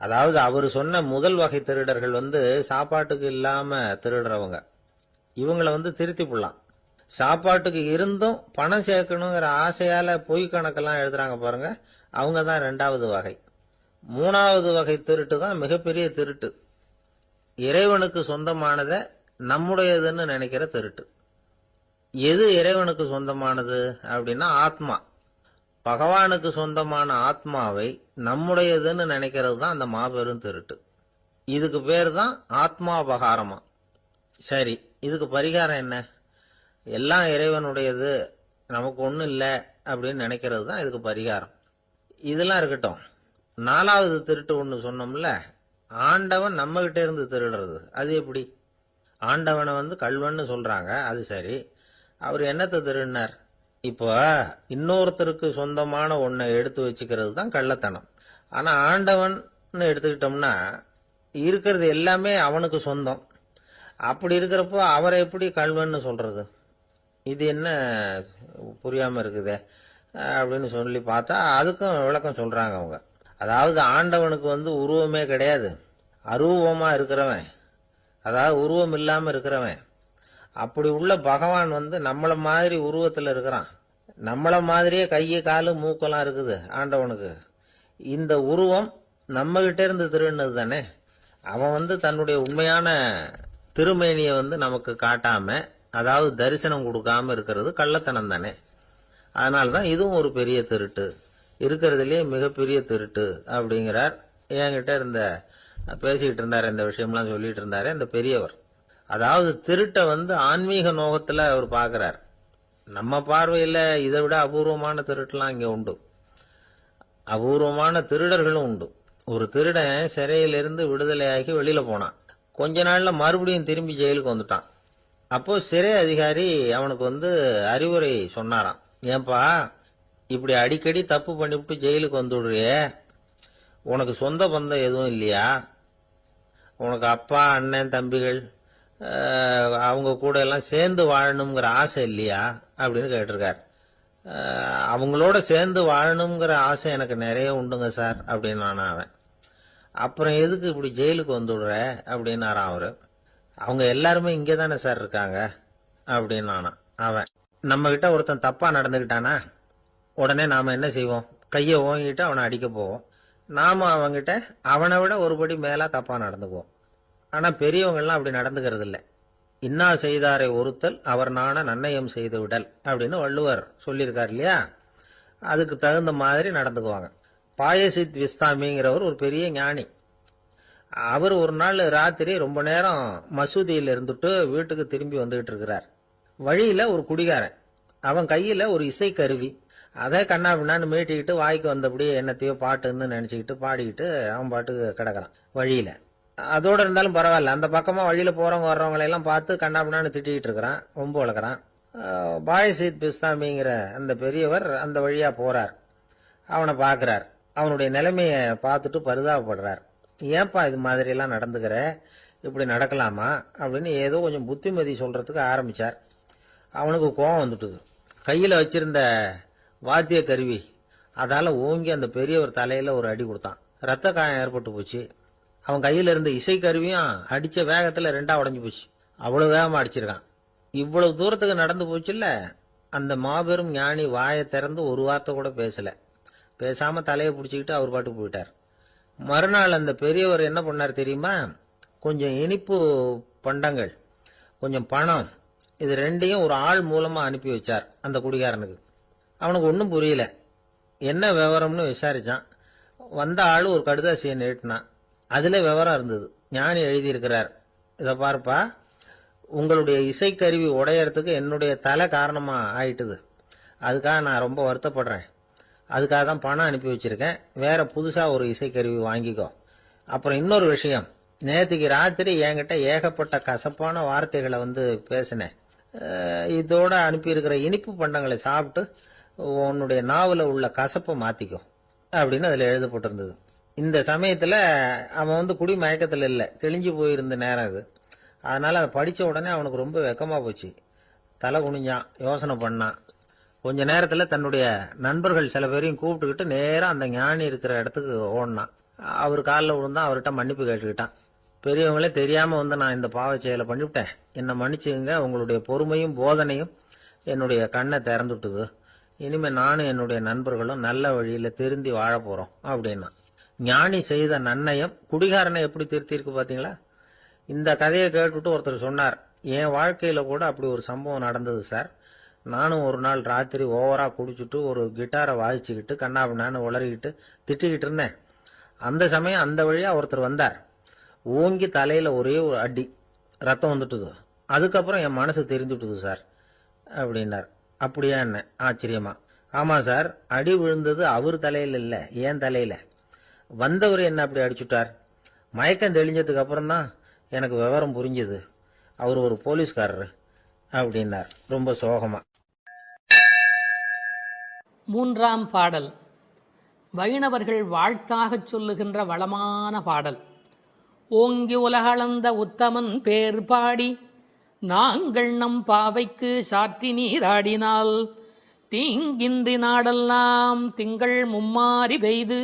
Speaker 1: அதாவது அவர் சொன்ன முதல் வகை திருடர்கள் சாப்பாட்டுக்கு இல்லாம திருடுறவங்க. இவங்களை திருத்தி போடலாம். சாப்பாட்டுக்கு இருந்தும் பணம் சேர்க்கணுங்கிற ஆசையால பொய் கணக்கெல்லாம் எழுதுறாங்க பாருங்க, அவங்க தான் 2வது வகை. 3வது வகை திருட்டு தான் மிகப்பெரிய திருட்டு. இறைவனுக்கு சொந்தமானதை நம்முடையதுன்னு நினைக்கிற திருட்டு. எது இறைவனுக்கு சொந்தமானது அப்படின்னா ஆத்மா. பகவானுக்கு சொந்தமான ஆத்மாவை நம்முடையதுன்னு நினைக்கிறது தான் அந்த மாபெரும் திருட்டு. இதுக்கு பேர் தான் ஆத்மாபகாரமா. சரி, இதுக்கு பரிகாரம் என்ன? எல்லாம் இறைவனுடையது, நமக்கு ஒன்றும் இல்லை அப்படின்னு நினைக்கிறது தான் இதுக்கு பரிகாரம். இதெல்லாம் இருக்கட்டும். 4வது திருட்டு ஒன்று சொன்னோம்ல, ஆண்டவன் நம்ம கிட்ட இருந்து திருடுறது. அது எப்படி? ஆண்டவனை கள்வன்னு சொல்றாங்க, அது சரி. அவர் என்னத்தை திருடினார்? இப்போ இன்னொருத்தருக்கு சொந்தமான ஒன்றை எடுத்து வச்சுக்கிறது தான் கள்ளத்தனம். ஆனா ஆண்டவன் எடுத்துக்கிட்டோம்னா இருக்கிறது எல்லாமே அவனுக்கு சொந்தம். அப்படி இருக்கிறப்போ அவரை எப்படி கள்வன்னு சொல்றது? இது என்ன புரியாம இருக்குதே அப்படின்னு சொல்லி பார்த்தா அதுக்கும் விளக்கம் சொல்றாங்க அவங்க. அதாவது ஆண்டவனுக்கு உருவமே கிடையாது, அரூபமா இருக்கிறவன், அதாவது உருவம் இல்லாம இருக்கிறவன். அப்படி உள்ள பகவான் நம்மள மாதிரி உருவத்துல இருக்கிறான். நம்மள மாதிரியே கையை காலு மூக்கெல்லாம் இருக்குது ஆண்டவனுக்கு. இந்த உருவம் நம்ம கிட்ட இருந்து திருடினது தானே.
Speaker 2: அவன் தன்னுடைய உண்மையான திருமேனியை நமக்கு காட்டாம, அதாவது தரிசனம் கொடுக்காம இருக்கிறது கள்ளத்தனம் தானே. அதனால்தான் இதுவும் ஒரு பெரிய திருட்டு, இருக்கிறதுலயே மிகப்பெரிய திருட்டு அப்படிங்கிறார். என்கிட்ட பேசிக்கிட்டு இருந்தாரு, இந்த விஷயம்லாம் சொல்லிட்டு இருந்தாரு இந்த பெரியவர். அதாவது திருட்டை ஆன்மீக நோகத்துல அவர் பார்க்கிறார். நம்ம பார்வையில இதை விட அபூர்வமான திருட்டுலாம் இங்க உண்டு, அபூர்வமான திருடர்களும் உண்டு. ஒரு திருடன் சிறையிலிருந்து விடுதலையாகி வெளியில போனான். கொஞ்ச நாள்ல மறுபடியும் திரும்பி ஜெயிலுக்கு வந்துட்டான். அப்போ சிறை அதிகாரி அவனுக்கு அறிவுரை சொன்னாராம். ஏன்பா, இப்படி அடிக்கடி தப்பு பண்ணிவிட்டு ஜெயிலுக்கு வந்துடுறியே, உனக்கு சொந்த பந்தம் எதுவும் இல்லையா? உனக்கு அப்பா, அண்ணன், தம்பிகள் அவங்க கூட எல்லாம் சேர்ந்து வாழணுங்கிற ஆசை இல்லையா அப்படின்னு கேட்டிருக்கார். அவங்களோட சேர்ந்து வாழணுங்கிற ஆசை எனக்கு நிறைய உண்டுங்க சார் அப்படின்னு அவன். அப்புறம் எதுக்கு இப்படி ஜெயிலுக்கு வந்துடுற அப்படின்னாரான் அவரு. அவங்க எல்லாருமே இங்கே தானே சார் இருக்காங்க அப்படின்னு அவன். நம்ம கிட்ட ஒருத்தன் தப்பா நடந்துகிட்டானா உடனே நாம என்ன செய்வோம்? கையை ஓங்கிட்டு அவனை அடிக்க போவோம். நாம அவங்கிட்ட அவனை விட ஒருபடி மேலா தப்பா நடந்துக்குவோம். ஆனா பெரியவங்கெல்லாம் அப்படி நடந்துக்கிறது இல்லை. இன்னா செய்தாரை ஒருத்தல் அவர் நாண நன்னயம் செய்து விடல் அப்படின்னு வள்ளுவர் சொல்லியிருக்கார் இல்லையா? அதுக்கு தகுந்த மாதிரி நடந்துக்குவாங்க. பாயசித் விஸ்தாமிங்கிறவர் ஒரு பெரிய ஞானி. அவர் ஒரு நாள் ராத்திரி ரொம்ப நேரம் மசூதியில் இருந்துட்டு வீட்டுக்கு திரும்பி வந்துகிட்டு இருக்கிறார். வழியில ஒரு குடிகாரன், அவன் கையில ஒரு இசை கருவி, அதை கண்ணா பின்னான்னு மீட்டிக்கிட்டு வாய்க்கு வந்தபடியே என்னத்தையோ பாட்டுன்னு நினைச்சுக்கிட்டு பாடிக்கிட்டு அவன் பாட்டுக்கு கிடக்குறான் வழியில. அதோட இருந்தாலும் பரவாயில்ல, அந்த பக்கமா வழியில போறவங்க வர்றவங்களை எல்லாம் பார்த்து கண்ணா பின்னான்னு திட்டிக்கிட்டு இருக்கிறான், ரொம்ப வளர்க்குறான். பாயசித் பிஸ்தாமிங்கிற அந்த பெரியவர் அந்த வழியா போறார். அவனை பார்க்கிறார். அவனுடைய நிலைமைய பார்த்துட்டு பரிதாபப்படுறார். ஏன்பா இது மாதிரி எல்லாம் நடந்துக்கிற, இப்படி நடக்கலாமா அப்படின்னு ஏதோ கொஞ்சம் புத்திமதி சொல்றதுக்கு ஆரம்பிச்சார். அவனுக்கு கோபம் வந்துட்டுது. கையில வச்சிருந்த வாத்திய கருவி அதால ஓங்கி அந்த பெரியவர் தலையில ஒரு அடி கொடுத்தான். ரத்த காயம் ஏற்பட்டு போச்சு. அவன் கையில இருந்த இசை கருவியும் அடிச்ச வேகத்துல ரெண்டா உடஞ்சு போச்சு. அவ்வளவு வேகமா அடிச்சிருக்கான். இவ்வளவு தூரத்துக்கு நடந்து போச்சுல்ல, அந்த மாபெரும் ஞானி வாயை திறந்து ஒரு வார்த்தை கூட பேசல. பேசாம தலையை பிடிச்சிக்கிட்டு அவர் பாட்டுக்கு போயிட்டார். மறுநாள் அந்த பெரியவர் என்ன பண்ணார் தெரியுமா? கொஞ்சம் இனிப்பு பண்டங்கள், கொஞ்சம் பணம், இது ரெண்டையும் ஒரு ஆள் மூலமா அனுப்பி வச்சார் அந்த குடிகாரனுக்கு. அவனுக்கு ஒன்றும் புரியல. என்ன விவரம்னு விசாரிச்சான். வந்த ஆளு ஒரு கடுதாசியை நீட்டினான். அதுல விவரம் இருந்தது. ஞானி எழுதியிருக்கிறார், இதை பார்ப்பா, உங்களுடைய இசைக்கருவி உடையறதுக்கு என்னுடைய தலை காரணமா ஆயிட்டுது. அதுக்காக நான் ரொம்ப வருத்தப்படுறேன். அதுக்காக தான் பணம் அனுப்பி வச்சிருக்கேன். வேற புதுசா ஒரு இசைக்கருவி வாங்கிக்கோ. அப்புறம் இன்னொரு விஷயம், நேற்றுக்கு ராத்திரி என்கிட்ட ஏகப்பட்ட கசப்பான வார்த்தைகளை பேசினேன். இதோட அனுப்பியிருக்கிற இனிப்பு பண்டங்களை சாப்பிட்டு உன்னுடைய நாவல உள்ள கசப்பை மாத்திக்கோ அப்படின்னு அதுல எழுதப்பட்டிருந்தது. இந்த சமயத்துல அவன் குடி மயக்கத்துல இல்ல, கிழிஞ்சு போயிருந்த நேரம் அது. அதனால அதை படிச்ச உடனே அவனுக்கு ரொம்ப வெக்கமா போச்சு. தலை குனிஞ்சான், யோசனை பண்ணான். கொஞ்ச நேரத்துல தன்னுடைய நண்பர்கள் சில பேரையும் கூப்பிட்டுக்கிட்டு நேரம் அந்த ஞானி இருக்கிற இடத்துக்கு ஓடினான். அவர் காலில் விழுந்தான், அவர்கிட்ட மன்னிப்பு கேட்டுக்கிட்டான். பெரியவங்களே தெரியாம நான் இந்த பாவ செயலை பண்ணிவிட்டேன், என்னை மன்னிச்சுங்க, உங்களுடைய பொறுமையும் போதனையும் என்னுடைய கண்ணை திறந்துட்டுது. இனிமே நானும் என்னுடைய நண்பர்களும் நல்ல வழியில திருந்தி வாழ போறோம் அப்படின்னா. ஞானி செய்த நன்னயம் குடிகாரனை எப்படி திருத்திருக்கு பாத்தீங்களா? இந்த கதையை கேட்டுட்டு ஒருத்தர் சொன்னார், என் வாழ்க்கையில கூட அப்படி ஒரு சம்பவம் நடந்தது சார். நானும் ஒரு நாள் ராத்திரி ஓவரா குடிச்சுட்டு ஒரு கிட்டாரை வாசிச்சுக்கிட்டு கண்ணாபின்னான்னு உளறிக்கிட்டு திட்டிக்கிட்டு இருந்தேன். அந்த சமயம் அந்த வழியா ஒருத்தர் வந்தார். ஓங்கி தலையில ஒரே ஒரு அடி, ரத்தம் வந்துட்டுது. அதுக்கப்புறம் என் மனசு தெரிஞ்சுட்டுது சார் அப்படின்னார். அப்படியா என்ன ஆச்சரியமா? ஆமா சார், அடி விழுந்தது அவர் தலையில இல்ல, என் தலையில. வந்தவர் என்ன அப்படி அடிச்சுட்டார். மயக்கம் தெளிஞ்சதுக்கு அப்புறம் தான் எனக்கு விவரம் புரிஞ்சது. அவர் ஒரு போலீஸ்காரர் அப்படின்னார் ரொம்ப சோகமா.
Speaker 3: மூன்றாம் பாடல் வைணவர்கள் வாழ்த்தாகச் சொல்லுகின்ற வளமான பாடல். ஓங்கி உலகளந்த உத்தமன் பேர் பாடி நாங்கள் நம் பாவைக்கு சாற்றி நீராடினால் தீங்கின்றி நாடெல்லாம் திங்கள் மும்மாறி பெய்து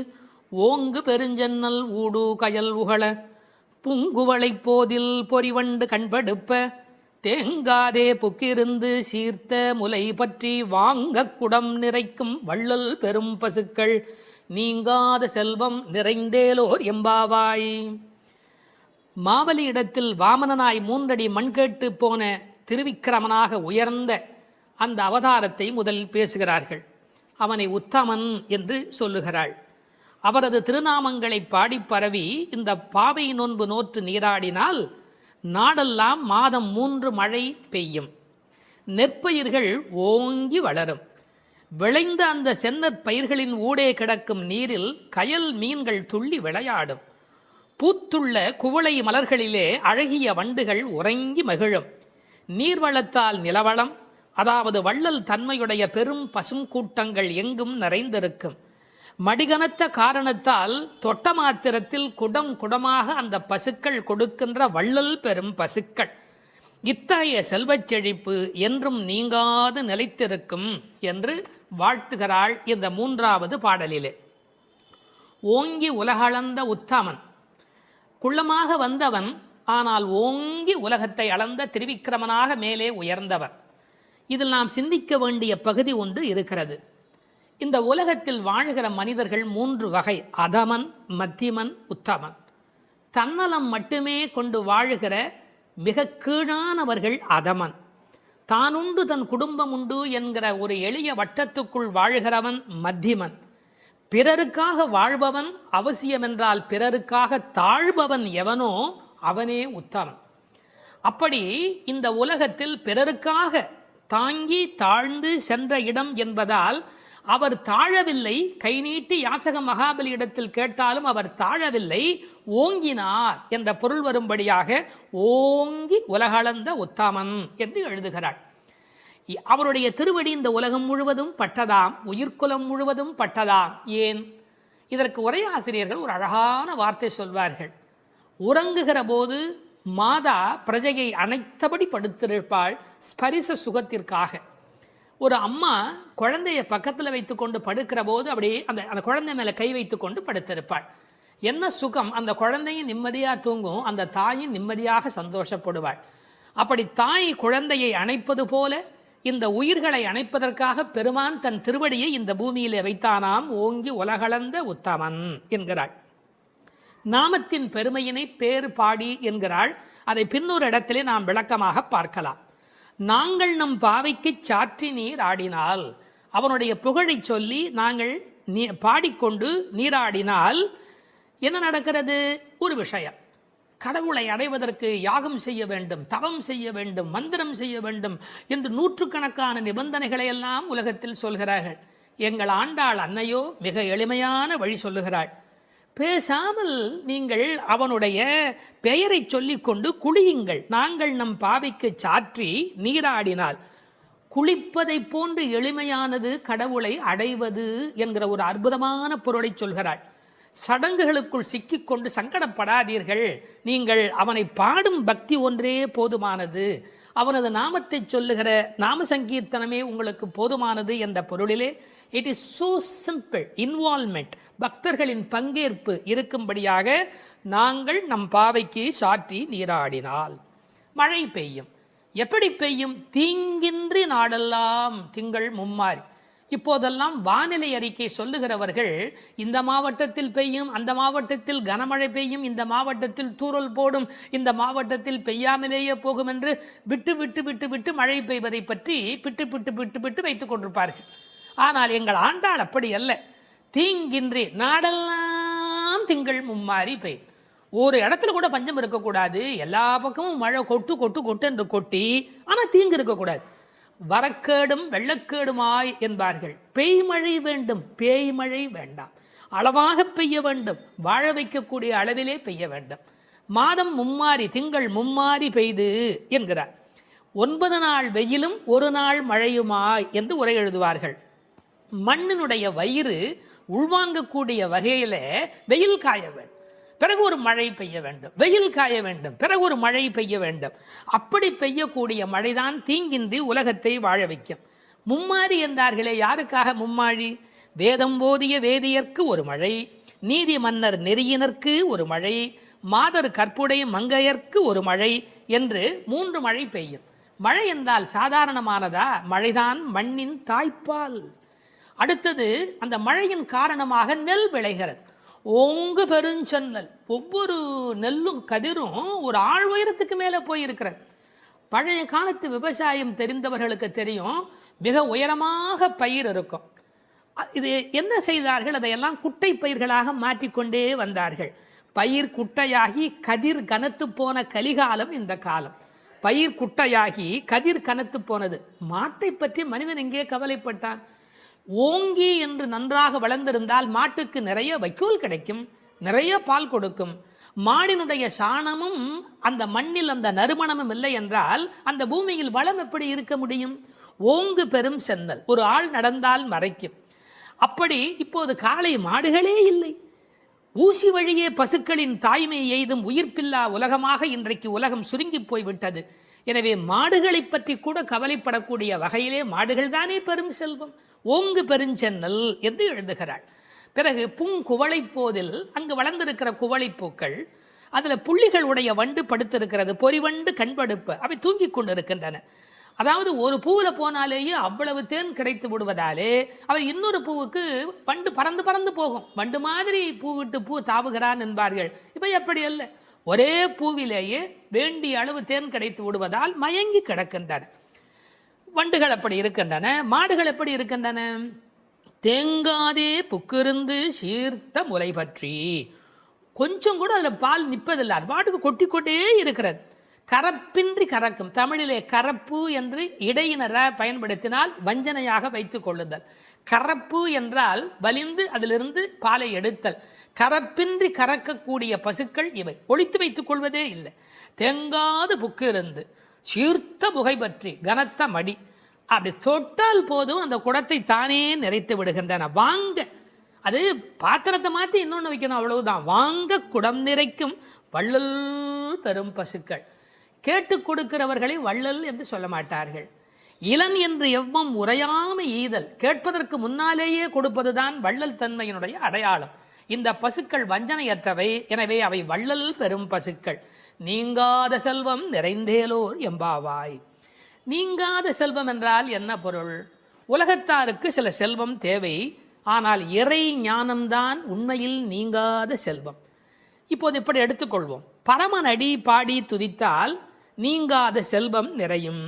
Speaker 3: ஓங்கு பெருஞ்சன்னல் ஊடு கயல் உகள புங்குவளைப் போதில் பொறிவண்டு கண்படுப்ப தேங்காதே புக்கிருந்து சீர்த்த முலை பற்றி வாங்க குடம் நிறைக்கும் வள்ளல் பெரும் பசுக்கள் நீங்காத செல்வம் நிறைந்தேலோர் எம்பாவாய். மாவலி இடத்தில் வாமனனாய் 3 அடி மண் கேட்டு போன திருவிக்கிரமனாக உயர்ந்த அந்த அவதாரத்தை முதலில் பேசுகிறார்கள். அவனை உத்தமன் என்று சொல்லுகிறாள். அவரது திருநாமங்களை பாடி பரவி இந்த பாவை நோன்பு நோற்று நீராடினால் நாடெல்லாம் மாதம் 3 மழை பெய்யும், நெற்பயிர்கள் ஓங்கி வளரும். விளைந்த அந்த செந்நற் பயிர்களின் ஊடே கிடக்கும் நீரில் கயல் மீன்கள் துள்ளி விளையாடும். பூத்துள்ள குவளை மலர்களிலே அழகிய வண்டுகள் உறங்கி மகிழும். நீர்வளத்தால் நிலவளம், அதாவது வள்ளல் தன்மையுடைய பெரும் பசும் கூட்டங்கள் எங்கும் நிறைந்திருக்கும். மடிகனத்த காரணத்தால் தொட்ட மாத்திரத்தில் குடம் குடமாக அந்த பசுக்கள் கொடுக்கின்ற வள்ளல் பெரும் பசுக்கள். இத்தகைய செல்வச் செழிப்பு என்றும் நீங்காது நிலைத்திருக்கும் என்று வாழ்த்துகிறாள் இந்த 3வது பாடலிலே. ஓங்கி உலகளந்த உத்தமன், குள்ளமாக வந்தவன், ஆனால் ஓங்கி உலகத்தை அளந்த திருவிக்கிரமனாக மேலே உயர்ந்தவன். இதில் நாம் சிந்திக்க வேண்டிய பகுதி ஒன்று இருக்கிறது. இந்த உலகத்தில் வாழ்கிற மனிதர்கள் 3 வகை: அதமன், மத்தியமன், உத்தமன். தன்னலம் மட்டுமே கொண்டு வாழ்கிற மிக கீழானவர்கள் அதமன். தானுண்டு தன் குடும்பம் உண்டு என்கிற ஒரு எளிய வட்டத்துக்குள் வாழ்கிறவன் மத்தியமன். பிறருக்காக வாழ்பவன், அவசியமென்றால் பிறருக்காக தாழ்பவன் எவனோ அவனே உத்தமன். அப்படி இந்த உலகத்தில் பிறருக்காக தாங்கி தாழ்ந்து சென்ற இடம் என்பதால் அவர் தாழவில்லை. கை நீட்டி யாசக மகாபலி இடத்தில் கேட்டாலும் அவர் தாழவில்லை, ஓங்கினார் என்ற பொருள் வரும்படியாக ஓங்கி உலகளந்த உத்தமன் என்று எழுதுகிறார். அவருடைய திருவடி இந்த உலகம் முழுவதும் பட்டதாம், உயிர்குலம் முழுவதும் பட்டதாம். ஏன்? இதற்கு உரையாசிரியர்கள் ஒரு அழகான வார்த்தை சொல்வார்கள். உறங்குகிற போது மாதா பிரஜையை அனைத்தபடி படுத்திருப்பாள் ஸ்பரிச சுகத்திற்காக. ஒரு அம்மா குழந்தைய பக்கத்தில் வைத்து கொண்டு படுக்கிற போது அப்படியே அந்த குழந்தை மேலே கை வைத்து கொண்டு படுத்திருப்பாள். என்ன சுகம்! அந்த குழந்தையும் நிம்மதியாக தூங்கும், அந்த தாயும் நிம்மதியாக சந்தோஷப்படுவாள். அப்படி தாய் குழந்தையை அணைப்பது போல இந்த உயிர்களை அணைப்பதற்காக பெருமான் தன் திருவடியை இந்த பூமியிலே வைத்தானாம். ஓங்கி உலகளந்த உத்தமன் என்கிறாள். நாமத்தின் பெருமையினை பேறு பாடி என்கிறாள். அதை பின்னொரு இடத்திலே நாம் விளக்கமாக பார்க்கலாம். நாங்கள் நம் பாவைக்கு சாற்றி நீர் ஆடினால், அவனுடைய புகழை சொல்லி நாங்கள் பாடிக்கொண்டு நீராடினால் என்ன நடக்கிறது? ஒரு விஷயம், கடவுளை அடைவதற்கு யாகம் செய்ய வேண்டும், தவம் செய்ய வேண்டும், மந்திரம் செய்ய வேண்டும் என்று 100கணக்கான நிபந்தனைகளை எல்லாம் உலகத்தில் சொல்கிறார்கள். எங்கள் ஆண்டாள் அன்னையோ மிக எளிமையான வழி சொல்லுகிறாள். பேசாமல் நீங்கள் அவனுடைய பெயரை சொல்லிக்கொண்டு குளியுங்கள். நாங்கள் நம் பாவைக்கு சாற்றி நீராடினால், குளிப்பதை போன்று எளிமையானது கடவுளை அடைவது என்கிற ஒரு அற்புதமான பொருளை சொல்கிறாள். சடங்குகளுக்குள் சிக்கிக்கொண்டு சங்கடப்படாதீர்கள். நீங்கள் அவனை பாடும் பக்தி ஒன்றே போதுமானது, அவனது நாமத்தை சொல்லுகிற நாம சங்கீர்த்தனமே உங்களுக்கு போதுமானது என்ற பொருளிலே it is so simple. Involvement, பக்தர்களின் பங்கேற்பு இருக்கும்படியாக நாங்கள் நம் பாவைக்கு சாற்றி நீராடினால் மழை பெய்யும். எப்படி பெய்யும்? தீங்கின்றி நாடெல்லாம் திங்கள் மும்மாறி. இப்போதெல்லாம் வானிலை அறிக்கை சொல்லுகிறவர்கள் இந்த மாவட்டத்தில் பெய்யும், அந்த மாவட்டத்தில் கனமழை பெய்யும், இந்த மாவட்டத்தில் தூறல் போடும், இந்த மாவட்டத்தில் பெய்யாமலேயே போகும் என்று விட்டு விட்டு விட்டு விட்டு மழை பெய்வதை பற்றி பிட்டு பிட்டு பிட்டு பிட்டு வைத்துக் கொண்டிருப்பார்கள். ஆனால் எங்கள் ஆண்டாள் அப்படி அல்ல. தீங்கின்றி நாடெல்லாம் திங்கள் மும்மாறி பெய்யும். ஒரு இடத்துல கூட பஞ்சம் இருக்கக்கூடாது. எல்லா பக்கமும் மழை கொட்டு கொட்டு கொட்டு என்று கொட்டி, ஆனால் தீங்கு இருக்கக்கூடாது. வரக்கேடும் வெள்ளக்கேடுமாய் என்பார்கள். பெய்மழை வேண்டும், பேய்மழை வேண்டாம். அளவாக பெய்ய வேண்டும், வாழ வைக்கக்கூடிய அளவிலே பெய்ய வேண்டும். மாதம் மும்மாறி, திங்கள் மும்மாறி பெய்து என்கிறார். 9 நாள் வெயிலும் 1 நாள் மழையுமாய் என்று உரை எழுதுவார்கள். மண்ணினுடைய வயிறு உள்வாங்கக்கூடிய வகையில வெயில் காய வேண்டும், பிறகு ஒரு மழை பெய்ய வேண்டும், வெயில் காய வேண்டும், பிறகு ஒரு மழை பெய்ய வேண்டும். அப்படி பெய்யக்கூடிய மழைதான் தீங்கின்றி உலகத்தை வாழ வைக்கும். மும்மாறி என்றார்களே, யாருக்காக மும்மாழி? வேதம் போதிய வேதியர்க்கு ஒரு மழை, நீதி மன்னர் நெறியினர்க்கு ஒரு மழை, மாதர் கற்புடை மங்கையர்க்கு ஒரு மழை என்று 3 மழை பெய்யும். மழை என்றால் சாதாரணமானதா? மழைதான் மண்ணின் தாய்ப்பால். அடுத்தது, அந்த மழையின் காரணமாக நெல் விளைகிறது. ஓங்கு பெருஞ்சன்னல், ஒவ்வொரு நெல்லும் கதிரும் ஒரு ஆள் உயரத்துக்கு மேலே போயிருக்கிறது. பழைய காலத்து விவசாயம் தெரிந்தவர்களுக்கு தெரியும், மிக உயரமாக பயிர் இருக்கும். இது என்ன செய்தார்கள், அதையெல்லாம் குட்டை பயிர்களாக மாற்றிக்கொண்டே வந்தார்கள். பயிர் குட்டையாகி கதிர் கனத்து போன கலிகாலம் இந்த காலம். பயிர் குட்டையாகி கதிர் கனத்து போனது. மாட்டை பற்றி மனிதன் எங்கே கவலைப்பட்டான்? ஓங்கி என்று நன்றாக வளர்ந்திருந்தால் மாட்டுக்கு நிறைய வைக்கோல் கிடைக்கும், நிறைய பால் கொடுக்கும். மாடினுடைய சாணமும் அந்த மண்ணில் அந்த நறுமணமும் இல்லை என்றால் அந்த பூமியில் வளம் எப்படி இருக்க முடியும்? ஓங்கு பெரும் சென்னல், ஒரு ஆள் நடந்தால் மறைக்கும். அப்படி இப்போது காளை மாடுகளே இல்லை. ஊசி வழியே பசுக்களின் தாய்மை எய்தும் உயிர்ப்பில்லா உலகமாக இன்றைக்கு உலகம் சுருங்கி போய்விட்டது. எனவே மாடுகளை பற்றி கூட கவலைப்படக்கூடிய வகையிலே மாடுகள் தானே பெரும் செல்வம். ஓங்கு பெருஞ்சென்னல் என்று எழுதுகிறாள். பிறகு பூங்குவளை போதில், அங்கு வளர்ந்திருக்கிற குவளைப்பூக்கள், அதில் புள்ளிகள் உடைய வண்டு படுத்திருக்கிறது, பொறிவண்டு கண்படுப்ப, அவை தூங்கிக் கொண்டிருக்கின்றன. அதாவது ஒரு பூவில் போனாலேயே அவ்வளவு தேன் கிடைத்து விடுவதாலே அவை இன்னொரு பூவுக்கு வண்டு பறந்து பறந்து போகும். வண்டு மாதிரி பூ விட்டு பூ தாவுகிறான் என்பார்கள். இப்போ எப்படி அல்ல, ஒரே பூவிலேயே வேண்டிய அளவு தேன் கிடைத்து விடுவதால் மயங்கி கிடக்கின்றன. வண்டுகள் அப்படி இருக்கின்றன. மாடுகள் எப்படி இருக்கின்றன? தேங்காதே புக்கிருந்து சீர்த்த முலை பற்றி, கொஞ்சம் கூட அதில் பால் நிற்பதில்லை, அது பாட்டுக்கு கொட்டி கொண்டே இருக்கிறது. கரப்பின்றி கறக்கும். தமிழிலே கரப்பு என்று இடையினர பயன்படுத்தினால் வஞ்சனையாக வைத்துக் கொள்ளுதல். கரப்பு என்றால் வலிந்து அதிலிருந்து பாலை எடுத்தல். கரப்பின்றி கறக்கக்கூடிய பசுக்கள் இவை. ஒழித்து வைத்துக் கொள்வதே இல்லை. தேங்காது புக்கு இருந்து சீர்த்த புகை பற்றி கனத்த மடி, அப்படி தொட்டால் போதும் அந்த குடத்தை தானே நிறைத்து விடுகின்றன. வாங்க, அது பாத்திரத்தை மாற்றி இன்னொன்று வைக்கணும், அவ்வளவுதான். வாங்க குடம் நிறைக்கும் வள்ளல் பெரும் பசுக்கள். கேட்டு கொடுக்கிறவர்களை வள்ளல் என்று சொல்ல மாட்டார்கள். இளன் என்று எவ்வம் உரையாமை ஈதல், கேட்பதற்கு முன்னாலேயே கொடுப்பதுதான் வள்ளல் தன்மையினுடைய அடையாளம். இந்த பசுக்கள் வஞ்சனையற்றவை, எனவே அவை வள்ளல் பெரும் பசுக்கள். நீங்காத செல்வம் நிறைந்தேலோர் எம்பாவாய். நீங்காத செல்வம் என்றால் என்ன பொருள்? உலகத்தாருக்கு சில செல்வம் தேவை, ஆனால் இறை ஞானம்தான் உண்மையில் நீங்காத செல்வம். இப்போது இப்படி எடுத்துக்கொள்வோம். பரமனடி பாடி துதித்தால் நீங்காத செல்வம் நிறையும்.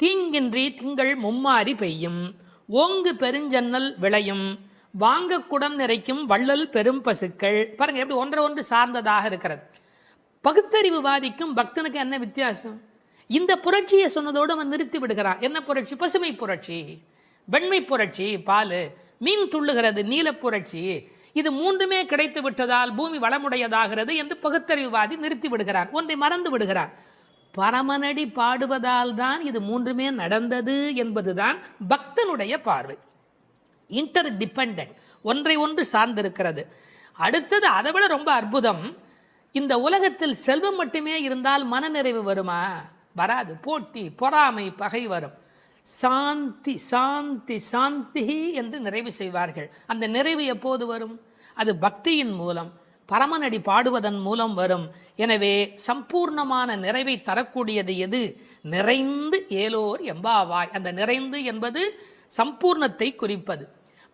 Speaker 3: தீங்கின்றி திங்கள் மும்மாறி பெய்யும். ஓங்கு பெருஞ்சன்னல் விளையும். வாங்க குடம் நிறைக்கும் வள்ளல் பெரும் பசுக்கள். பாருங்க எப்படி ஒன்றை ஒன்று சார்ந்ததாக இருக்கிறது. பகுத்தறிவுவாதிக்கும் பக்தனுக்கு என்ன வித்தியாசம்? இந்த புரட்சியை சொன்னதோடு அவன் நிறுத்தி விடுகிறான். என்ன புரட்சி? பசுமை புரட்சி, வெண்மை புரட்சி, பால், மீன் துள்ளுகிறது, நீல புரட்சி. இது மூன்றுமே கிடைத்து விட்டதால் பூமி வளமுடையதாகிறது என்று பகுத்தறிவுவாதி நிறுத்தி விடுகிறான். ஒன்றை மறந்து விடுகிறான். பரமனடி பாடுவதால் தான் இது மூன்றுமே நடந்தது என்பதுதான் பக்தனுடைய பார்வை. இன்டர் டிபெண்டன்ட், ஒன்றை ஒன்று சார்ந்திருக்கிறது. அடுத்தது அதை விட ரொம்ப அற்புதம். இந்த உலகத்தில் செல்வம் மட்டுமே இருந்தால் மனநிறைவு வருமா? வராது. போட்டி, பொறாமை, பகை வரும். சாந்தி சாந்தி சாந்தி என்று நிறைவு செய்வார்கள். அந்த நிறைவு எப்போது வரும்? அது பக்தியின் மூலம், பரமனடி பாடுவதன் மூலம் வரும். எனவே சம்பூர்ணமான நிறைவை தரக்கூடியது எது? நிறைந்து ஏலோர் எம்பாவாய். அந்த நிறைந்து என்பது சம்பூர்ணத்தை குறிப்பது.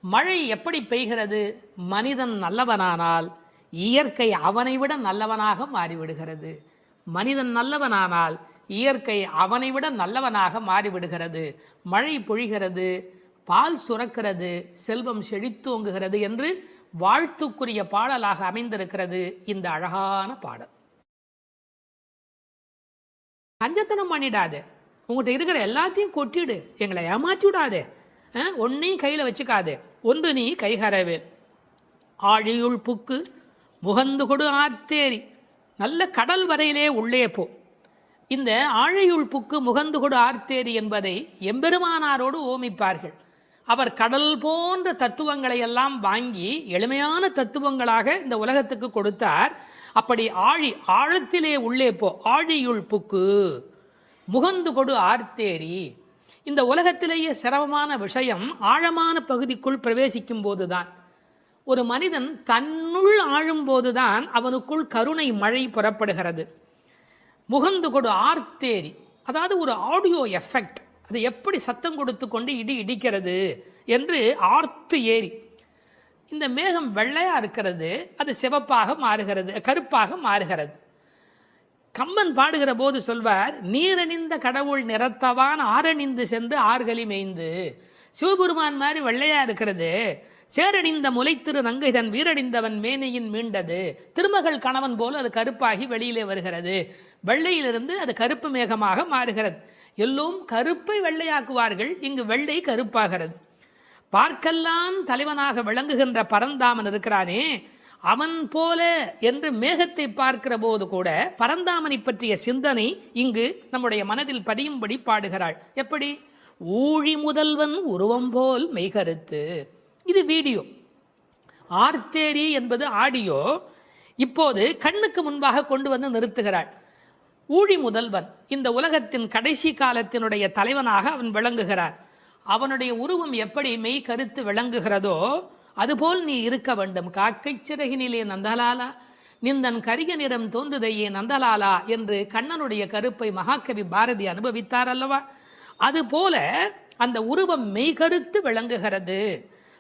Speaker 3: மழை எப்படி பெய்கிறது? மனிதன் நல்லவனானால் இயற்கை அவனை விட நல்லவனாக மாறிவிடுகிறது. மனிதன் நல்லவனானால் இயற்கை அவனை விட நல்லவனாக மாறிவிடுகிறது. மழை பொழிகிறது, பால் சுரக்கிறது, செல்வம் செழித்தோங்குகிறது என்று வாழ்த்துக்குரிய பாடலாக அமைந்திருக்கிறது இந்த அழகான பாடல். கஞ்சத்தனம் பண்ணிடாதே, உங்கள்கிட்ட இருக்கிற எல்லாத்தையும் கொட்டிடு, எங்களை ஏமாற்றி விடாதே, ஒன்னையும் கையில் வச்சுக்காதே. ஒன்று நீ கைகரவேல். ஆழியுள் புக்கு முகந்து கொடு ஆர்த்தேரி. நல்ல கடல் வரையிலே உள்ளே போ. இந்த ஆழியுள் புக்கு முகந்து கொடு ஆர்த்தேரி என்பதை எம்பெருமானாரோடு ஓமிப்பார்கள். அவர் கடல் போன்ற தத்துவங்களை எல்லாம் வாங்கி எளிமையான தத்துவங்களாக இந்த உலகத்துக்கு கொடுத்தார். அப்படி ஆழத்திலே உள்ளே போ. ஆழியுள் புக்கு முகந்து கொடு ஆர்த்தேரி. இந்த உலகத்திலேயே சிரமமான விஷயம் ஆழமான பகுதிக்குள் பிரவேசிக்கும் போதுதான். ஒரு மனிதன் தன்னுள் ஆழும் போதுதான் அவனுக்குள் கருணை மழை புறப்படுகிறது. முகந்து கொடு ஆர்த்தேரி, அதாவது ஒரு ஆடியோ எஃபெக்ட். அது எப்படி சத்தம் கொடுத்து கொண்டு இடி இடிக்கிறது என்று ஆர்த்து ஏரி. இந்த மேகம் வெள்ளையா இருக்கிறது, அது சிவப்பாக மாறுகிறது, கருப்பாக மாறுகிறது. கம்பன் பாடுகிற போது சொல்வார், நீரணிந்த கடவுள் நிறத்தவான் ஆரணிந்து சென்று ஆர்களி மேய்ந்து. சிவபெருமான் மாதிரி வெள்ளையா இருக்கிறது, சேரணிந்த முலைத்திரு நங்கை தன் வீரணிந்தவன் மேனையின் மீண்டது. திருமகள் கணவன் போல அது கருப்பாகி வெளியிலே வருகிறது. வெள்ளையிலிருந்து அது கருப்பு மேகமாக மாறுகிறது. எல்லோரும் கருப்பை வெள்ளையாக்குவார்கள், இங்கு வெள்ளை கருப்பாகிறது. பார்க்கெல்லாம் தலைவனாக விளங்குகின்ற பரந்தாமன் இருக்கிறானே, அவன் போல என்று மேகத்தை பார்க்கிற போது கூட பரந்தாமனை பற்றிய சிந்தனை இங்கு நம்முடைய மனதில் பதியும்படி பாடுகிறாள். எப்படி? ஊழி முதல்வன் உருவம் போல் மெய்கருத்து. இது வீடியோ. ஆர்த்தேரி என்பது ஆடியோ. இப்போது கண்ணுக்கு முன்பாக கொண்டு வந்து நிறுத்துகிறாள். ஊழி முதல்வன், இந்த உலகத்தின் கடைசி காலத்தினுடைய தலைவனாக அவன் விளங்குகிறான். அவனுடைய உருவம் எப்படி மெய் கருத்து விளங்குகிறதோ அதுபோல் நீ இருக்க வேண்டும். காக்கை சிறகினிலே நந்தலாலா நிந்தன் கரிய நிறம் தோன்றுதையே நந்தலாலா என்று கண்ணனுடைய கருப்பை மகாகவி பாரதி அனுபவித்தார் அல்லவா? அதுபோல அந்த உருவம் மெய்கருத்து விளங்குகிறது.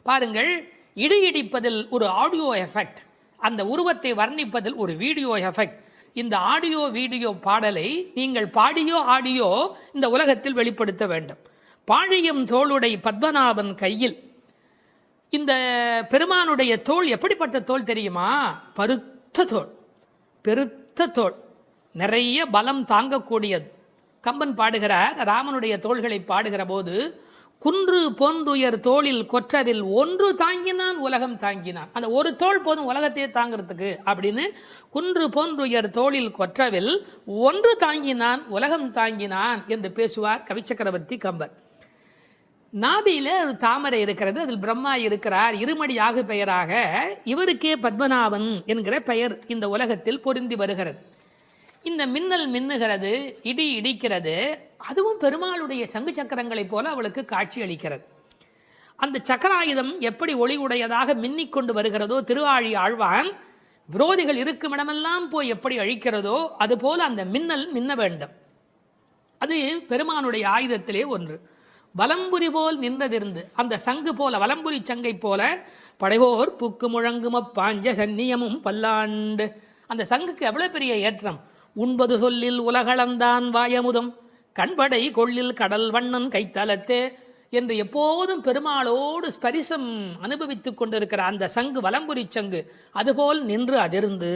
Speaker 3: பாருங்கள், இடி இடிப்பதில் ஒரு ஆடியோ எஃபெக்ட், அந்த உருவத்தை வர்ணிப்பதில் ஒரு வீடியோ எஃபெக்ட். இந்த ஆடியோ வீடியோ பாடலை நீங்கள் பாடியோ ஆடியோ இந்த உலகத்தில் வெளிப்படுத்த வேண்டும். பாழியம் தோளுடை பத்மநாபன் கையில். இந்த பெருமானுடைய தோள் எப்படிப்பட்ட தோள் தெரியுமா? பருத்த தோள், பெருத்த தோள், நிறைய பலம் தாங்கக்கூடியது. கம்பன் பாடுகிறார், ராமனுடைய தோள்களை பாடுகிற போது, குன்று போன்றுயர் தோளில் கொற்றதில் ஒன்று தாங்கினான் உலகம் தாங்கினான். அந்த ஒரு தோள் போதும் உலகத்தையே தாங்கிறதுக்கு அப்படின்னு, குன்று போன்றுயர் தோளில் கொற்றவில் ஒன்று தாங்கினான் உலகம் தாங்கினான் என்று பேசுவார் கவிச்சக்கரவர்த்தி கம்பன். நாபியில ஒரு தாமரை இருக்கிறது, அதில் பிரம்மா இருக்கிறார், இருமடி ஆகு பெயராக இவருக்கே பத்மநாபன் என்கிற பெயர் இந்த உலகத்தில் பொருந்தி வருகிறது. இந்த மின்னல் மின்னுகிறது, இடி இடிக்கிறது, அதுவும் பெருமாளுடைய சங்கு சக்கரங்களைப் போல அவளுக்கு காட்சி அளிக்கிறது. அந்த சக்கராயுதம் எப்படி ஒளி உடையதாக மின்னிக்கொண்டு வருகிறதோ, திருவாழி ஆழ்வான் விரோதிகள் இருக்கும் இடமெல்லாம் போய் எப்படி அழிக்கிறதோ அதுபோல அந்த மின்னல் மின்ன வேண்டும். அது பெருமானுடைய ஆயுதத்திலே ஒன்று. வலம்புரி போல் நின்றதிருந்து, அந்த சங்கு போல, வலம்புரி சங்கை போல, படைவோர் புக்கு முழங்கும பாஞ்ச சன்னியமும் பல்லாண்டு. அந்த சங்குக்கு எவ்வளவு பெரிய ஏற்றம்! உண்பது சொல்லில் உலகளந்தான் வாயமுதம், கண்படை கொள்ளில் கடல் வண்ணன் கைத்தலத்தே என்று எப்போதும் பெருமாளோடு ஸ்பரிசம் அனுபவித்துக் கொண்டிருக்கிற அந்த சங்கு, வலம்புரி சங்கு, அதுபோல் நின்று அதிர்ந்து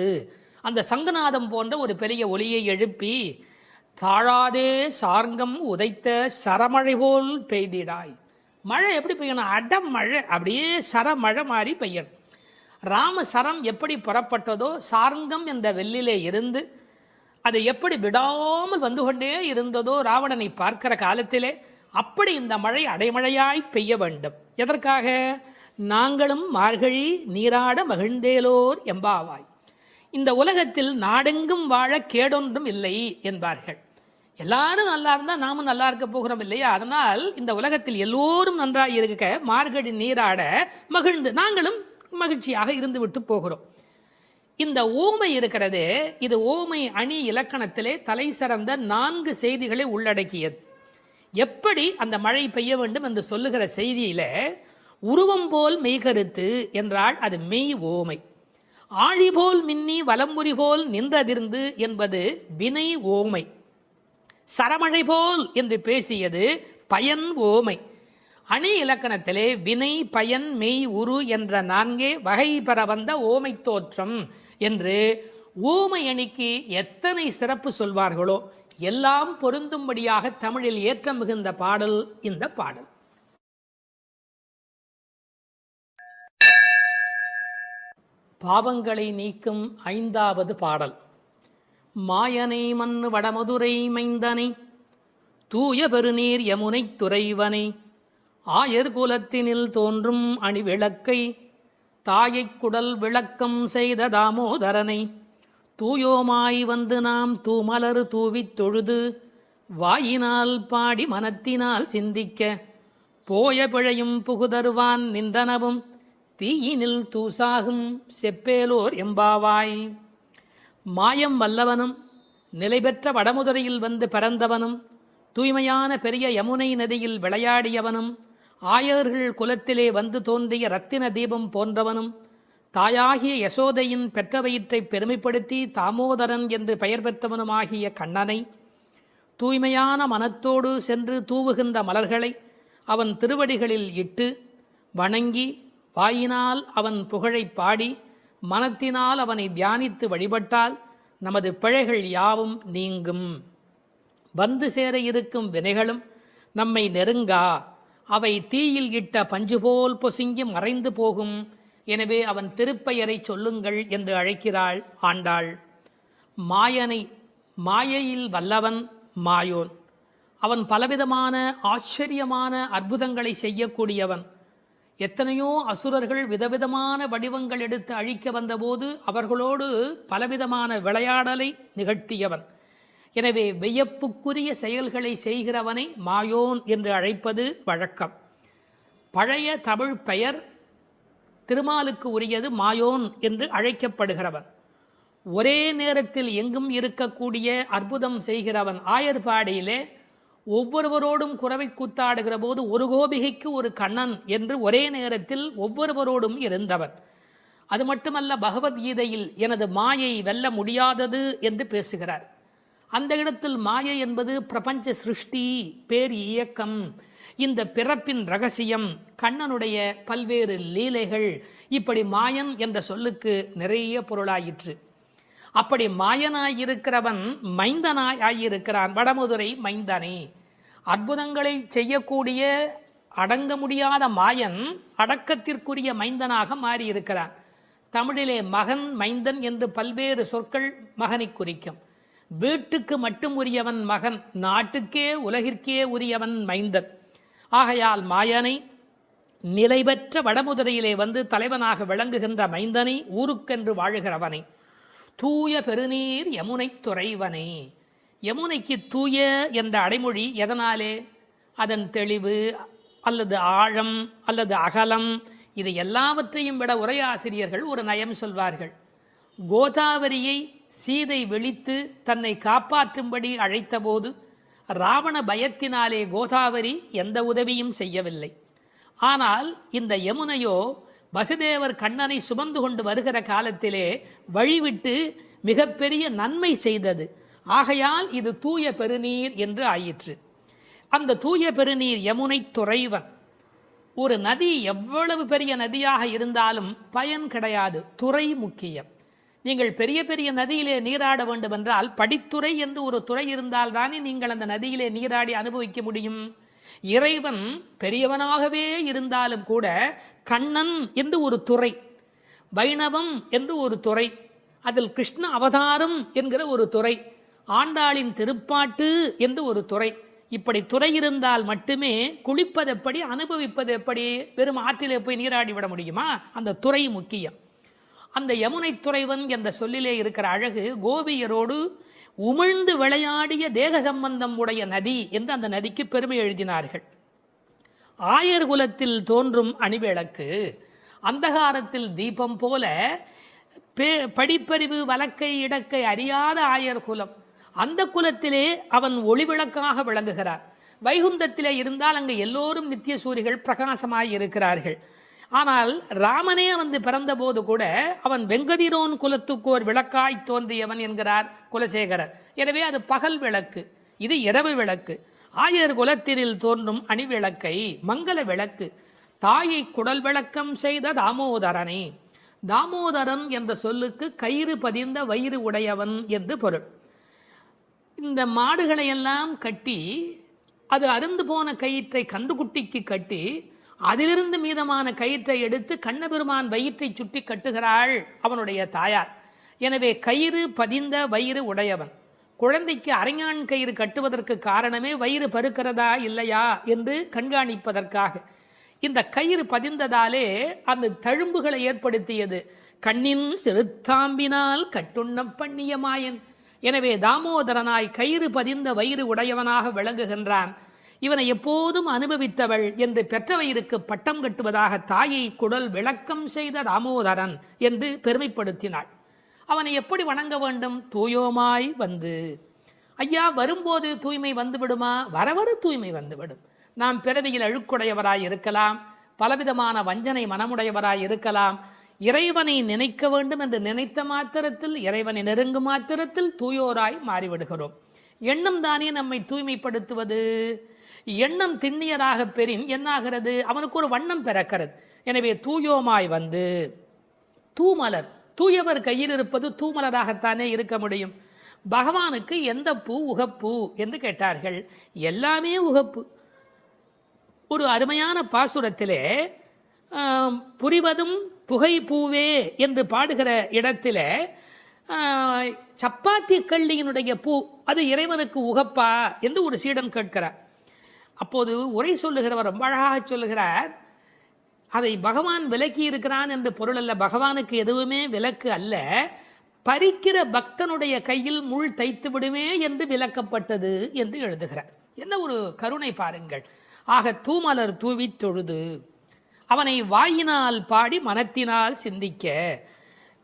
Speaker 3: அந்த சங்குநாதம் போன்ற ஒரு பெரிய ஒலியை எழுப்பி, தாழாதே சார்ங்கம் உதைத்த சரமழை போல் பெய்திடாய். மழை எப்படி பெய்யணும்? அடம் மழை, அப்படியே சரமழை மாதிரி பெய்யணும். ராமசரம் எப்படி புறப்பட்டதோ, சார்ங்கம் என்ற வெள்ளிலே இருந்து அது எப்படி விடாமல் வந்து கொண்டே இருந்ததோ ராவணனை பார்க்கிற காலத்திலே, அப்படி இந்த மழை அடைமழையாய் பெய்ய வேண்டும். எதற்காக? நாங்களும் மார்கழி நீராட மகிழ்ந்தேலோர் எம்பாவாய். இந்த உலகத்தில் நாடெங்கும் வாழ கேடொன்றும் இல்லை என்பார்கள். எல்லாரும் நல்லா இருந்தால் நாமும் நல்லா இருக்க போகிறோம் இல்லையா? அதனால் இந்த உலகத்தில் எல்லோரும் நன்றாக இருக்க மார்கழி நீராட மகிழ்ந்து நாங்களும் மகிழ்ச்சியாக இருந்து விட்டு போகிறோம். இந்த ஓமை இருக்கிறதே, இது ஓமை அணி இலக்கணத்திலே தலை சிறந்த 4 செய்திகளை உள்ளடக்கியது. எப்படி அந்த மழை பெய்ய வேண்டும் என்று சொல்லுகிற செய்தியில, உருவம் போல் மெய்கருத்து என்றால் அது மெய் ஓமை. ஆழி போல் மின்னி வலம்புரி போல் நின்றதிர்ந்து என்பது வினை ஓமை. சரமழை போல் என்று பேசியது பயன் ஓமை. அணி இலக்கணத்திலே வினை, பயன், மெய், உரு என்ற 4 வகை பெற வந்த ஓமை தோற்றம் என்று ஓமை அணிக்கு எத்தனை சிறப்பு சொல்வார்களோ எல்லாம் பொருந்தும்படியாக தமிழில் ஏற்றம் மிகுந்த பாடல் இந்த பாடல். பாவங்களை நீக்கும் 5வது பாடல். மாயனை மன்னு வடமதுரை மைந்தனை, தூய பெருநீர் யமுனை துறைவனை, ஆயர் குலத்தினில் தோன்றும் அணிவிளக்கை, தாயைக் குடல் விளக்கம் செய்த தாமோதரனை, தூயோமாய் வந்து நாம் தூமலர் தூவித் தொழுது, வாயினால் பாடி மனத்தினால் சிந்திக்க, போய பிழையும் புகுதருவான் நின்றனவும், தீயினில் தூசாகும் செப்பேலோர் எம்பாவாய். மாயம் வல்லவனும் நிலைபெற்ற வடமுதுரையில் வந்து பிறந்தவனும், தூய்மையான பெரிய யமுனை நதியில் விளையாடியவனும், ஆயர்கள் குலத்திலே வந்து தோன்றிய ரத்தின தீபம் போன்றவனும் தாயாகிய யசோதையின் பெற்ற வயிற்றை பெருமைப்படுத்தி தாமோதரன் என்று பெயர் பெற்றவனுமாகிய கண்ணனை தூய்மையான மனத்தோடு சென்று தூவுகின்ற மலர்களை அவன் திருவடிகளில் இட்டு வணங்கி வாயினால் அவன் புகழைப் பாடி மனத்தினால் அவனை தியானித்து வழிபட்டால் நமது பிழைகள் யாவும் நீங்கும். வந்து சேர இருக்கும் வினைகளும் நம்மை நெருங்கா. அவை தீயில் இட்ட பஞ்சு போல் பொசுங்கி மறைந்து போகும். எனவே அவன் திருப்பெயரை சொல்லுங்கள் என்று அழைக்கிறாள் ஆண்டாள். மாயனை மாயையில் வல்லவன் மாயோன். அவன் பலவிதமான ஆச்சரியமான அற்புதங்களை செய்யக்கூடியவன். எத்தனையோ அசுரர்கள் விதவிதமான வடிவங்கள் எடுத்து அழிக்க வந்தபோது அவர்களோடு பலவிதமான விளையாடலை நிகழ்த்தியவன். எனவே வியப்புக்குரிய செயல்களை செய்கிறவனை மாயோன் என்று அழைப்பது வழக்கம். பழைய தமிழ் பெயர் திருமாலுக்கு உரியது மாயோன் என்று அழைக்கப்படுகிறவன். ஒரே நேரத்தில் எங்கும் இருக்கக்கூடிய அற்புதம் செய்கிறவன். ஆயர்பாடியிலே ஒவ்வொருவரோடும் குறவை கூத்தாடுகிற போது ஒரு கோபிகைக்கு ஒரு கண்ணன் என்று ஒரே நேரத்தில் ஒவ்வொருவரோடும் இருந்தவன். அது மட்டுமல்ல, பகவத்கீதையில் எனது மாயை வெல்ல முடியாதது என்று பேசுகிறார். அந்த இடத்தில் மாயை என்பது பிரபஞ்ச சிருஷ்டி, பேர் இயக்கம், இந்த பிறப்பின் ரகசியம், கண்ணனுடைய பல்வேறு லீலைகள். இப்படி மாயன் என்ற சொல்லுக்கு நிறைய பொருளாயிற்று. அப்படி மாயனாயிருக்கிறவன் மைந்தனாய் ஆகியிருக்கிறான். வடமதுரை மைந்தனே. அற்புதங்களை செய்யக்கூடிய அடங்க முடியாத மாயன் அடக்கத்திற்குரிய மைந்தனாக மாறியிருக்கிறான். தமிழிலே மகன் மைந்தன் என்று பல்வேறு சொற்கள் மகனை குறிக்கும். வீட்டுக்கு மட்டும் உரியவன் மகன், நாட்டுக்கே உலகிற்கே உரியவன் மைந்தன். ஆகையால் மாயனை நிலைபெற்ற வடமுதுரையிலே வந்து தலைவனாக விளங்குகின்ற மைந்தனை, ஊருக்கென்று வாழுகிறவனை, தூய பெருநீர் யமுனை துறைவனே. யமுனைக்கு தூய என்ற அடைமொழி எதனாலே? அதன் தெளிவு அல்லது ஆழம் அல்லது அகலம், இது எல்லாவற்றையும் விட உரையாசிரியர்கள் ஒரு நயம் சொல்வார்கள். கோதாவரியை சீதை விழித்து தன்னை காப்பாற்றும்படி அழைத்தபோது ராவண பயத்தினாலே கோதாவரி எந்த உதவியும் செய்யவில்லை. ஆனால் இந்த யமுனையோ வசுதேவர் கண்ணனை சுமந்து கொண்டு வருகிற காலத்திலே வழிவிட்டு மிகப்பெரிய நன்மை செய்தது. ஆகையால் இது தூய பெருநீர் என்று ஆயிற்று. அந்த தூய பெருநீர் யமுனை துறைவன். ஒரு நதி எவ்வளவு பெரிய நதியாக இருந்தாலும் பயன் கிடையாது, துறை முக்கியம். நீங்கள் பெரிய பெரிய நதியிலே நீராட வேண்டும் என்றால் படித்துறை என்று ஒரு துறை இருந்தால் தானே நீங்கள் அந்த நதியிலே நீராடி அனுபவிக்க முடியும். இறைவன் பெரியவனாகவே இருந்தாலும் கூட கண்ணன் என்று ஒரு துறை, வைணவம் என்று ஒரு துறை, அதில் கிருஷ்ண அவதாரம் என்கிற ஒரு துறை, ஆண்டாளின் திருப்பாட்டு என்று ஒரு துறை. இப்படி துறை இருந்தால் மட்டுமே குளிப்பது எப்படி, அனுபவிப்பது எப்படி? வெறும் ஆற்றிலே போய் நீராடி விட முடியுமா? அந்த துறை முக்கியம். அந்த யமுனை துறைவன் என்ற சொல்லிலே இருக்கிற அழகு, கோபியரோடு உமிழ்ந்து விளையாடிய தேக சம்பந்தம் உடைய நதி என்று அந்த நதிக்கு பெருமை எழுதினார்கள். ஆயர் குலத்தில் தோன்றும் அணிவிளக்கு, அந்தகாரத்தில் தீபம் போல படிப்பறிவு வழக்கை இடக்கை அறியாத ஆயர் குலம். அந்த குலத்திலே அவன் ஒளிவிளக்காக விளங்குகிறார். வைகுந்தத்திலே இருந்தால் அங்கு எல்லோரும் நித்திய சூரிகள் பிரகாசமாய் இருக்கிறார்கள். ஆனால் ராமனே வந்து பிறந்த போது கூட அவன் வெங்கதிரோன் குலத்துக்கோர் விளக்காய் தோன்றியவன் என்கிறார் குலசேகரர். எனவே அது பகல் விளக்கு, இது இரவு விளக்கு. ஆயர் குலத்தினில் தோன்றும் அணிவிளக்கை மங்கள விளக்கு தாயை குடல் விளக்கம் செய்த தாமோதரனே. தாமோதரன் என்ற சொல்லுக்கு கயிறு பதிந்த வயிறு உடையவன் என்று பொருள். இந்த மாடுகளை எல்லாம் கட்டி அது அருந்து போன கயிற்றை கன்றுக்குட்டிக்கு கட்டி அதிலிருந்து மீதமான கயிற்றை எடுத்து கண்ணபெருமான் வயிற்றை சுட்டி கட்டுகிறாள் அவனுடைய தாயார். எனவே கயிறு பதிந்த வயிறு உடையவன். குழந்தைக்கு அரைஞான் கயிறு கட்டுவதற்கு காரணமே வயிறு பருக்கிறதா இல்லையா என்று கண்காணிப்பதற்காக. இந்த கயிறு பதிந்ததாலே அந்த தழும்புகளை ஏற்படுத்தியது. கண்ணின் சிறுத்தாம்பினால் கட்டுண்ண பண்ணிய மாயன். எனவே தாமோதரனாய் கயிறு பதிந்த வயிறு உடையவனாக விளங்குகின்றான். இவனை எப்போதும் அனுபவித்தவள் என்று பெற்றவயிருக்கு பட்டம் கட்டுவதாக தாயை குடல் விளக்கம் செய்த தாமோதரன் என்று பெருமைப்படுத்தினாள். அவனை எப்படி வணங்க வேண்டும்? தூயோமாய் வந்து. ஐயா, வரும்போது தூய்மை வந்துவிடுமா? வரவர தூய்மை வந்துவிடும். நாம் பிறவியில் அழுக்குடையவராய் இருக்கலாம், பலவிதமான வஞ்சனை மனமுடையவராய் இருக்கலாம். இறைவனை நினைக்க வேண்டும் என்று நினைத்த மாத்திரத்தில், இறைவனை நெருங்கும் மாத்திரத்தில் தூயோராய் மாறிவிடுகிறோம். எண்ணம் தானே நம்மை தூய்மைப்படுத்துவது. எண்ணம் திண்ணியராக பெறின் என்னாகிறது? அவனுக்கு ஒரு வண்ணம் பிறக்கிறது. எனவே தூயோமாய் வந்து தூமலர், தூயவர் கையில் இருப்பது தூமலராகத்தானே இருக்க முடியும். பகவானுக்கு எந்த பூ உகப்பு என்று கேட்டார்கள். எல்லாமே உகப்பு. ஒரு அருமையான பாசுரத்திலே புரிவதும் புகை பூவே என்று பாடுகிற இடத்துல சப்பாத்தி கள்ளியினுடைய பூ அது இறைவனுக்கு உகப்பா என்று ஒரு சீடன் கேட்கிறார். அப்போது உரை சொல்லுகிறவர் ரொம்ப அழகாக சொல்லுகிறார், அதை பகவான் விலக்கி இருக்கிறான் என்று பொருள் அல்ல. பகவானுக்கு எதுவுமே விலக்கு அல்ல. பறிக்கிற பக்தனுடைய கையில் முள் தைத்து விடுமே என்று விலக்கப்பட்டது என்று எழுதுகிறார். என்ன ஒரு கருணை பாருங்கள். ஆக தூமலர் தூவி தொழுது அவனை வாயினால் பாடி மனத்தினால் சிந்திக்க.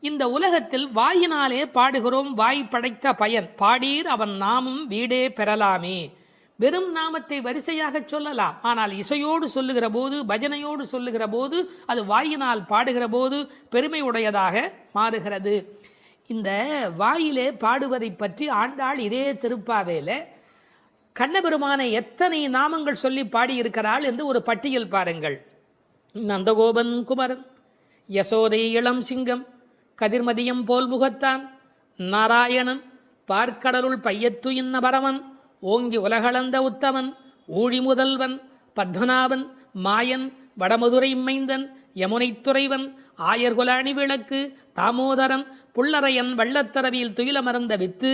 Speaker 3: இந்த உலகத்தில் வாயினாலே பாடுகிறோம், வாய் படைத்த பயன். பாடீர் அவன் நாமும் வீடே பெறலாமே. வெறும் நாமத்தை வரிசையாக சொல்லலாம், ஆனால் இசையோடு சொல்லுகிற போது, பஜனையோடு சொல்லுகிற போது, அது வாயினால் பாடுகிற போது பெருமை உடையதாக மாறுகிறது. இந்த வாயிலே பாடுவதை பற்றி ஆண்டாள் இதே திருப்பாவேல கண்ணபெருமானை எத்தனை நாமங்கள் சொல்லி பாடியிருக்கிறாள் என்று ஒரு பட்டியல் பாருங்கள். நந்தகோபன் குமரன், யசோதை இளம் சிங்கம், கதிர்மதியம் போல் முகத்தான், நாராயணன், பார்க்கடலுள் பையத்து இன்ன பரவன், ஓங்கி உலகளந்த உத்தமன், ஊழி முதல்வன், பத்மநாபன், மாயன், வடமதுரை மைந்தன், யமுனை துறைவன், ஆயர்குலாணி விளக்கு, தாமோதரன், புள்ளரையன், வள்ளத்தரவியில் துயிலமர்ந்த வித்து,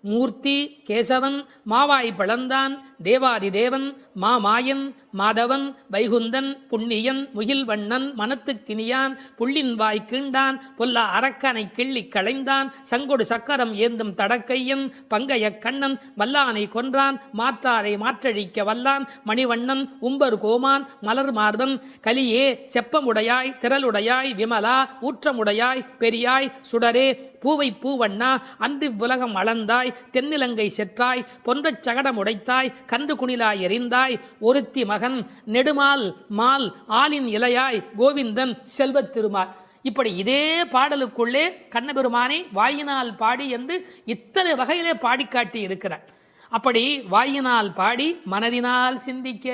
Speaker 3: மூர்த்தி, கேசவன், மாவாய் பழந்தான், தேவாதி தேவன், மாமாயன், மாதவன், வைகுந்தன், புண்ணியன், முகில்வண்ணன், மனத்துக்கினியான், புள்ளின் வாய் கீண்டான், பொல்லா அரக்கனை கிள்ளி களைந்தான், சங்கொடு சக்கரம் ஏந்தும் தடக்கையன், பங்கைய கண்ணன், வல்லானை கொன்றான், மாற்றாரை மாற்றழிக்க வல்லான், மணிவண்ணன், உம்பர் கோமான், மலர் மார்பன், கலியே, செப்பமுடையாய், திரளுடையாய், விமலா, ஊற்றமுடையாய், பெரியாய், சுடரே, பூவை பூவண்ணா, அன்றி உலகம் அளந்தாய், தென்னிலங்கை செற்றாய், பொன்றச் சகடம் உடைத்தாய், கன்று குணிலாய் எறிந்தாய், ஒருத்தி மகன், நெடுமால் மால், ஆலின் இலையாய், கோவிந்தன், செல்வத் திருமால். இப்படி இதே பாடலுக்குள்ளே கண்ணபெருமானை வாயினால் பாடி என்று இத்தனை வகையிலே பாடிக்காட்டி இருக்கிறார். அப்படி வாயினால் பாடி மனதினால் சிந்திக்க.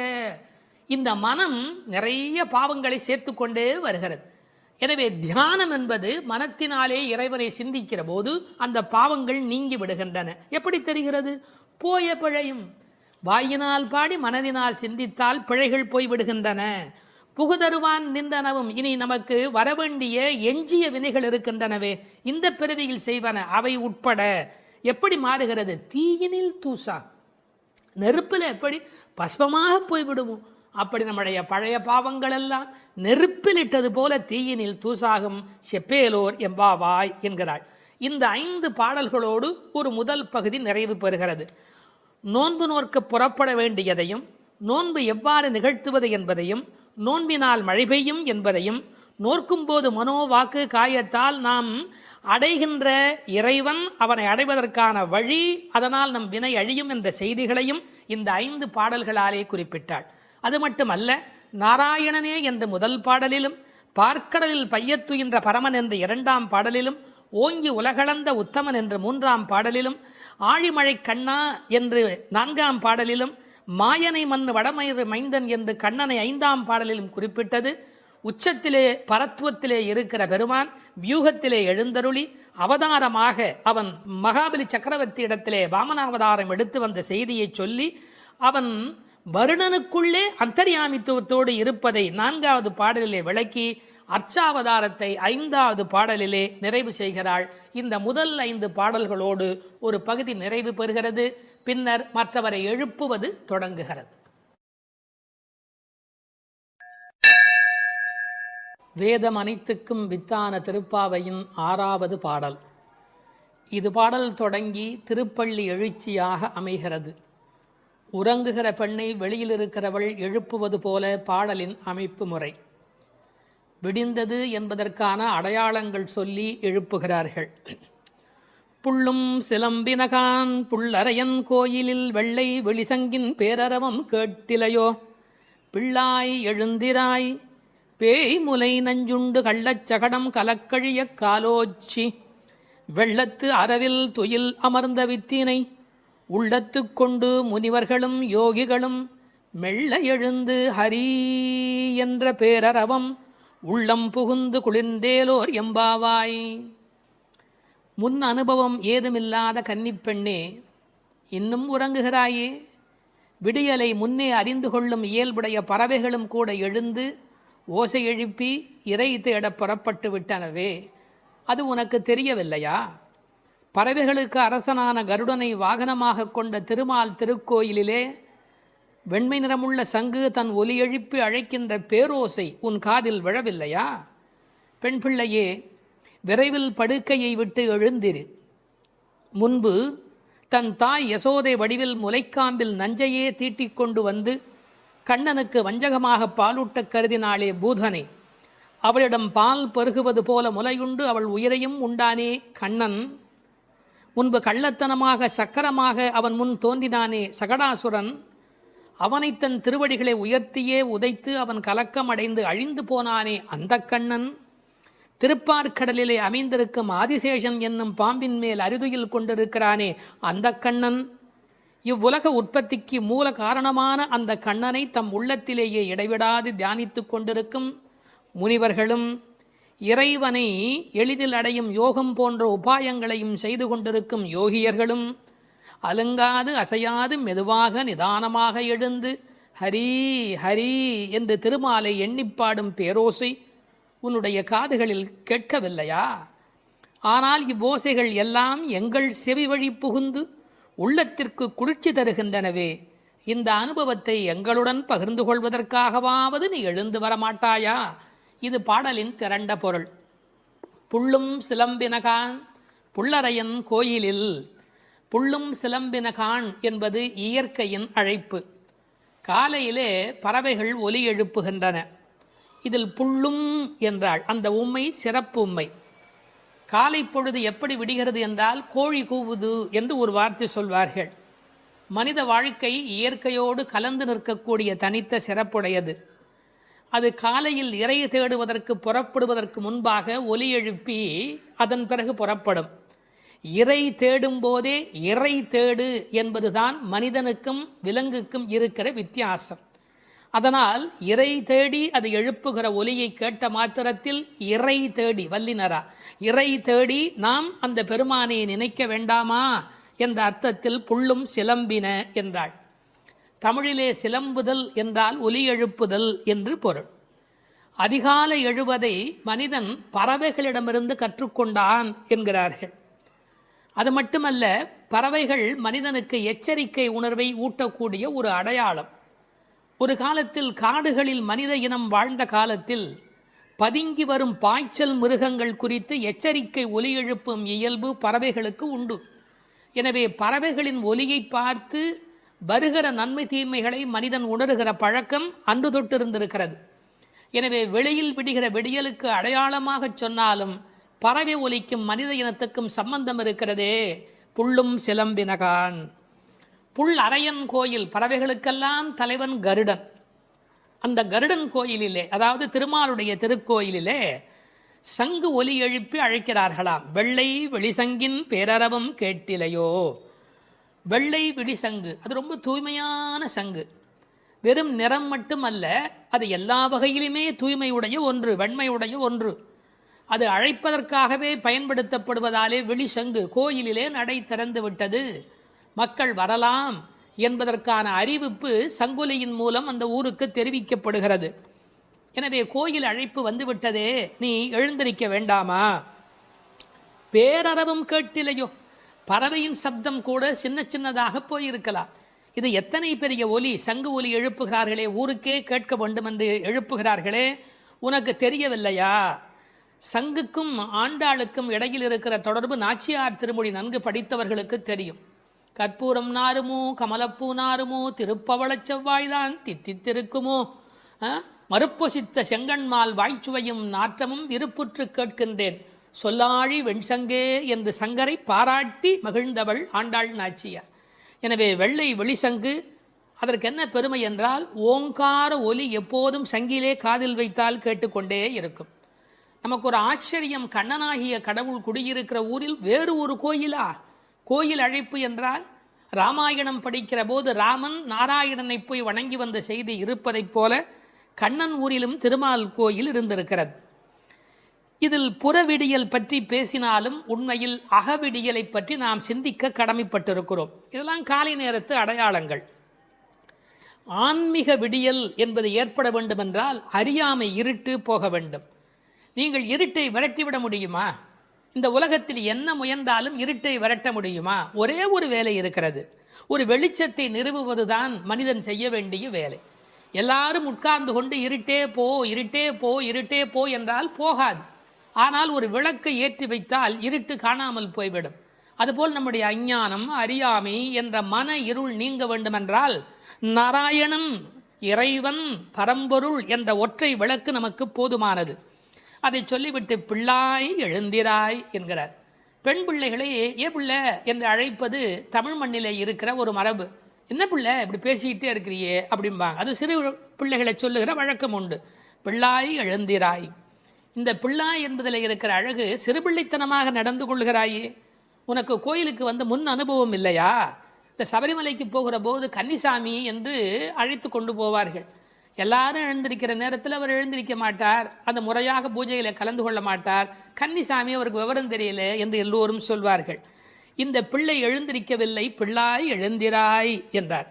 Speaker 3: இந்த மனம் நிறைய பாவங்களை சேர்த்து கொண்டே வருகிறது. எனவே தியானம் என்பது மனத்தினாலே இறைவனை சிந்திக்கிற போது அந்த பாவங்கள் நீங்கி விடுகின்றன. எப்படி தெரிகிறது? போய பிழையும். வாயினால் பாடி மனதினால் சிந்தித்தால் பிழைகள் போய்விடுகின்றன. புகுதருவான் நின்றனவும். இனி நமக்கு வரவேண்டிய எஞ்சிய வினைகள் இருக்கின்றனவே, இந்த பிறவியில் செய்வன, அவை உட்பட எப்படி மாறுகிறது? தீயினில் தூசா, நெருப்பில் எப்படி பஸ்பமாக போய்விடுவோம், அப்படி நம்முடைய பழைய பாவங்கள் எல்லாம் நெருப்பில் இட்டது போல தீயினில் தூசாகும் செப்பேலோர் எம்பாவாய் என்கிறாள். இந்த 5 பாடல்களோடு ஒரு முதல் பகுதி நிறைவு பெறுகிறது. நோன்பு நோற்க புறப்பட வேண்டியதையும், நோன்பு எவ்வாறு நிகழ்த்துவது என்பதையும், நோன்பினால் மழை பெய்யும் என்பதையும், நோற்கும்போது மனோ வாக்கு காயத்தால் நாம் அடைகின்ற இறைவன், அவனை அடைவதற்கான வழி, அதனால் நம் வினை அழியும் என்ற செய்திகளையும் இந்த 5 பாடல்களாலே குறிப்பிட்டாள். அது மட்டுமல்ல, நாராயணனே என்ற முதல் பாடலிலும், பார்க்கடலில் பையத்துயின்ற பரமன் என்ற 2ஆம் பாடலிலும், ஓங்கி உலகளந்த உத்தமன் என்று 3ஆம் பாடலிலும், ஆழிமழை கண்ணா என்று 4ஆம் பாடலிலும், மாயனை மண்ணு வடமயிறு மைந்தன் என்று கண்ணனை 5ஆம் பாடலிலும் குறிப்பிட்டது. உச்சத்திலே பரத்துவத்திலே இருக்கிற பெருமான் வியூகத்திலே எழுந்தருளி அவதாரமாக அவன் மகாபலி சக்கரவர்த்தி இடத்திலே வாமனாவதாரம் எடுத்து வந்த செய்தியை சொல்லி அவன் வருணனுக்குள்ளே அந்தர்யாமித்துவத்தோடு இருப்பதை 4வது பாடலிலே விளக்கி அர்ச்சாவதாரத்தை 5வது பாடலிலே நிறைவு செய்கிறாள். இந்த முதல் 5 பாடல்களோடு ஒரு பகுதி நிறைவு பெறுகிறது. பின்னர் மற்றவரை எழுப்புவது தொடங்குகிறது. வேதம் அனைத்துக்கும் வித்தான திருப்பாவையின் 6வது பாடல். இது பாடல் தொடங்கி திருப்பள்ளி எழுச்சியாக அமைகிறது. உறங்குகிற பெண்ணை வெளியில் இருக்கிறவள் எழுப்புவது போல பாடலின் அமைப்பு முறை. விடிந்தது என்பதற்கான அடையாளங்கள் சொல்லி எழுப்புகிறார்கள். புள்ளும் சிலம்பினகான் புள்ளரையன் கோயிலில் வெள்ளை வெளிசங்கின் பேரரவம் கேட்டிலையோ, பிள்ளாய் எழுந்திராய் பேய்முலை நஞ்சுண்டு கள்ளச்சகடம் கலக்கழிய காலோச்சி வெள்ளத்து அரவில் துயில் அமர்ந்த வித்தினை உள்ளத்து கொண்டு முனிவர்களும் யோகிகளும் மெல்ல எழுந்து ஹரி என்ற பேரரவம் உள்ளம் புகுந்து குளிர்ந்தேலோர் எம்பாவாய். முன் அனுபவம் ஏதுமில்லாத கன்னிப்பெண்ணே, இன்னும் உறங்குகிறாயே? விடியலை முன்னே அறிந்து கொள்ளும் இயல்புடைய பறவைகளும் கூட எழுந்து ஓசை எழுப்பி இறை தேட புறப்பட்டு விட்டனவே, அது உனக்கு தெரியவில்லையா? பறவைகளுக்கு அரசனான கருடனை வாகனமாக கொண்ட திருமால் திருக்கோயிலிலே வெண்மை நிறமுள்ள சங்கு தன் ஒலி எழுப்பி அழைக்கின்ற பேரோசை உன் காதில் விழவில்லையா? பெண் பிள்ளையே, விரைவில் படுக்கையை விட்டு எழுந்திரு. முன்பு தன் தாய் யசோதை வடிவில் முலைக்காம்பில் நஞ்சையே தீட்டிக் கொண்டு வந்து கண்ணனுக்கு வஞ்சகமாக பாலூட்ட கருதினாளே பூதனை. அவளிடம் பால் பருகுவது போல முலையுண்டு அவள் உயிரையும் உண்டானே கண்ணன். முன்பு கள்ளத்தனமாக சக்கரமாக அவன் முன் தோன்றினானே சகடாசுரன். அவனை தன் திருவடிகளை உயர்த்தியே உதைத்து அவன் கலக்கம் அடைந்து அழிந்து போனானே அந்த கண்ணன். திருப்பார்கடலிலே அமைந்திருக்கும் ஆதிசேஷன் என்னும் பாம்பின் மேல் அரிதுயில் கொண்டிருக்கிறானே அந்த கண்ணன். இவ்வுலக உற்பத்திக்கு மூல காரணமான அந்த கண்ணனை தம் உள்ளத்திலேயே இடைவிடாது தியானித்து கொண்டிருக்கும் முனிவர்களும் இறைவனை எளிதில் அடையும் யோகம் போன்ற உபாயங்களையும் செய்து கொண்டிருக்கும் யோகியர்களும் அலங்காது அசையாது மெதுவாக நிதானமாக எழுந்து ஹரி ஹரி என்று திருமாலை எண்ணிப்பாடும் பேரோசை உன்னுடைய காதுகளில் கேட்கவில்லையா? ஆனால் இவ்வோசைகள் எல்லாம் எங்கள் செவி வழி புகுந்து உள்ளத்திற்கு குளிர்ச்சி தருகின்றனவே. இந்த அனுபவத்தை எங்களுடன் பகிர்ந்து கொள்வதற்காகவாவது நீ எழுந்து வரமாட்டாயா? இது பாடலின் திரண்ட பொருள். புள்ளும் சிலம்பினகான் புள்ளரையன் கோயிலில். புள்ளும் சிலம்பினகான் என்பது இயற்கையின் அழைப்பு. காலையிலே பறவைகள் ஒலி எழுப்புகின்றன. இதில் புள்ளும் என்றால் அந்த உம்மை சிறப்பு உம்மை. காலை பொழுது எப்படி விடுகிறது என்றால் கோழி கூவுது என்று ஒரு வார்த்தை சொல்வார்கள். மனித வாழ்க்கை இயற்கையோடு கலந்து நிற்கக்கூடிய தனித்த சிறப்புடையது. அது காலையில் இறை தேடுவதற்கு புறப்படுவதற்கு முன்பாக ஒலி எழுப்பி அதன் பிறகு புறப்படும். இறை தேடும் போதே இறை தேடு என்பதுதான் மனிதனுக்கும் விலங்குக்கும் இருக்கிற வித்தியாசம். அதனால் இறை தேடி அது எழுப்புகிற ஒலியை கேட்ட மாத்திரத்தில் இறை தேடி வல்லினரா இறை தேடி நாம் அந்த பெருமானை நினைக்க வேண்டாமா என்ற அர்த்தத்தில் புள்ளும் சிலம்பின என்றாள். தமிழிலே சிலம்புதல் என்றால் ஒலி எழுப்புதல் என்று பொருள். அதிகாலை எழுவதை மனிதன் பறவைகளிடமிருந்து கற்றுக்கொண்டான் என்கிறார்கள். அது மட்டுமல்ல, பறவைகள் மனிதனுக்கு எச்சரிக்கை உணர்வை ஊட்டக்கூடிய ஒரு அடையாளம். ஒரு காலத்தில் காடுகளில் மனித இனம் வாழ்ந்த காலத்தில் பதுங்கி வரும் பாய்ச்சல் மிருகங்கள் குறித்து எச்சரிக்கை ஒலி எழுப்பும் இயல்பு பறவைகளுக்கு உண்டு. எனவே பறவைகளின் ஒலியை பார்த்து வருகிற நன்மை தீமைகளை மனிதன் உணர்கிற பழக்கம் அன்று தொட்டிருந்திருக்கிறது. எனவே வெளியில் விடுகிற விடியலுக்கு அடையாளமாக சொன்னாலும் பறவை ஒலிக்கும் மனித இனத்துக்கும் சம்பந்தம் இருக்கிறதே. புள்ளும் சிலம்பினகான். புல் அரையன் கோயில், பறவைகளுக்கெல்லாம் தலைவன் கருடன். அந்த கருடன் கோயிலிலே, அதாவது திருமாலுடைய திருக்கோயிலிலே சங்கு ஒலி எழுப்பி அழைக்கிறார்களாம். வெள்ளை வெளிசங்கின் பேரரவம் கேட்டிலையோ. வெள்ளை விழிசங்கு அது ரொம்ப தூய்மையான சங்கு. வெறும் நிறம் மட்டுமல்ல, அது எல்லா வகையிலுமே தூய்மையுடைய ஒன்று, வெண்மையுடைய ஒன்று. அது அழைப்பதற்காகவே பயன்படுத்தப்படுவதாலே வெளிசங்கு கோயிலிலே நடை திறந்து விட்டது, மக்கள் வரலாம் என்பதற்கான அறிவிப்பு சங்கொலியின் மூலம் அந்த ஊருக்கு தெரிவிக்கப்படுகிறது. எனவே கோயில் அழைப்பு வந்துவிட்டதே, நீ எழுந்திருக்க வேண்டாமா? பேரரவும் கேட்டிலையோ. பறவையின் சப்தம் கூட சின்ன சின்னதாக போயிருக்கலாம். இது எத்தனை பெரிய ஒலி, சங்கு ஒலி எழுப்புகிறார்களே, ஊருக்கே கேட்க வேண்டும் என்று எழுப்புகிறார்களே, உனக்கு தெரியவில்லையா? சங்குக்கும் ஆண்டாளுக்கும் இடையில் இருக்கிற தொடர்பு நாச்சியார் திருமொழி நன்கு படித்தவர்களுக்கு தெரியும். கற்பூரம் நாருமோ கமலப்பூ நாருமோ திருப்பவளச் செவ்வாய்தான் தித்தித்திருக்குமோ, மறுப்பொசித்த செங்கண்மால் வாய்ச்சுவையும் நாற்றமும் விருப்புற்று கேட்கின்றேன் சொல்லாழி வெண்சங்கே என்று சங்கரை பாராட்டி மகிழ்ந்தவள் ஆண்டாள் நாச்சியார். எனவே வெள்ளை வெளிசங்கு அதற்கு என்ன பெருமை என்றால் ஓங்கார ஒலி எப்போதும் சங்கிலே காதில் வைத்தால் கேட்டுக்கொண்டே இருக்கும். நமக்கு ஒரு ஆச்சரியம், கண்ணனாகிய கடவுள் குடியிருக்கிற ஊரில் வேறு ஒரு கோயிலா? கோயில் அழைப்பு என்றால் ராமாயணம் படிக்கிற போது ராமன் நாராயணனை போய் வணங்கி வந்த செய்தி இருப்பதைப் போல கண்ணன் ஊரிலும் திருமால் கோயில் இருந்திருக்கிறது. இதில் புறவிடியல் பற்றி பேசினாலும் உண்மையில் அகவிடியலை பற்றி நாம் சிந்திக்க கடமைப்பட்டிருக்கிறோம். இதெல்லாம் காலை நேரத்து அடையாளங்கள். ஆன்மீக விடியல் என்பது ஏற்பட வேண்டுமென்றால் அறியாமை, இருட்டு போக வேண்டும். நீங்கள் இருட்டை விரட்டிவிட முடியுமா? இந்த உலகத்தில் என்ன முயன்றாலும் இருட்டை விரட்ட முடியுமா? ஒரே ஒரு வேலை இருக்கிறது. ஒரு வெளிச்சத்தை நிறுவுவதுதான் மனிதன் செய்ய வேண்டிய வேலை. எல்லாரும் உட்கார்ந்து கொண்டு இருட்டே போ, இருட்டே போ, இருட்டே போ என்றால் போகாது. ஆனால் ஒரு விளக்கை ஏற்றி வைத்தால் இருட்டு காணாமல் போய்விடும். அதுபோல் நம்முடைய அஞ்ஞானம், அறியாமை என்ற மன இருள் நீங்க வேண்டுமென்றால் நாராயணன், இறைவன், பரம்பொருள் என்ற ஒற்றை விளக்கு நமக்கு போதுமானது. அதை சொல்லிவிட்டு பிள்ளாய் எழுந்திராய் என்கிறார். பெண் பிள்ளைகளை ஏ பிள்ளை என்று அழைப்பது தமிழ் மண்ணிலே இருக்கிற ஒரு மரபு. என்ன பிள்ளை இப்படி பேசிக்கிட்டே இருக்கிறியே அப்படிம்பாங்க. அது சிறு பிள்ளைகளை சொல்லுகிற வழக்கம் உண்டு. பிள்ளாய் எழுந்திராய். இந்த பிள்ளாய் என்பதில் இருக்கிற அழகு, சிறுபிள்ளைத்தனமாக நடந்து கொள்கிறாயே. உனக்கு கோயிலுக்கு வந்து முன் அனுபவம் இல்லையா? இந்த சபரிமலைக்கு போகிற போது கன்னிசாமி என்று அழைத்து கொண்டு போவார்கள். எல்லாரும் எழுந்திருக்கிற நேரத்தில் அவர் எழுந்திருக்க மாட்டார், அந்த முறையாக பூஜையில் கலந்து கொள்ள மாட்டார். கன்னிசாமி அவருக்கு விவரம் தெரியல என்று எல்லோரும் சொல்வார்கள். இந்த பிள்ளை எழுந்திருக்கவில்லை, பிள்ளாய் எழுந்திராய் என்றார்.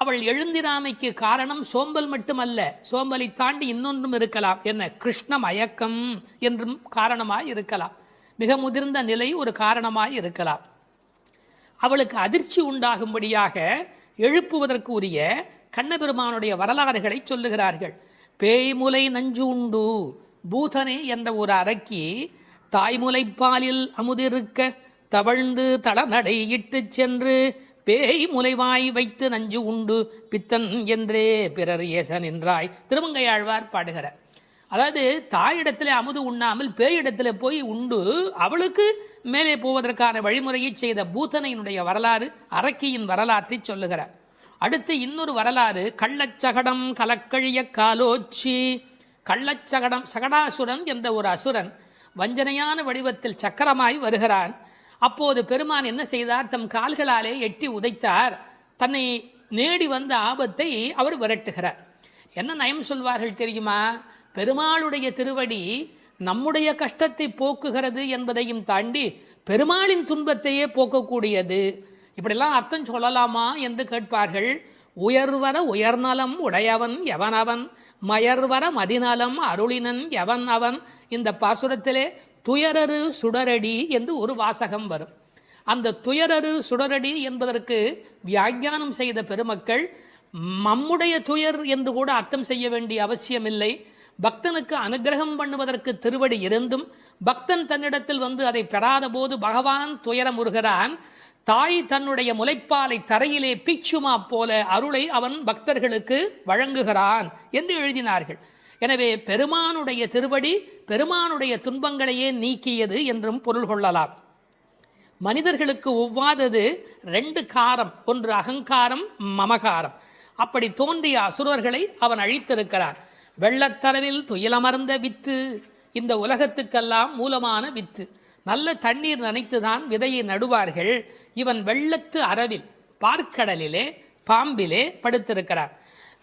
Speaker 3: அவள் எழுந்திராமைக்கு காரணம் சோம்பல் மட்டுமல்ல, சோம்பலை தாண்டி இன்னொன்றும் இருக்கலாம். என்ன? கிருஷ்ண மயக்கம் என்றும் காரணமாய் இருக்கலாம். மிக முதிர்ந்த நிலை ஒரு காரணமாய் இருக்கலாம். அவளுக்கு அதிர்ச்சி உண்டாகும்படியாக எழுப்புவதற்கு உரிய கண்ணபெருமானுடைய வரலாறுகளை சொல்லுகிறார்கள். பேய்முலை நஞ்சு உண்டு பூதனே என்ற ஒரு அரக்கி தாய்முலைப்பாலில் அமுதிருக்க தவழ்ந்து தளநடை இட்டு சென்று பேய் முலைவாய் வைத்து நஞ்சு உண்டு பித்தன் என்றே பிறர் ஏச நின்றாய் திருமங்கையாழ்வார் பாடுகிறார். அதாவது தாயிடத்தில் அமுது உண்ணாமல் பேயிடத்தில் போய் உண்டு அவளுக்கு மேலே போவதற்கான வழிமுறையை செய்த பூதனையினுடைய வரலாறு, அரக்கியின் வரலாற்றை சொல்லுகிறார். அடுத்து இன்னொரு வரலாறு, கள்ளச்சகடம் கலக்கழிய காலோச்சி. கள்ளச்சகடம், சகடாசுரன் என்ற ஒரு அசுரன் வஞ்சனையான வடிவத்தில் சக்கரமாய் வருகிறான். அப்போது பெருமான் என்ன செய்தார்? தம் கால்களாலே எட்டி உதைத்தார். தன்னை நேடி வந்த ஆபத்தை அவர் விரட்டுகிறார். என்ன நயம் சொல்வார்கள் தெரியுமா? பெருமாளுடைய திருவடி நம்முடைய கஷ்டத்தை போக்குகிறது என்பதையும் தாண்டி பெருமாளின் துன்பத்தையே போக்கக்கூடியது. இப்படிலாம் அர்த்தம் சொல்லலாமா என்று கேட்பார்கள். உயர்வர உயர்நலம் உடையவன் எவனவன், மயர்வர மதிநலம் அருளினன் எவன் அவன். இந்த பாசுரத்திலே துயரரு சுடரடி என்று ஒரு வாசகம் வரும். அந்த துயரரு சுடரடி என்பதற்கு வியாக்கியானம் செய்த பெருமக்கள் நம்முடைய துயர் என்று கூட அர்த்தம் செய்ய வேண்டிய அவசியமில்லை. பக்தனுக்கு அனுகிரகம் பண்ணுவதற்கு திருவடி இருந்தும் பக்தன் தன்னிடத்தில் வந்து அதை பெறாத போது பகவான் துயரமுறுகிறான். தாய் தன்னுடைய முலைப்பாலை தரையிலே பிச்சுமா போல அருளை அவன் பக்தர்களுக்கு வழங்குகிறான் என்று எழுதினார்கள். எனவே பெருமானுடைய திருவடி பெருமானுடைய துன்பங்களையே நீக்கியது என்றும் பொருள் கொள்ளலாம். மனிதர்களுக்கு ஒவ்வாதது ரெண்டு காரம், ஒன்று அகங்காரம், மமகாரம். அப்படி தோன்றிய அசுரர்களை அவன் அழித்திருக்கிறான். வெள்ளத்தரவில் துயிலமர்ந்த வித்து, இந்த உலகத்துக்கெல்லாம் மூலமான வித்து. நல்ல தண்ணீர் நனைத்துதான் விதையை நடுவார்கள். இவன் வெள்ளத்து அரவில் பார்க்கடலிலே பாம்பிலே படுத்திருக்கிறான்.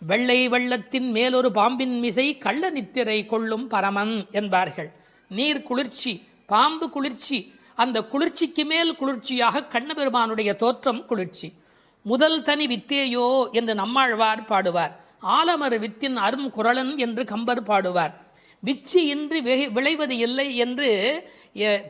Speaker 3: வெள்ளை வெள்ளத்தின் மேலொரு பாம்பின் மிசை கள்ள நித்திரை கொள்ளும் பரமன் என்பார்கள். நீர் குளிர்ச்சி, பாம்பு குளிர்ச்சி, அந்த குளிர்ச்சிக்கு மேல் குளிர்ச்சியாக கண்ணபெருமானுடைய தோற்றம் குளிர்ச்சி. முதல் தனி வித்தேயோ என்று நம்மாழ்வார் பாடுவார். ஆலமரு வித்தின் அரும் குரலன் என்று கம்பர் பாடுவார். விச்சி இன்றி விளைவது இல்லை என்று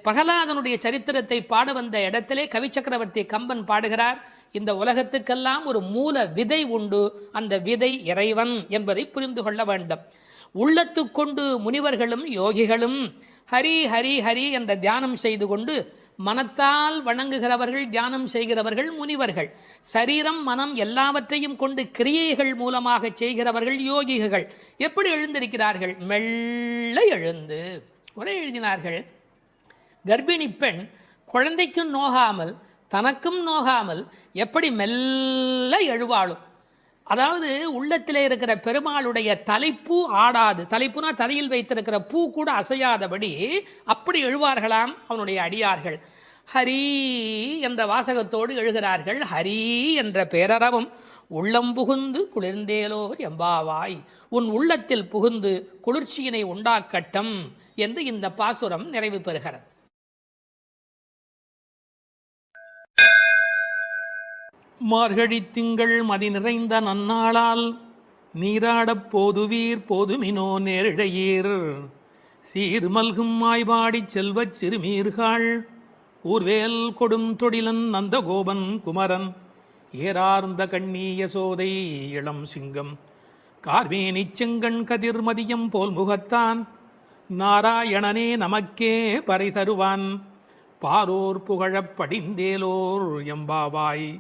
Speaker 3: பிரகலாதனுடைய சரித்திரத்தை பாட வந்த இடத்திலே கவி சக்கரவர்த்தி கம்பன் பாடுகிறார். இந்த உலகத்துக்கெல்லாம் ஒரு மூல விதை உண்டு, அந்த விதை இறைவன் என்பதை புரிந்து கொள்ள வேண்டும். உள்ளத்து கொண்டு முனிவர்களும் யோகிகளும் ஹரி ஹரி ஹரி என்ற தியானம் செய்து கொண்டு மனத்தால் வணங்குகிறவர்கள், தியானம் செய்கிறவர்கள் முனிவர்கள். சரீரம் மனம் எல்லாவற்றையும் கொண்டு கிரியைகள் மூலமாக செய்கிறவர்கள் யோகிகள். எப்படி எழுந்திருக்கிறார்கள்? மெல்ல எழுந்து. ஒரே எழுதினார்கள், கர்ப்பிணி பெண் குழந்தைக்கும் நோகாமல் தனக்கும் நோகாமல் எப்படி மெல்ல எழுவாளும். அதாவது உள்ளத்திலே இருக்கிற பெருமாளுடைய தலைப்பூ ஆடாது, தலைப்புனா தலையில் வைத்திருக்கிற பூ கூட அசையாதபடி அப்படி எழுவார்களாம் அவனுடைய அடியார்கள். ஹரி என்ற வாசகத்தோடு எழுகிறார்கள். ஹரி என்ற பேரறவும் உள்ளம் புகுந்து குளிர்ந்தேலோர் எம்பாவாய், உன் உள்ளத்தில் புகுந்து குளிர்ச்சியினை உண்டாக்கட்டும் என்று இந்த பாசுரம் நிறைவு பெறுகிறது. மார்கழி திங்கள் மதி நிறைந்த நன்னாளால் நீராடப் போதுவீர் போதுமினோ நேரிழையீர், சீர்மல்கும் மாய்பாடிச் செல்வச் சிறுமீர்கள் கூர்வேல் கொடும் தொடிலன் நந்தகோபன் குமரன் ஏறார்ந்த கண்ணி யசோதை இளம் சிங்கம் கார்மேனிச் செங்கண் கதிர் மதியம் போல் முகத்தான் நாராயணனே நமக்கே பறை தருவான் பாரோர் புகழப் படிந்தேலோர் எம்பாவாய்.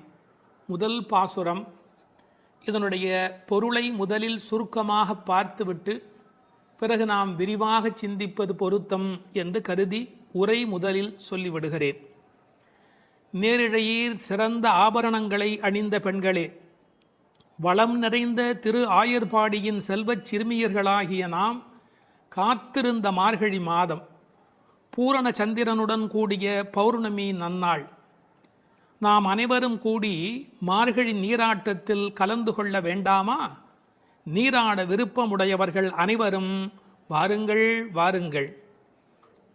Speaker 3: முதல் பாசுரம். இதனுடைய பொருளை முதலில் சுருக்கமாக பார்த்துவிட்டு பிறகு நாம் விரிவாக சிந்திப்பது பொருத்தம் என்று கருதி உரை முதலில் சொல்லிவிடுகிறேன். நேரிழையீர் சிறந்த ஆபரணங்களை அணிந்த பெண்களே, வளம் நிறைந்த திரு ஆயர்பாடியின் செல்வச் சிறுமியர்களாகிய நாம் காத்திருந்த மார்கழி மாதம், பூரண சந்திரனுடன் கூடிய பௌர்ணமி நன்னாள், நாம் அனைவரும் கூடி மார்கழி நீராட்டத்தில் கலந்து கொள்ள வேண்டாமா? நீராட விருப்பமுடையவர்கள் அனைவரும் வாருங்கள் வாருங்கள்.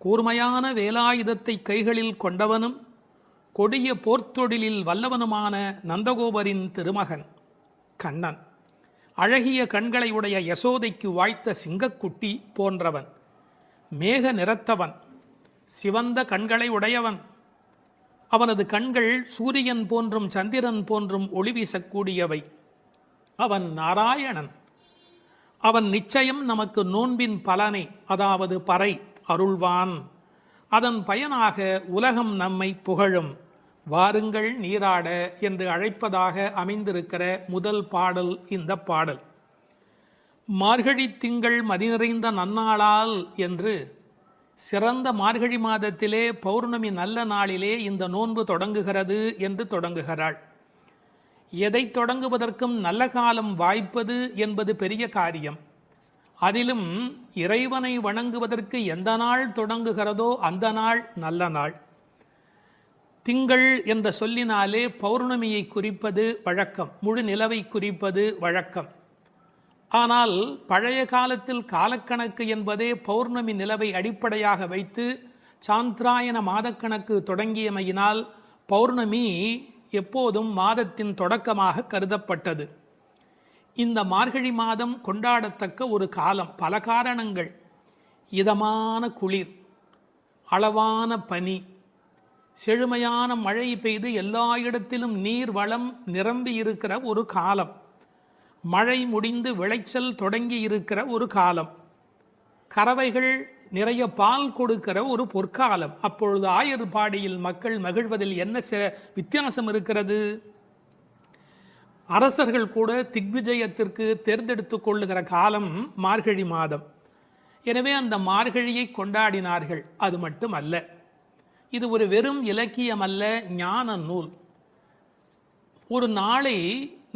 Speaker 3: கூர்மையான வேலாயுதத்தை கைகளில் கொண்டவனும் கொடிய போர்த்தொழிலில் வல்லவனுமான நந்தகோபரின் திருமகன் கண்ணன், அழகிய கண்களை உடைய யசோதைக்கு வாய்த்த சிங்கக்குட்டி போன்றவன், மேக நிறத்தவன், சிவந்த கண்களை உடையவன், அவனது கண்கள் சூரியன் போன்றும் சந்திரன் போன்றும் ஒளி வீசக்கூடியவை. அவன் நாராயணன். அவன் நிச்சயம் நமக்கு நோன்பின் பலனை, அதாவது பறை அருள்வான். அதன் பயனாக உலகம் நம்மை புகழும். வாருங்கள் நீராட என்று அழைப்பதாக அமைந்திருக்கிற முதல் பாடல் இந்த பாடல். மார்கழி திங்கள் மதி நிறைந்த நன்னாளால் என்று சிறந்த மார்கழி மாதத்திலே பௌர்ணமி நல்ல நாளிலே இந்த நோன்பு தொடங்குகிறது என்று தொடங்குகிறாள். எதை தொடங்குவதற்கும் நல்ல காலம் வாய்ப்பது என்பது பெரிய காரியம். அதிலும் இறைவனை வணங்குவதற்கு எந்த நாள் தொடங்குகிறதோ அந்த நாள் நல்ல நாள். திங்கள் என்ற சொல்லினாலே பௌர்ணமியை குறிப்பது வழக்கம், முழு நிலவை குறிப்பது வழக்கம். ஆனால் பழைய காலத்தில் காலக்கணக்கு என்பதே பௌர்ணமி நிலவை அடிப்படையாக வைத்து சாந்திராயன மாதக்கணக்கு தொடங்கியமையினால் பௌர்ணமி எப்போதும் மாதத்தின் தொடக்கமாக கருதப்பட்டது. இந்த மார்கழி மாதம் கொண்டாடத்தக்க ஒரு காலம். பல காரணங்கள். இதமான குளிர், அளவான பனி, செழுமையான மழை பெய்து எல்லா இடத்திலும் நீர் வளம் நிரம்பி இருக்கிற ஒரு காலம், மழை முடிந்து விளைச்சல் தொடங்கி இருக்கிற ஒரு காலம், கறவைகள் நிறைய பால் கொடுக்கிற ஒரு பொற்காலம். அப்பொழுது ஆயர்பாடியில் மக்கள் மகிழ்வதில் என்ன வித்தியாசம் இருக்கிறது? அரசர்கள் கூட திக்விஜயத்திற்கு தேர்ந்தெடுத்து கொள்ளுகிற காலம் மார்கழி மாதம். எனவே அந்த மார்கழியை கொண்டாடினார்கள். அது மட்டும் அல்ல, இது ஒரு வெறும் இலக்கியம் அல்ல, ஞான நூல். ஒரு நாளை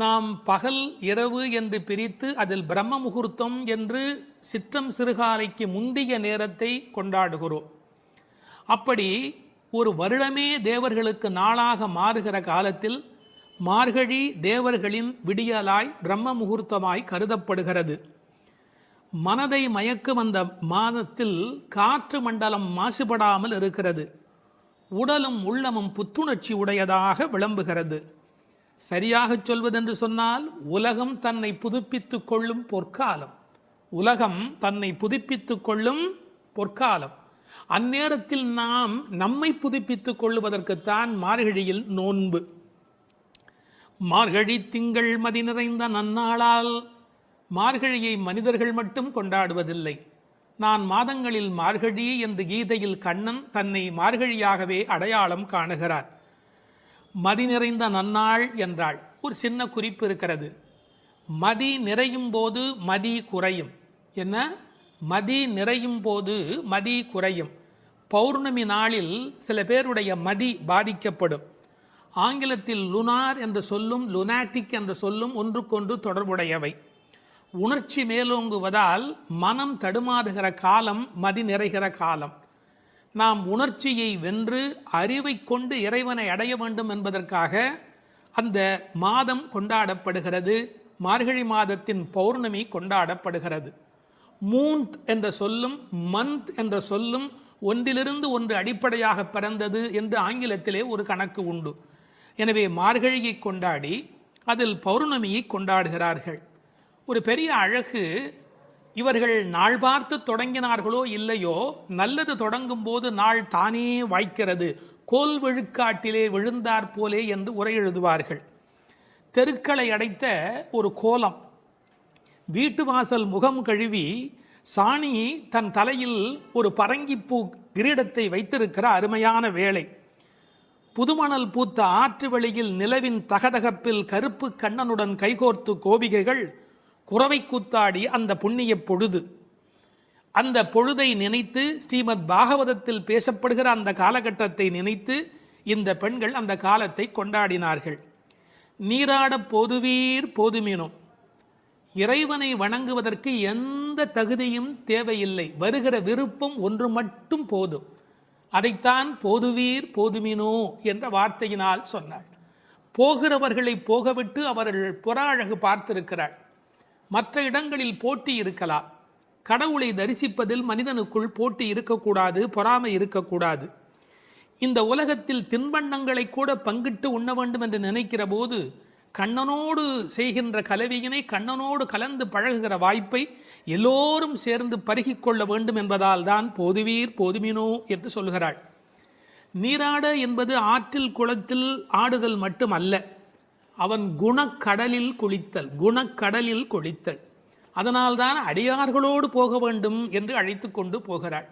Speaker 3: நாம் பகல் இரவு என்று பிரித்து அதில் பிரம்ம முகூர்த்தம் என்று சிற்றம் சிறுகாலைக்கு முந்திய நேரத்தை கொண்டாடுகிறோம். அப்படி ஒரு வருடமே தேவர்களுக்கு நாளாக மாறுகிற காலத்தில் மார்கழி தேவர்களின் விடியலாய் பிரம்ம முகூர்த்தமாய் கருதப்படுகிறது. மனதை மயக்கும் அந்த மாதத்தில் காற்று மண்டலம் மாசுபடாமல் இருக்கிறது. உடலும் உள்ளமும் புத்துணர்ச்சி உடையதாக விளம்புகிறது. சரியாக சொல்வதென்று சொன்னால் உலகம் தன்னை புதுப்பித்துக் கொள்ளும் பொற்காலம். உலகம் தன்னை புதுப்பித்துக் கொள்ளும் பொற்காலம். அந்நேரத்தில் நாம் நம்மை புதுப்பித்துக் கொள்ளுவதற்குத்தான் மார்கழியில் நோன்பு. மார்கழி திங்கள் மதி நிறைந்த நன்னாளால் மார்கழியை மனிதர்கள் மட்டும் கொண்டாடுவதில்லை. நான் மாதங்களில் மார்கழி என்று கீதையில் கண்ணன் தன்னை மார்கழியாகவே அடையாளம் காணுகிறார். மதி நிறைந்த நன்னாள் என்றாள். ஒரு சின்ன குறிப்பு இருக்கிறது. மதி நிறையும் போது மதி குறையும். என்ன? மதி நிறையும் போது மதி குறையும். பௌர்ணமி நாளில் சில பேருடைய மதி பாதிக்கப்படும். ஆங்கிலத்தில் லுனார் என்ற சொல்லும் லுனாட்டிக் என்ற சொல்லும் ஒன்றுக்கொன்று தொடர்புடையவை. உணர்ச்சி மேலோங்குவதால் மனம் தடுமாறுகிற காலம் மதி நிறைகிற காலம். நாம் உணர்ச்சியை வென்று அறிவை கொண்டு இறைவனை அடைய வேண்டும் என்பதற்காக அந்த மாதம் கொண்டாடப்படுகிறது. மார்கழி மாதத்தின் பௌர்ணமி கொண்டாடப்படுகிறது. மூன்த் என்ற சொல்லும் மந்த் என்ற சொல்லும் ஒன்றிலிருந்து ஒன்று அடிப்படையாக பிறந்தது என்று ஆங்கிலத்திலே ஒரு கணக்கு உண்டு. எனவே மார்கழியை கொண்டாடி அதில் பௌர்ணமியை கொண்டாடுகிறார்கள். ஒரு பெரிய அழகு, இவர்கள் நாள் பார்த்து தொடங்கினார்களோ இல்லையோ, நல்லது தொடங்கும் போது நாள் தானே வாய்க்கிறது, கோல் விழுக்காட்டிலே விழுந்தாற் போலே என்று உரை எழுதுவார்கள். தெருக்களை அடைத்த ஒரு கோலம், வீட்டு வாசல் முகம் கழுவி சாணி தன் தலையில் ஒரு பரங்கிப்பூ கிரீடத்தை வைத்திருக்கிற அருமையான வேளை. புதுமணல் பூத்த ஆற்று வெளியில் நிலவின் தகதகப்பில் கருப்பு கண்ணனுடன் கைகோர்த்து கோபிகைகள் குறவை கூத்தாடி அந்த புண்ணிய பொழுது. அந்த பொழுதை நினைத்து ஸ்ரீமத் பாகவதத்தில் பேசப்படுகிற அந்த காலகட்டத்தை நினைத்து இந்த பெண்கள் அந்த காலத்தை கொண்டாடினார்கள். நீராட போதுவீர் போதுமினும், இறைவனை வணங்குவதற்கு எந்த தகுதியும் தேவையில்லை, வருகிற விருப்பம் ஒன்று மட்டும் போதும். அதைத்தான் போதுவீர் போதுமினோ என்ற வார்த்தையினால் சொன்னாள். போகிறவர்களை போகவிட்டு அவர்கள் புற அழகு பார்த்திருக்கிறாள். மற்ற இடங்களில் போட்டி இருக்கலாம். கடவுளை தரிசிப்பதில் மனிதனுக்குள் போட்டி இருக்கக்கூடாது, பொறாமை இருக்கக்கூடாது. இந்த உலகத்தில் தின்பண்டங்களை கூட பங்கிட்டு உண்ண வேண்டும் என்று நினைக்கிற போது கண்ணனோடு செய்கின்ற கலவியினை, கண்ணனோடு கலந்து பழகுகிற வாய்ப்பை எல்லோரும் சேர்ந்து பருகிக்கொள்ள வேண்டும் என்பதால் தான் போதுவீர் போதுமினோ என்று சொல்கிறாள். நீராட என்பது ஆற்றில் குளத்தில் ஆடுதல் மட்டுமல்ல, அவன் குணக்கடலில் குளித்தல், குணக்கடலில் குளித்தல். அதனால்தான் அடியார்களோடு போக வேண்டும் என்று அழைத்து கொண்டு போகிறாள்.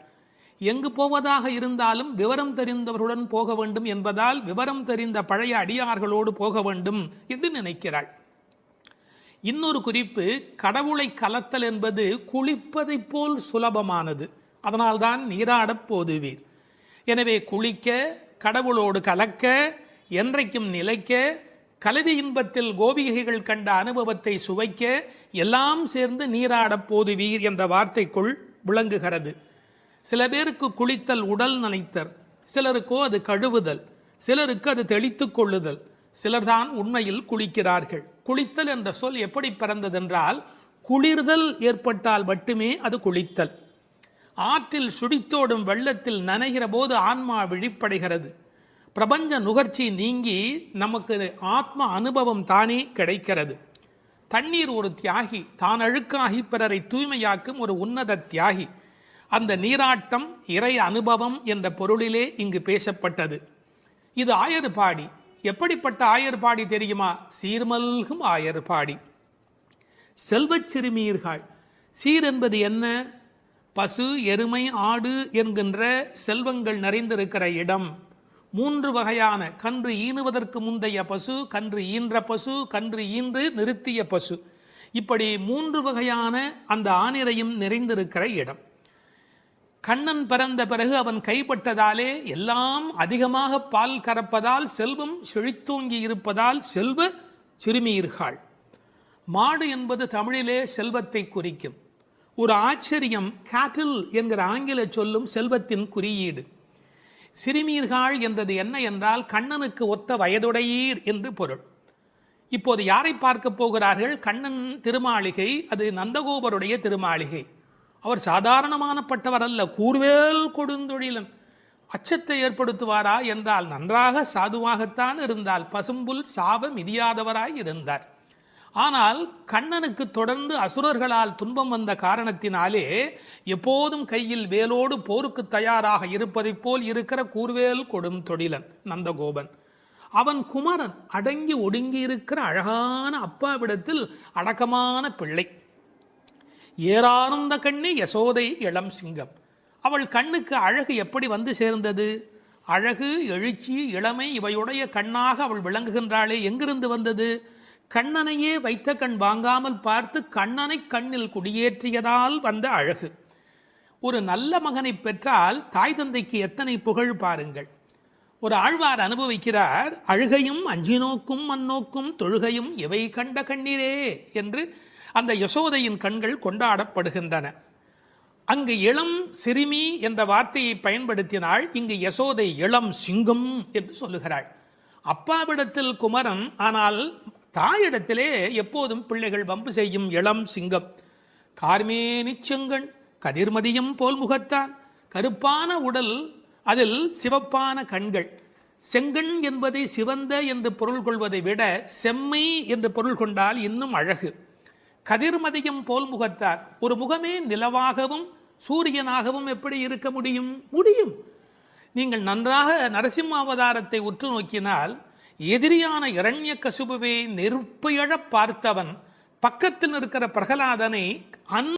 Speaker 3: எங்கு போவதாக இருந்தாலும் விவரம் தெரிந்தவர்களுடன் போக வேண்டும் என்பதால் விவரம் தெரிந்த பழைய அடியார்களோடு போக வேண்டும் என்று நினைக்கிறாள். இன்னொரு குறிப்பு, கடவுளை கலத்தல் என்பது குளிப்பதைப் போல் சுலபமானது. அதனால்தான் நீராடப் போதுவீர். எனவே குளிக்க, கடவுளோடு கலக்க, என்றைக்கும் நிலைக்க, கலவி இன்பத்தில் கோபிகைகள் கண்ட அனுபவத்தை சுவைக்க, எல்லாம் சேர்ந்து நீராடப் போதுவீர் என்ற வார்த்தைக்குள் விளங்குகிறது. சில பேருக்கு குளித்தல் உடல் நனைத்தல், சிலருக்கோ அது கழுவுதல், சிலருக்கு அது தெளித்து கொள்ளுதல். சிலர்தான் உண்மையில் குளிக்கிறார்கள். குளித்தல் என்ற சொல் எப்படி பிறந்ததென்றால், குளிர்தல் ஏற்பட்டால் மட்டுமே அது குளித்தல். ஆற்றில் சுடித்தோடும் வெள்ளத்தில் நனைகிற போது ஆன்மா விழிப்படைகிறது. பிரபஞ்ச நுகர்ச்சி நீங்கி நமக்கு ஆத்ம அனுபவம் தானே கிடைக்கிறது. தண்ணீர் ஒரு தியாகி, தான் அழுக்காகி பிறரை தூய்மையாக்கும் ஒரு உன்னத தியாகி. அந்த நீராட்டம் இறை அனுபவம் என்ற பொருளிலே இங்கு பேசப்பட்டது. இது ஆயர்பாடி. எப்படிப்பட்ட ஆயர்பாடி தெரியுமா? சீர்மல்கும் ஆயர்பாடி. செல்வச் சிறுமீர்கள். சீர் என்பது என்ன? பசு, எருமை, ஆடு என்கின்ற செல்வங்கள் நிறைந்திருக்கிற இடம். 3 வகையான கன்று ஈனுவதற்கு முந்தைய பசு, கன்று ஈன்ற பசு, கன்று ஈன்று நிறுத்திய பசு, இப்படி 3 வகையான அந்த ஆனிரையும் நிறைந்திருக்கிற இடம். கண்ணன் பிறந்த பிறகு அவன் கைப்பட்டதாலே எல்லாம் அதிகமாக பால் கறப்பதால் செல்வம் செழித்தோங்கி இருப்பதால் செல்வ சிறுமீர்கள். மாடு என்பது தமிழிலே செல்வத்தை குறிக்கும். ஒரு ஆச்சரியம், கேட்டில் என்கிற ஆங்கில சொல்லும் செல்வத்தின் குறியீடு. சிறுமீர்கள் என்றது என்ன என்றால் கண்ணனுக்கு ஒத்த வயதுடையீர் என்று பொருள். இப்போது யாரை பார்க்க போகிறார்கள்? கண்ணன் திருமாளிகை, அது நந்தகோபருடைய திருமாளிகை. அவர் சாதாரணமானப்பட்டவர் அல்ல, கூர்வேல் கொடுந்தொழிலன். அச்சத்தை ஏற்படுத்துவாரா என்றால் நன்றாக சாதுவாகத்தான் இருந்தால், பசும்புல் சாப மிதியாதவராய் இருந்தார். ஆனால் கண்ணனுக்கு தொடர்ந்து அசுரர்களால் துன்பம் வந்த காரணத்தினாலே எப்போதும் கையில் வேலோடு போருக்கு தயாராக இருப்பதைப் போல் இருக்கிற கூர்வேல் கொடும் தொழிலன் நந்தகோபன். அவன் குமரன், அடங்கி ஒடுங்கி இருக்கிற அழகான அப்பாவிடத்தில் அடக்கமான பிள்ளை. ஏறானந்த கண்ணி யசோதை இளம் சிங்கம். அவள் கண்ணுக்கு அழகு எப்படி வந்து சேர்ந்தது? அழகு, எழுச்சி, இளமை இவையுடைய கண்ணாக அவள் விளங்குகின்றாளே, எங்கிருந்து வந்தது? கண்ணனையே வைத்த கண் வாங்காமல் பார்த்து கண்ணனை கண்ணில் குடியேற்றியதால் வந்த அழகு. ஒரு நல்ல மகனை பெற்றால் தாய் தந்தைக்கு எத்தனை புகழ் பாருங்கள். ஒரு ஆழ்வார் அனுபவிக்கிறார், அழுகையும் அஞ்சினோக்கும் மண்ணோக்கும் தொழுகையும் எவை கண்ட கண்ணீரே என்று அந்த யசோதையின் கண்கள் கொண்டாடப்படுகின்றன. அங்கு இளம் சிறுமி என்ற வார்த்தையை பயன்படுத்தினாள், இங்கு யசோதை இளம் சிங்கம் என்று சொல்லுகிறாள். அப்பாவிடத்தில் குமரன், ஆனால் தாயிடத்திலே எப்போதும் பிள்ளைகள் வம்பு செய்யும் இளம் சிங்கம். கார்மேனி செங்கண் கதிர்மதியம் போல் முகத்தான், கருப்பான உடல், அதில் சிவப்பான கண்கள். செங்கண் என்பதை சிவந்த என்று பொருள் கொள்வதை விட செம்மை என்று பொருள் கொண்டால் இன்னும் அழகு. கதிர்மதியம் போல் முகத்தார், ஒரு முகமே நிலவாகவும் சூரியனாகவும் எப்படி இருக்க முடியும்? முடியும். நீங்கள் நன்றாக நரசிம்ம அவதாரத்தை உற்று நோக்கினால், எதிரியான இரண்யகசிபுவை நெருப்பு எழப் பார்த்தவன் பக்கத்தில் இருக்கிற பிரகலாதனை